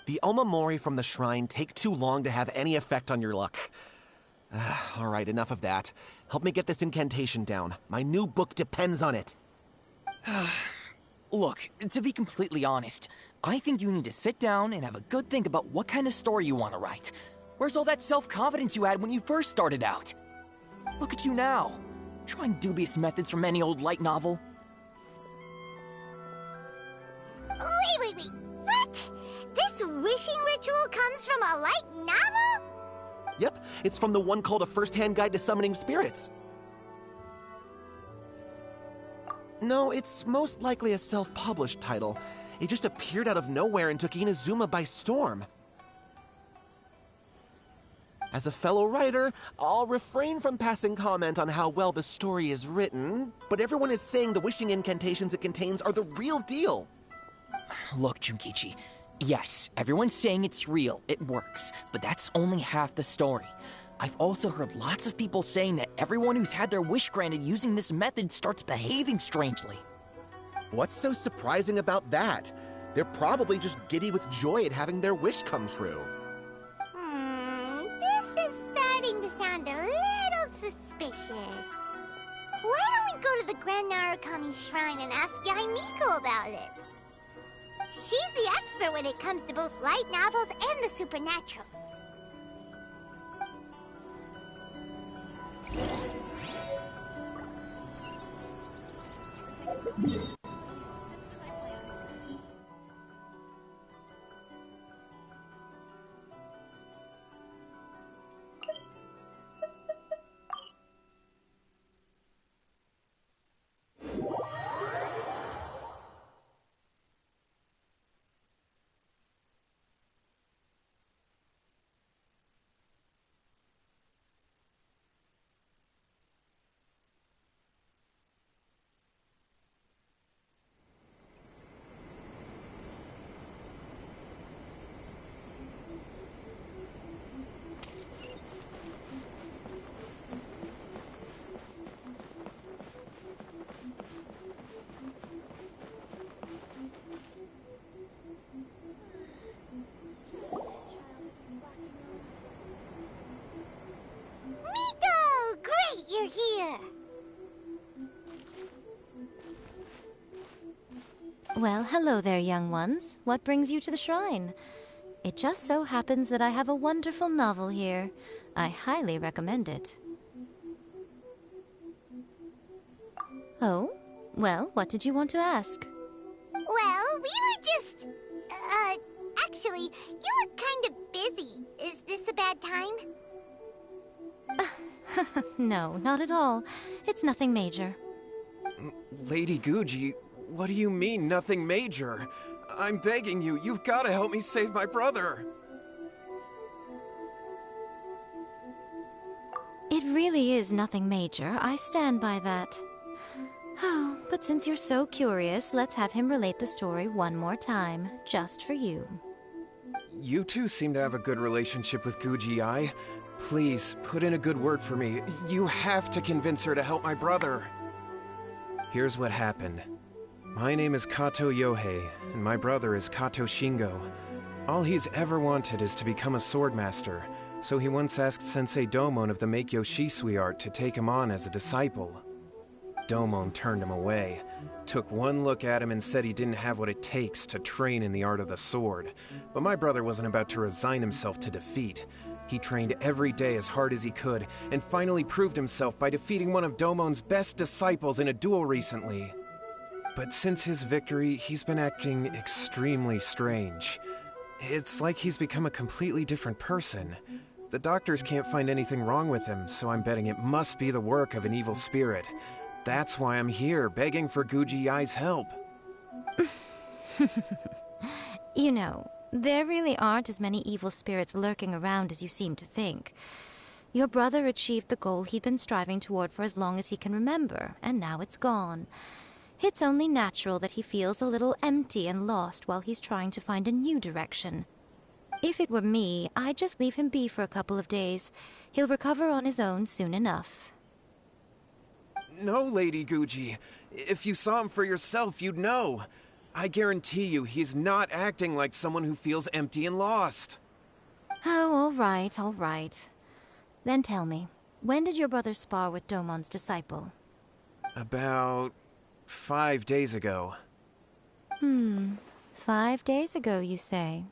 The Omamori from the shrine take too long to have any effect on your luck. All right, enough of that. Help me get this incantation down. My new book depends on it. Look, to be completely honest, I think you need to sit down and have a good think about what kind of story you want to write. Where's all that self-confidence you had when you first started out? Look at you now, trying dubious methods from any old light novel. Wait. What? This wishing ritual comes from a light novel? Yep, it's from the one called A First-Hand Guide to Summoning Spirits. No, it's most likely a self-published title. It just appeared out of nowhere and took Inazuma by storm. As a fellow writer, I'll refrain from passing comment on how well the story is written, but everyone is saying the wishing incantations it contains are the real deal. Look, Junkichi, yes, everyone's saying it's real, it works, but that's only half the story. I've also heard lots of people saying that everyone who's had their wish granted using this method starts behaving strangely. What's so surprising about that? They're probably just giddy with joy at having their wish come true. This is starting to sound a little suspicious. Why don't we go to the Grand Narukami Shrine and ask Yae Miko about it? She's the expert when it comes to both light novels and the supernatural. You're here! Well, hello there, young ones. What brings you to the shrine? It just so happens that I have a wonderful novel here. I highly recommend it. Oh? Well, what did you want to ask? Well, we were just... actually, you look kind of busy. Is this a bad time? No, not at all. It's nothing major. Lady Guji, what do you mean, nothing major? I'm begging you, you've got to help me save my brother. It really is nothing major. I stand by that. Oh, but since you're so curious, let's have him relate the story one more time, just for you. You two seem to have a good relationship with Guji-ai. Please, put in a good word for me. You have to convince her to help my brother. Here's what happened. My name is Kato Yohei, and my brother is Kato Shingo. All he's ever wanted is to become a swordmaster, so he once asked Sensei Domon of the Meikyo Shisui art to take him on as a disciple. Domon turned him away, took one look at him and said he didn't have what it takes to train in the art of the sword. But my brother wasn't about to resign himself to defeat. He trained every day as hard as he could, and finally proved himself by defeating one of Domon's best disciples in a duel recently. But since his victory, he's been acting extremely strange. It's like he's become a completely different person. The doctors can't find anything wrong with him, so I'm betting it must be the work of an evil spirit. That's why I'm here, begging for Guji-ai's help. You know, there really aren't as many evil spirits lurking around as you seem to think. Your brother achieved the goal he'd been striving toward for as long as he can remember, and now it's gone. It's only natural that he feels a little empty and lost while he's trying to find a new direction. If it were me, I'd just leave him be for a couple of days. He'll recover on his own soon enough. No, Lady Guji. If you saw him for yourself, you'd know. I guarantee you, he's not acting like someone who feels empty and lost. Oh, all right, all right. Then tell me, when did your brother spar with Domon's disciple? About 5 days ago. 5 days ago, you say?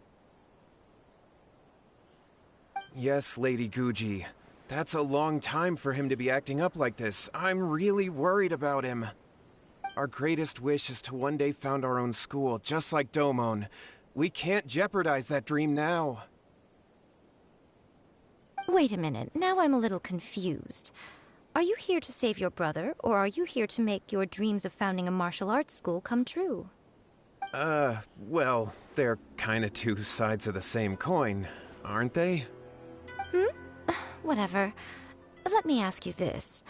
Yes, Lady Guji. That's a long time for him to be acting up like this. I'm really worried about him. Our greatest wish is to one day found our own school, just like Domon. We can't jeopardize that dream now. Wait a minute, now I'm a little confused. Are you here to save your brother, or are you here to make your dreams of founding a martial arts school come true? Well, they're kinda two sides of the same coin, aren't they? Whatever. Let me ask you this.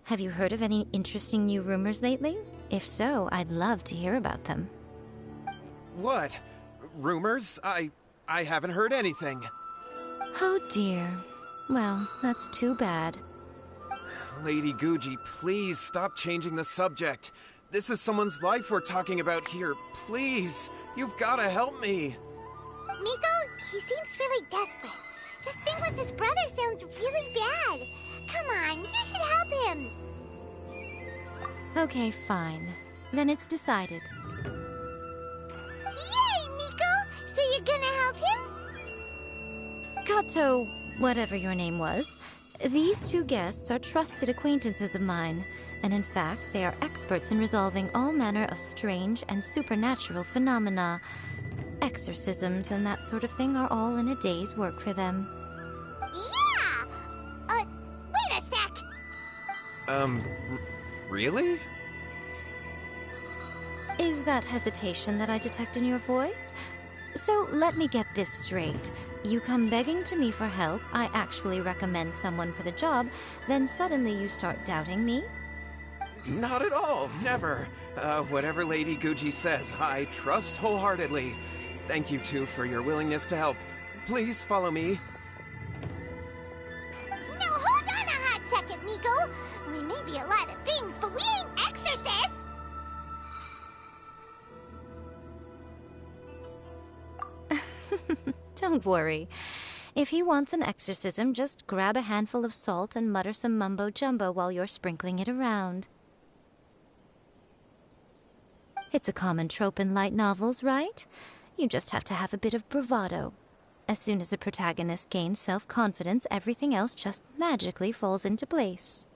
Have you heard of any interesting new rumors lately? If so, I'd love to hear about them. What? Rumors? I haven't heard anything. Oh dear. Well, that's too bad. Lady Guji, please stop changing the subject. This is someone's life we're talking about here. Please, you've gotta help me. Miko, he seems really desperate. This thing with his brother sounds really bad. Come on, you should help him. Okay, fine. Then it's decided. Yay, Miko! So you're gonna help him? Kato, whatever your name was, these two guests are trusted acquaintances of mine, and in fact, they are experts in resolving all manner of strange and supernatural phenomena. Exorcisms and that sort of thing are all in a day's work for them. Yeah! Wait a sec! Really? Is that hesitation that I detect in your voice? So let me get this straight. You come begging to me for help, I actually recommend someone for the job, then suddenly you start doubting me? Not at all, never. Whatever Lady Guji says, I trust wholeheartedly. Thank you two for your willingness to help. Please follow me. Now hold on a hot second, Miko. We may be a lot of things, but we ain't exorcists! Don't worry. If he wants an exorcism, just grab a handful of salt and mutter some mumbo-jumbo while you're sprinkling it around. It's a common trope in light novels, right? You just have to have a bit of bravado. As soon as the protagonist gains self-confidence, everything else just magically falls into place.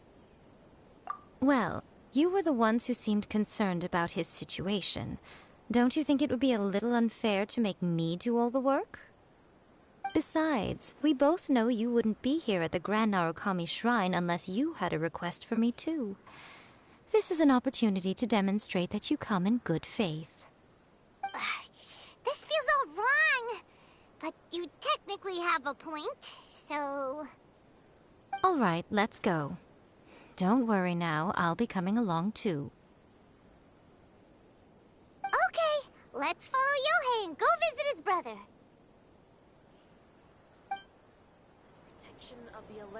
Well, you were the ones who seemed concerned about his situation. Don't you think it would be a little unfair to make me do all the work? Besides, we both know you wouldn't be here at the Grand Narukami Shrine unless you had a request for me too. This is an opportunity to demonstrate that you come in good faith. This feels all wrong. But you technically have a point, so... All right, let's go. Don't worry now, I'll be coming along too. Okay, let's follow Yohei and go visit his brother.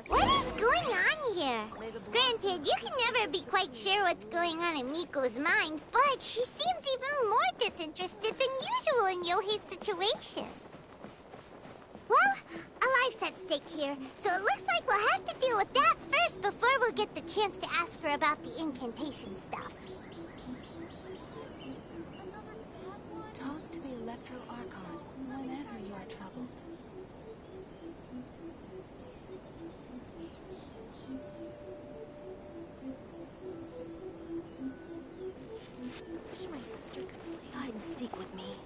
What is going on here? Granted, you can never be quite sure what's going on in Miko's mind, but she seems even more disinterested than usual in Yohei's situation. Well, a life's at stake here, so it looks like we'll have to deal with that first before we'll get the chance to ask her about the incantation stuff. Talk to the Electro Archon whenever you are troubled. I wish my sister could play hide and seek with me.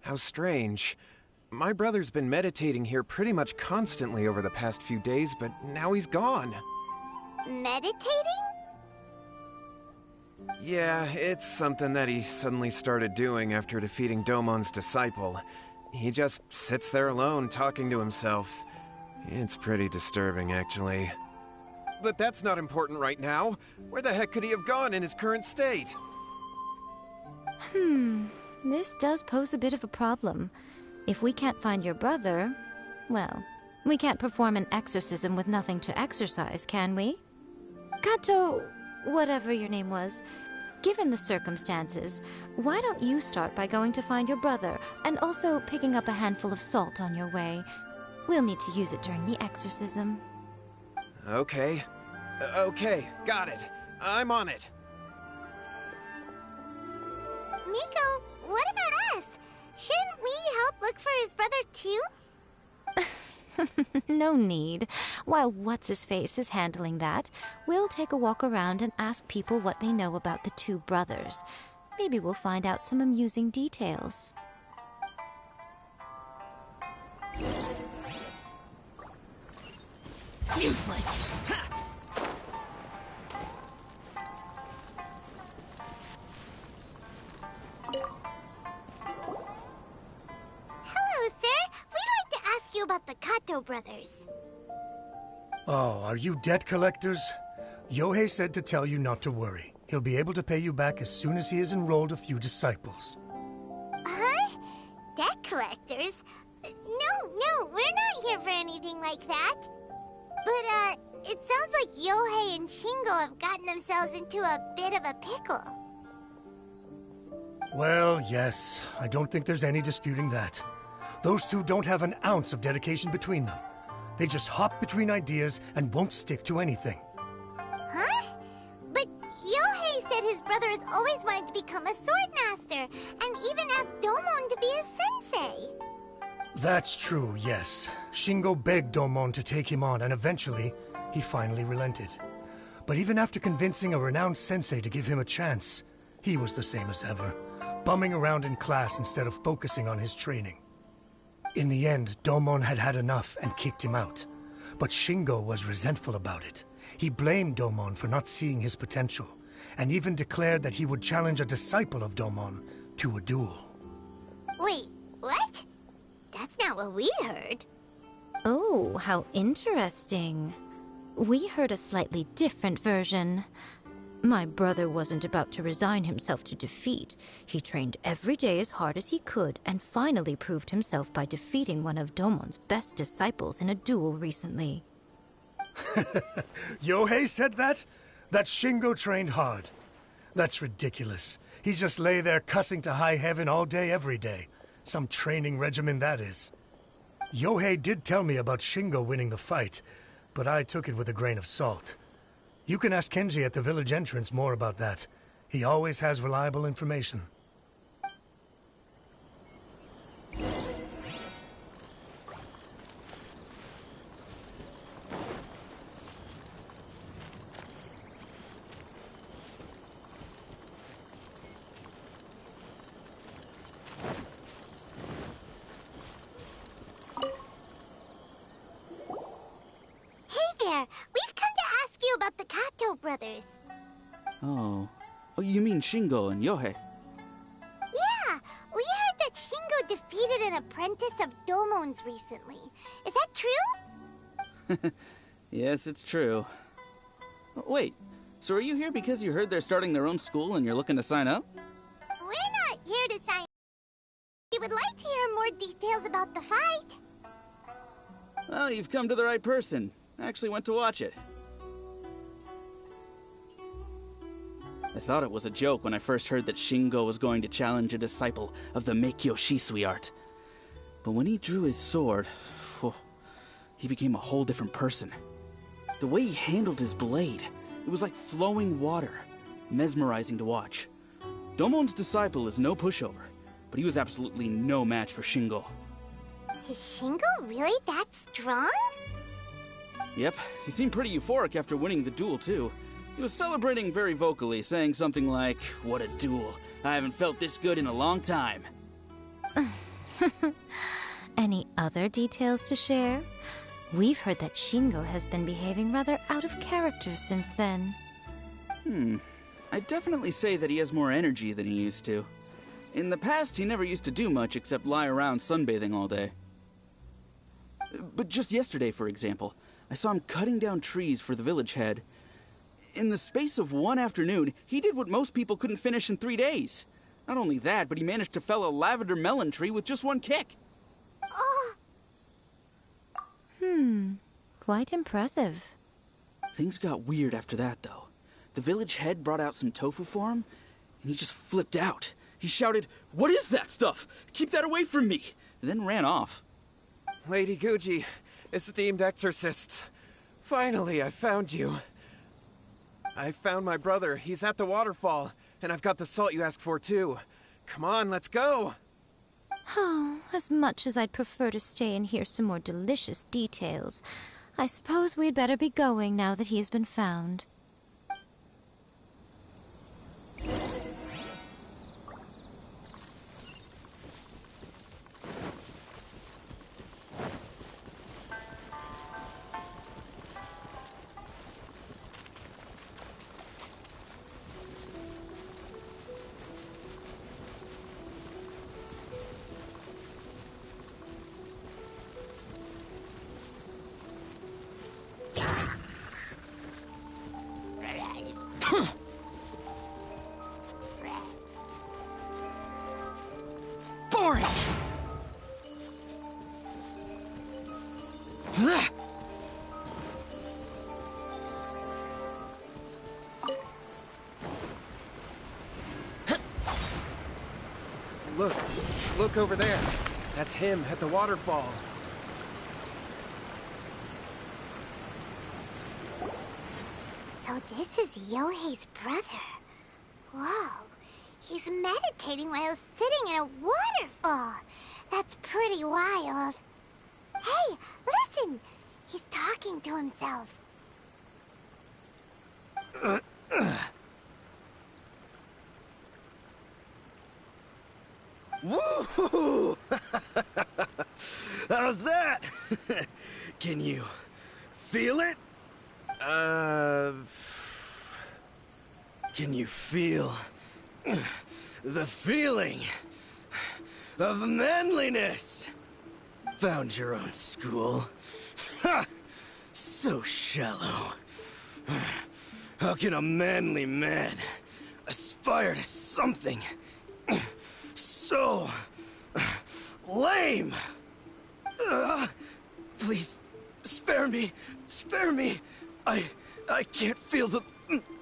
How strange. My brother's been meditating here pretty much constantly over the past few days, but now he's gone. Meditating? Yeah, it's something that he suddenly started doing after defeating Domon's disciple. He just sits there alone, talking to himself. It's pretty disturbing, actually. But that's not important right now. Where the heck could he have gone in his current state? This does pose a bit of a problem. If we can't find your brother, well, we can't perform an exorcism with nothing to exorcise, can we? Kato, whatever your name was, given the circumstances, why don't you start by going to find your brother, and also picking up a handful of salt on your way? We'll need to use it during the exorcism. Okay. Okay, got it. I'm on it. Miko, what about us? Shouldn't we help look for his brother too? No need. While What's-His-Face is handling that, we'll take a walk around and ask people what they know about the two brothers. Maybe we'll find out some amusing details. Useless! Hello, sir. We'd like to ask you about the Kato brothers. Oh, are you debt collectors? Yohei said to tell you not to worry. He'll be able to pay you back as soon as he has enrolled a few disciples. Huh? Debt collectors? No, we're not here for anything like that. But, it sounds like Yohei and Shingo have gotten themselves into a bit of a pickle. Well, yes. I don't think there's any disputing that. Those two don't have an ounce of dedication between them. They just hop between ideas and won't stick to anything. Huh? But Yohei said his brother has always wanted to become a sword master, and even asked Domon to be his sensei. That's true, yes. Shingo begged Domon to take him on, and eventually, he finally relented. But even after convincing a renowned sensei to give him a chance, he was the same as ever, bumming around in class instead of focusing on his training. In the end, Domon had had enough and kicked him out. But Shingo was resentful about it. He blamed Domon for not seeing his potential, and even declared that he would challenge a disciple of Domon to a duel. Wait, what? That's not what we heard. Oh, how interesting. We heard a slightly different version. My brother wasn't about to resign himself to defeat. He trained every day as hard as he could and finally proved himself by defeating one of Domon's best disciples in a duel recently. Yohei said that? That Shingo trained hard. That's ridiculous. He just lay there cussing to high heaven all day, every day. Some training regimen, that is. Yohei did tell me about Shingo winning the fight, but I took it with a grain of salt. You can ask Kenji at the village entrance more about that. He always has reliable information. We've come to ask you about the Kato brothers. Oh, you mean Shingo and Yohei? Yeah, we heard that Shingo defeated an apprentice of Domon's recently. Is that true? Yes, it's true. Wait, So are you here because you heard they're starting their own school and you're looking to sign up? We're not here to sign. We would like to hear more details about the fight. Well, you've come to the right person. I actually went to watch it. I thought it was a joke when I first heard that Shingo was going to challenge a disciple of the Meikyo Shisui art. But when he drew his sword, he became a whole different person. The way he handled his blade, it was like flowing water, mesmerizing to watch. Domon's disciple is no pushover, but he was absolutely no match for Shingo. Is Shingo really that strong? Yep, he seemed pretty euphoric after winning the duel, too. He was celebrating very vocally, saying something like, "What a duel. I haven't felt this good in a long time." Any other details to share? We've heard that Shingo has been behaving rather out of character since then. I'd definitely say that he has more energy than he used to. In the past, he never used to do much except lie around sunbathing all day. But just yesterday, for example, I saw him cutting down trees for the village head. In the space of one afternoon, he did what most people couldn't finish in 3 days. Not only that, but he managed to fell a lavender melon tree with just one kick. Quite impressive. Things got weird after that, though. The village head brought out some tofu for him, and he just flipped out. He shouted, "What is that stuff? Keep that away from me!" and then ran off. Lady Guji, esteemed exorcists, finally I found you. I found my brother. He's at the waterfall, and I've got the salt you asked for, too. Come on, let's go! Oh, as much as I'd prefer to stay and hear some more delicious details, I suppose we'd better be going now that he's been found. Boring! Look over there. That's him at the waterfall. So this is Yohei's brother. Whoa. He's meditating while sitting in a waterfall. That's pretty wild. Hey, listen! He's talking to himself. Woo! How's that? Can you feel it? Can you feel the feeling of manliness? Found your own school. Ha! So shallow. How can a manly man aspire to something so lame? Please, spare me. Spare me. I can't feel the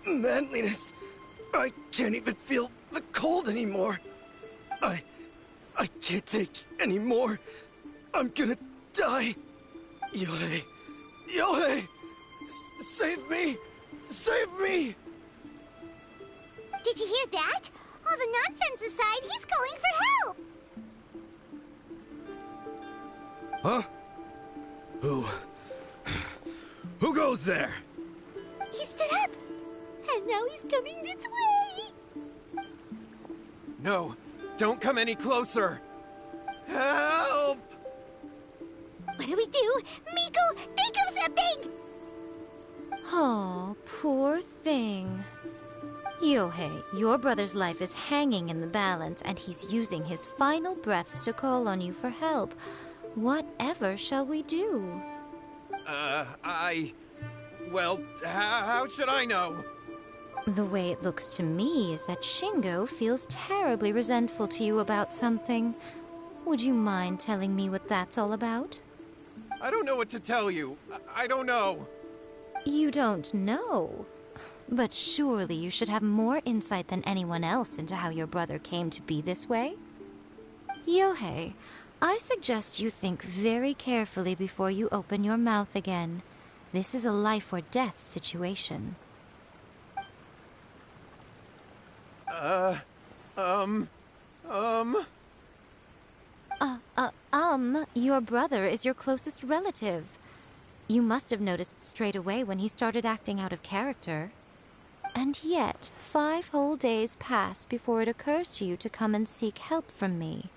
manliness. I can't even feel the cold anymore. I can't take any more. I'm gonna die. Yohei. Yohei! Save me! Save me! Did you hear that? All the nonsense aside, he's calling for help! Huh? Who goes there? He stood up! And now he's coming this way! No, don't come any closer! Help! What do we do? Miko, think of something! Oh, poor thing. Yohei, your brother's life is hanging in the balance, and he's using his final breaths to call on you for help. Whatever shall we do? Well, how should I know? The way it looks to me is that Shingo feels terribly resentful to you about something. Would you mind telling me what that's all about? I don't know what to tell you. I don't know. You don't know? But surely you should have more insight than anyone else into how your brother came to be this way? Yohei, I suggest you think very carefully before you open your mouth again. This is a life or death situation. Your brother is your closest relative. You must have noticed straight away when he started acting out of character. And yet, 5 whole days pass before it occurs to you to come and seek help from me.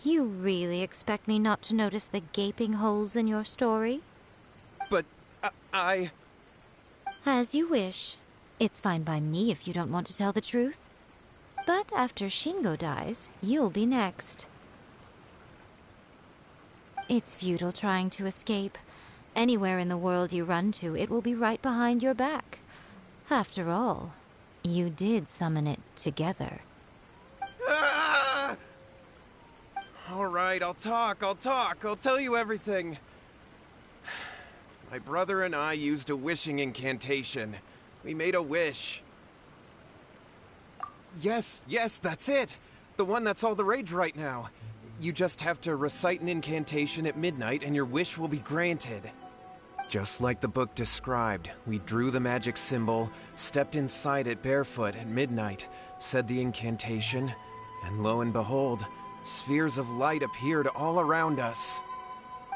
You really expect me not to notice the gaping holes in your story? But, I... As you wish. It's fine by me if you don't want to tell the truth. But after Shingo dies, you'll be next. It's futile trying to escape. Anywhere in the world you run to, it will be right behind your back. After all, you did summon it together. Ah! All right, I'll talk. I'll tell you everything. My brother and I used a wishing incantation. We made a wish. Yes, that's it. The one that's all the rage right now. You just have to recite an incantation at midnight and your wish will be granted. Just like the book described, we drew the magic symbol, stepped inside it barefoot at midnight, said the incantation, and lo and behold, spheres of light appeared all around us.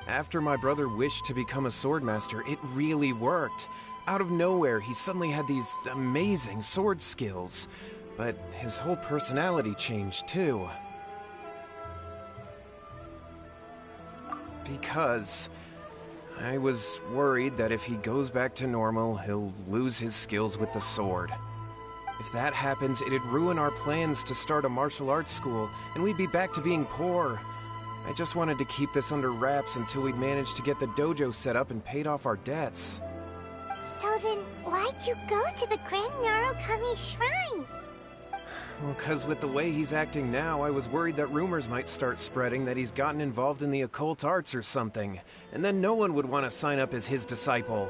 After my brother wished to become a swordmaster, it really worked. Out of nowhere, he suddenly had these amazing sword skills, but his whole personality changed too. Because I was worried that if he goes back to normal, he'll lose his skills with the sword. If that happens, it'd ruin our plans to start a martial arts school, and we'd be back to being poor. I just wanted to keep this under wraps until we'd managed to get the dojo set up and paid off our debts. So then, why'd you go to the Grand Narukami Shrine? Well, 'cause with the way he's acting now, I was worried that rumors might start spreading that he's gotten involved in the occult arts or something, and then no one would want to sign up as his disciple.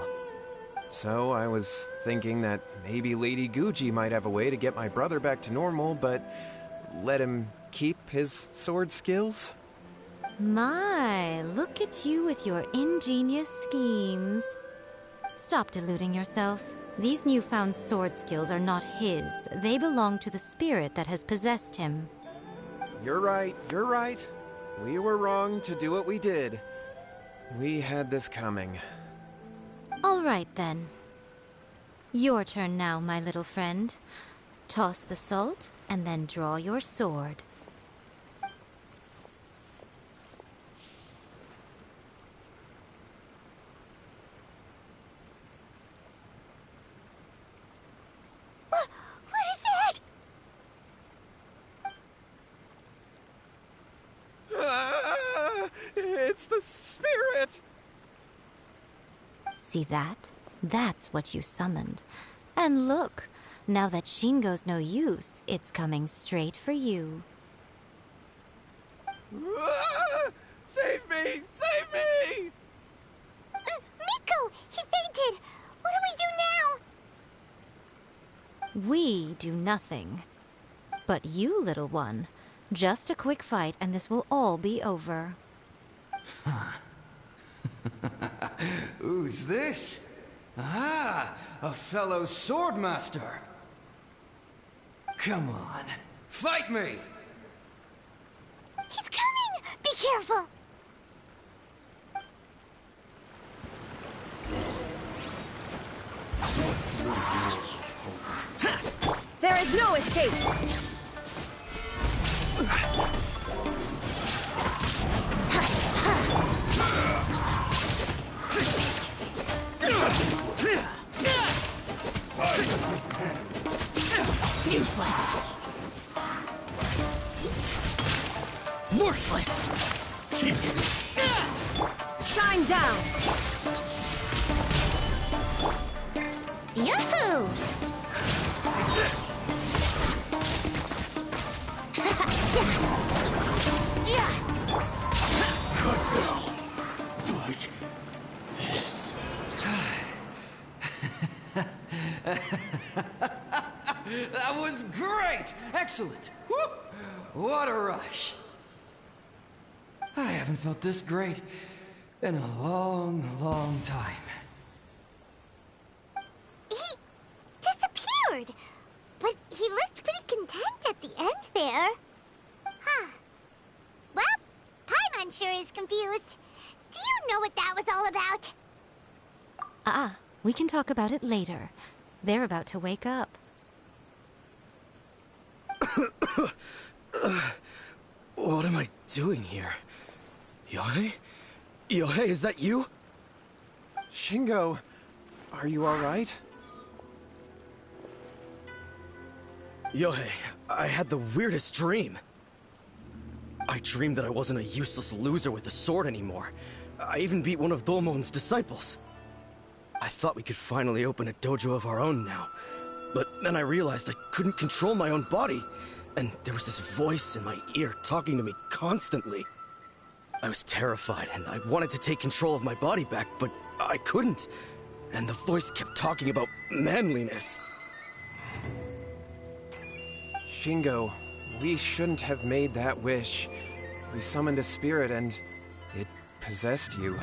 So I was thinking that maybe Lady Guji might have a way to get my brother back to normal, but let him keep his sword skills? My, look at you with your ingenious schemes. Stop deluding yourself. These newfound sword skills are not his. They belong to the spirit that has possessed him. You're right. We were wrong to do what we did. We had this coming. All right, then. Your turn now, my little friend. Toss the salt, and then draw your sword. What is that? It's the spirit! See that? That's what you summoned. And look, now that Shingo's no use, it's coming straight for you. Save me! Save me! Miko! He fainted! What do we do now? We do nothing. But you, little one, just a quick fight and this will all be over. Who's this? Ah, a fellow swordmaster. Come on, fight me! He's coming! Be careful! There is no escape! Useless. Worthless. Shine down! Yep. Yahoo! Like this. That was great! Excellent! Woo! What a rush! I haven't felt this great in a long, long time. He disappeared, but he looked pretty content at the end there. Huh. Well, Paimon sure is confused. Do you know what that was all about? We can talk about it later. They're about to wake up. What am I doing here? Yae? Yae, is that you? Shingo, are you alright? Yae, I had the weirdest dream. I dreamed that I wasn't a useless loser with a sword anymore. I even beat one of Domon's disciples. I thought we could finally open a dojo of our own now. But then I realized I couldn't control my own body. And there was this voice in my ear talking to me constantly. I was terrified and I wanted to take control of my body back, but I couldn't. And the voice kept talking about manliness. Shingo, we shouldn't have made that wish. We summoned a spirit and it possessed you.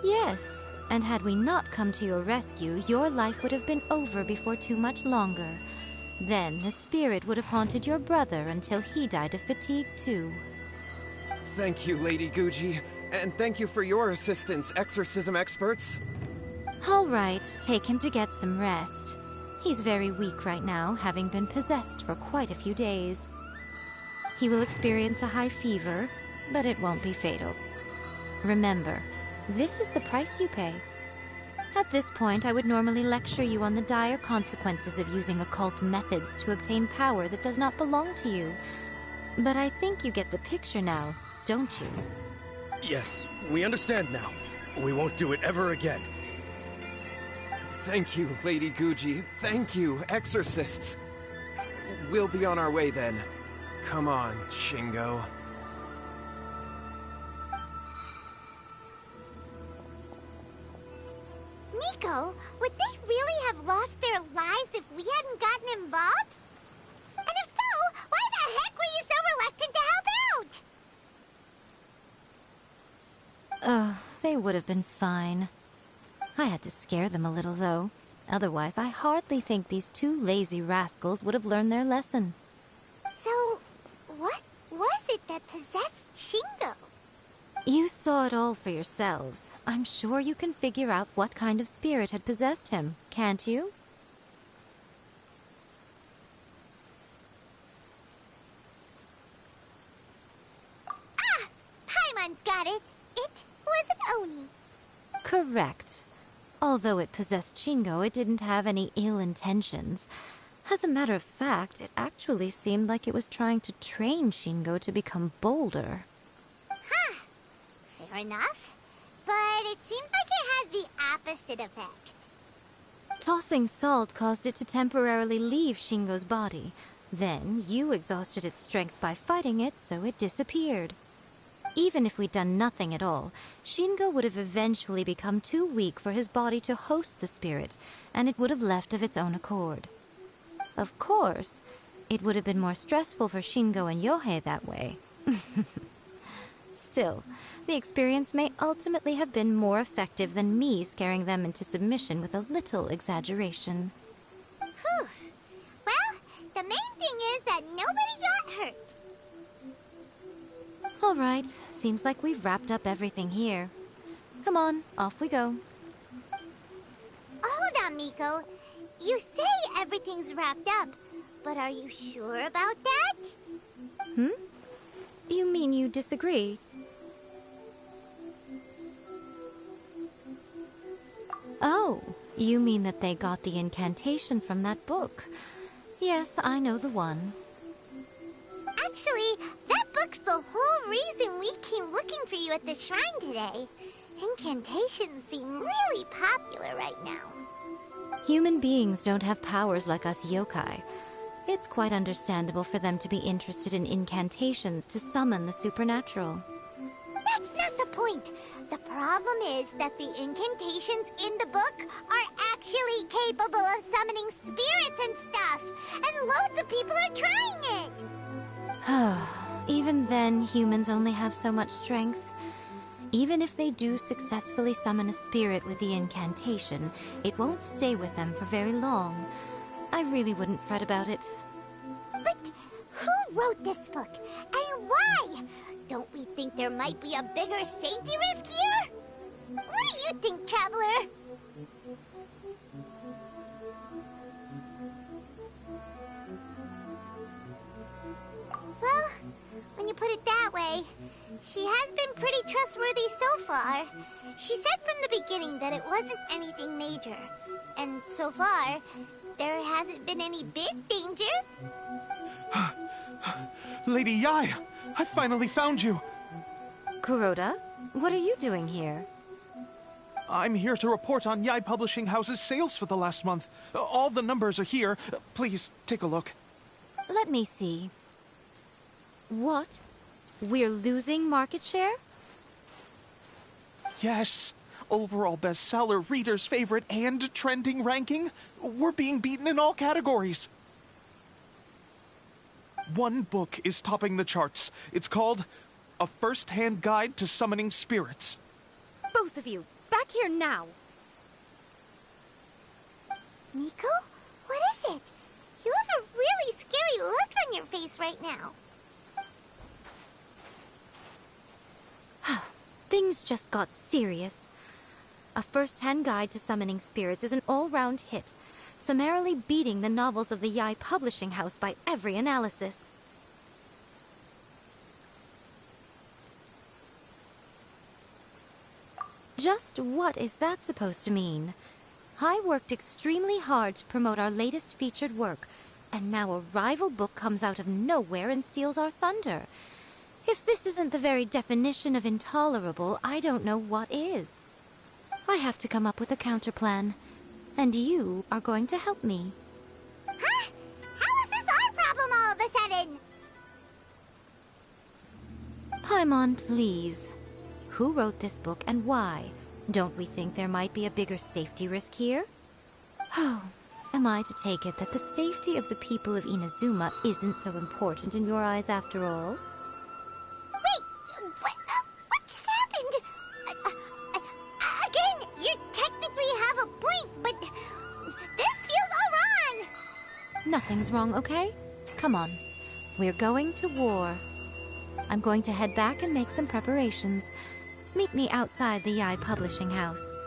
Yes, and had we not come to your rescue, your life would have been over before too much longer. Then the spirit would have haunted your brother until he died of fatigue too. Thank you, Lady Guji, and thank you for your assistance, exorcism experts. All right, take him to get some rest. He's very weak right now, having been possessed for quite a few days. He will experience a high fever, but it won't be fatal. Remember, this is the price you pay. At this point, I would normally lecture you on the dire consequences of using occult methods to obtain power that does not belong to you. But I think you get the picture now, don't you? Yes, we understand now. We won't do it ever again. Thank you, Lady Guji. Thank you, exorcists. We'll be on our way then. Come on, Shingo. Miko, would they really have lost their lives if we hadn't gotten involved? And if so, why the heck were you so reluctant to help out? They would have been fine. I had to scare them a little, though. Otherwise, I hardly think these two lazy rascals would have learned their lesson. So, what was it that possessed Shingo? You saw it all for yourselves. I'm sure you can figure out what kind of spirit had possessed him, can't you? Ah! Paimon's got it. It was an Oni. Correct. Although it possessed Shingo, it didn't have any ill intentions. As a matter of fact, it actually seemed like it was trying to train Shingo to become bolder. Huh. Fair enough. But it seemed like it had the opposite effect. Tossing salt caused it to temporarily leave Shingo's body. Then, you exhausted its strength by fighting it, so it disappeared. Even if we'd done nothing at all, Shingo would have eventually become too weak for his body to host the spirit, and it would have left of its own accord. Of course, it would have been more stressful for Shingo and Yohei that way. Still, the experience may ultimately have been more effective than me scaring them into submission with a little exaggeration. Whew. Well, the main thing is that nobody got hurt. All right, seems like we've wrapped up everything here. Come on, off we go. Hold on, Miko. You say everything's wrapped up, but are you sure about that? You mean you disagree? Oh, you mean that they got the incantation from that book. Yes, I know the one. Actually, that book's the whole reason we came looking for you at the shrine today. Incantations seem really popular right now. Human beings don't have powers like us yokai. It's quite understandable for them to be interested in incantations to summon the supernatural. That's not the point. The problem is that the incantations in the book are actually capable of summoning spirits and stuff. And loads of people are trying it. Even then, humans only have so much strength. Even if they do successfully summon a spirit with the incantation, it won't stay with them for very long. I really wouldn't fret about it. But who wrote this book? And why? Don't we think there might be a bigger safety risk here? What do you think, Traveler? Well, when you put it that way, she has been pretty trustworthy so far. She said from the beginning that it wasn't anything major. And so far, there hasn't been any big danger. Lady Yae, I finally found you. Kuroda, what are you doing here? I'm here to report on Yae Publishing House's sales for the last month. All the numbers are here. Please, take a look. Let me see. What? We're losing market share? Yes. Overall bestseller, reader's favorite, and trending ranking. We're being beaten in all categories. One book is topping the charts. It's called A First-Hand Guide to Summoning Spirits. Both of you, back here now! Miko? What is it? You have a really scary look on your face right now. Things just got serious. A First-Hand Guide to Summoning Spirits is an all-round hit, summarily beating the novels of the Yae Publishing House by every analysis. Just what is that supposed to mean? I worked extremely hard to promote our latest featured work, and now a rival book comes out of nowhere and steals our thunder. If this isn't the very definition of intolerable, I don't know what is. I have to come up with a counterplan, and you are going to help me. Huh? How is this our problem all of a sudden? Paimon, please. Who wrote this book and why? Don't we think there might be a bigger safety risk here? Oh, am I to take it that the safety of the people of Inazuma isn't so important in your eyes after all? Wait, what just happened? Again, you technically have a point, but this feels all wrong. Nothing's wrong, okay? Come on. We're going to war. I'm going to head back and make some preparations. Meet me outside the Yae Publishing House.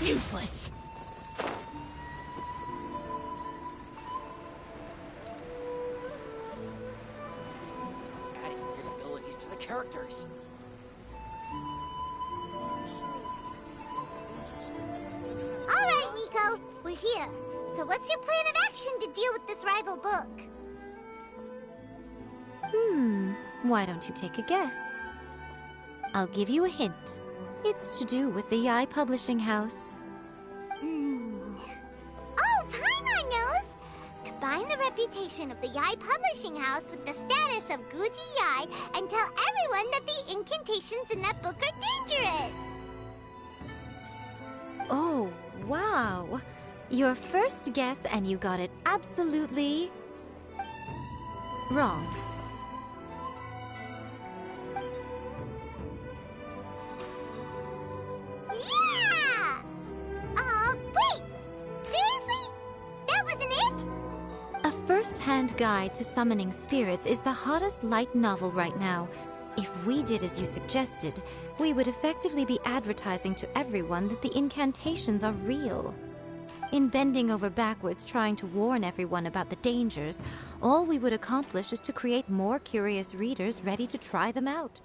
Useless! Adding good abilities to the characters. All right, Miko, we're here. So what's your plan of action to deal with this rival book? Why don't you take a guess? I'll give you a hint. It's to do with the Yae Publishing House. Oh, Paimon knows! Combine the reputation of the Yae Publishing House with the status of Guji Yae and tell everyone that the incantations in that book are dangerous! Oh, wow. Your first guess and you got it absolutely wrong. First-Hand Guide to Summoning Spirits is the hottest light novel right now. If we did as you suggested, we would effectively be advertising to everyone that the incantations are real. In bending over backwards trying to warn everyone about the dangers, all we would accomplish is to create more curious readers ready to try them out.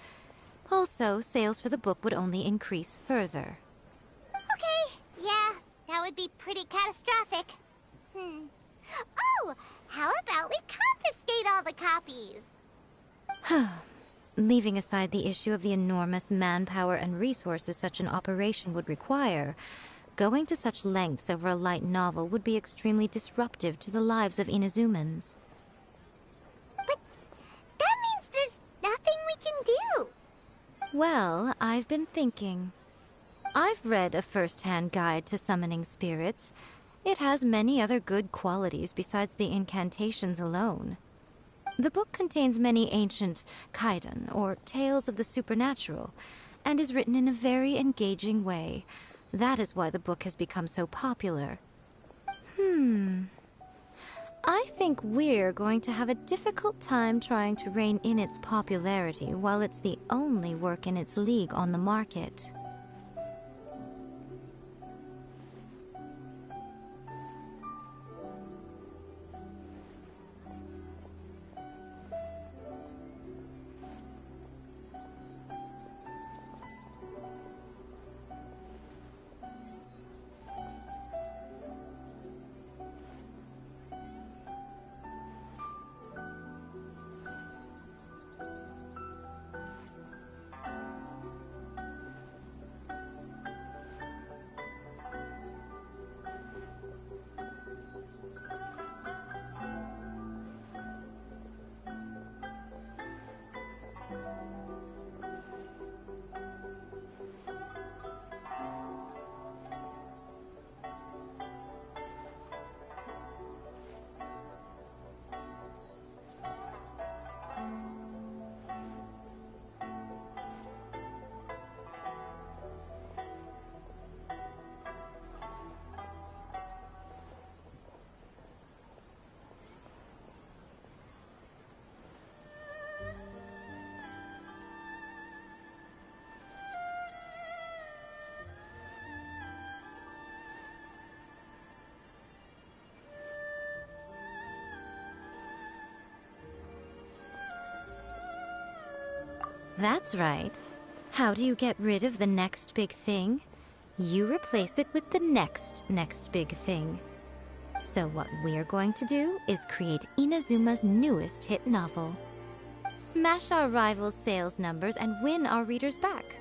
Also, sales for the book would only increase further. Okay, yeah, that would be pretty catastrophic. Oh, how about we confiscate all the copies? Leaving aside the issue of the enormous manpower and resources such an operation would require, going to such lengths over a light novel would be extremely disruptive to the lives of Inazumans. But that means there's nothing we can do. Well, I've been thinking. I've read A First-Hand Guide to Summoning Spirits. It has many other good qualities besides the incantations alone. The book contains many ancient kaidan, or tales of the supernatural, and is written in a very engaging way. That is why the book has become so popular. I think we're going to have a difficult time trying to rein in its popularity while it's the only work in its league on the market. That's right. How do you get rid of the next big thing? You replace it with the next big thing. So what we're going to do is create Inazuma's newest hit novel. Smash our rivals' sales numbers and win our readers back.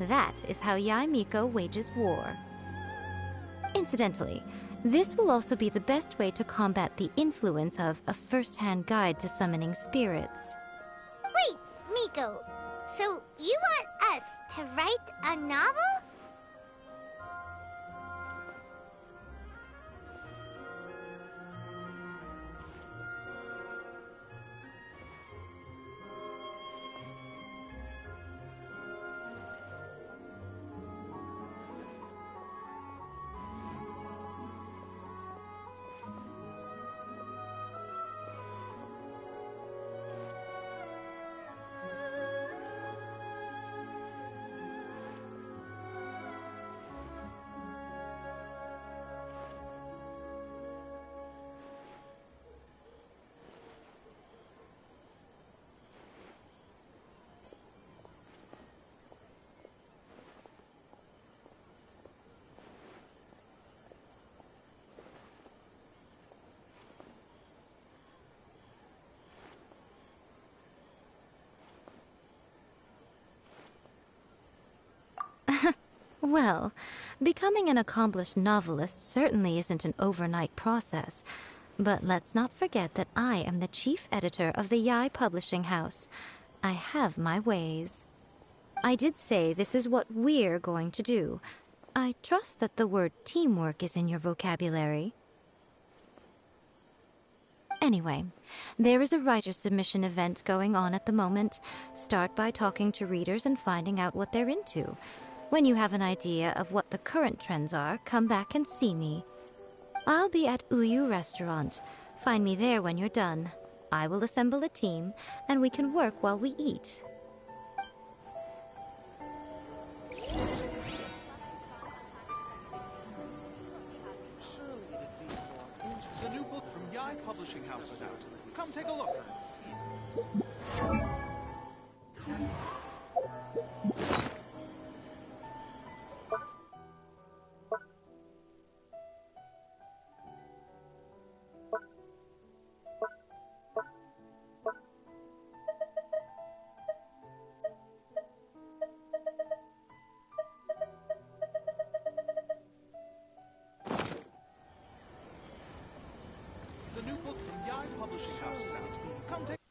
That is how Yae Miko wages war. Incidentally, this will also be the best way to combat the influence of A First-Hand Guide to Summoning Spirits. Wait, Miko. So you want us to write a novel? Well, becoming an accomplished novelist certainly isn't an overnight process. But let's not forget that I am the chief editor of the Yae Publishing House. I have my ways. I did say this is what we're going to do. I trust that the word teamwork is in your vocabulary. Anyway, there is a writer submission event going on at the moment. Start by talking to readers and finding out what they're into. When you have an idea of what the current trends are, come back and see me. I'll be at Uyu Restaurant. Find me there when you're done. I will assemble a team, and we can work while we eat. The new book from Yae Publishing House is out. Come take a look. The new book from Yae Publishing House is out. Come take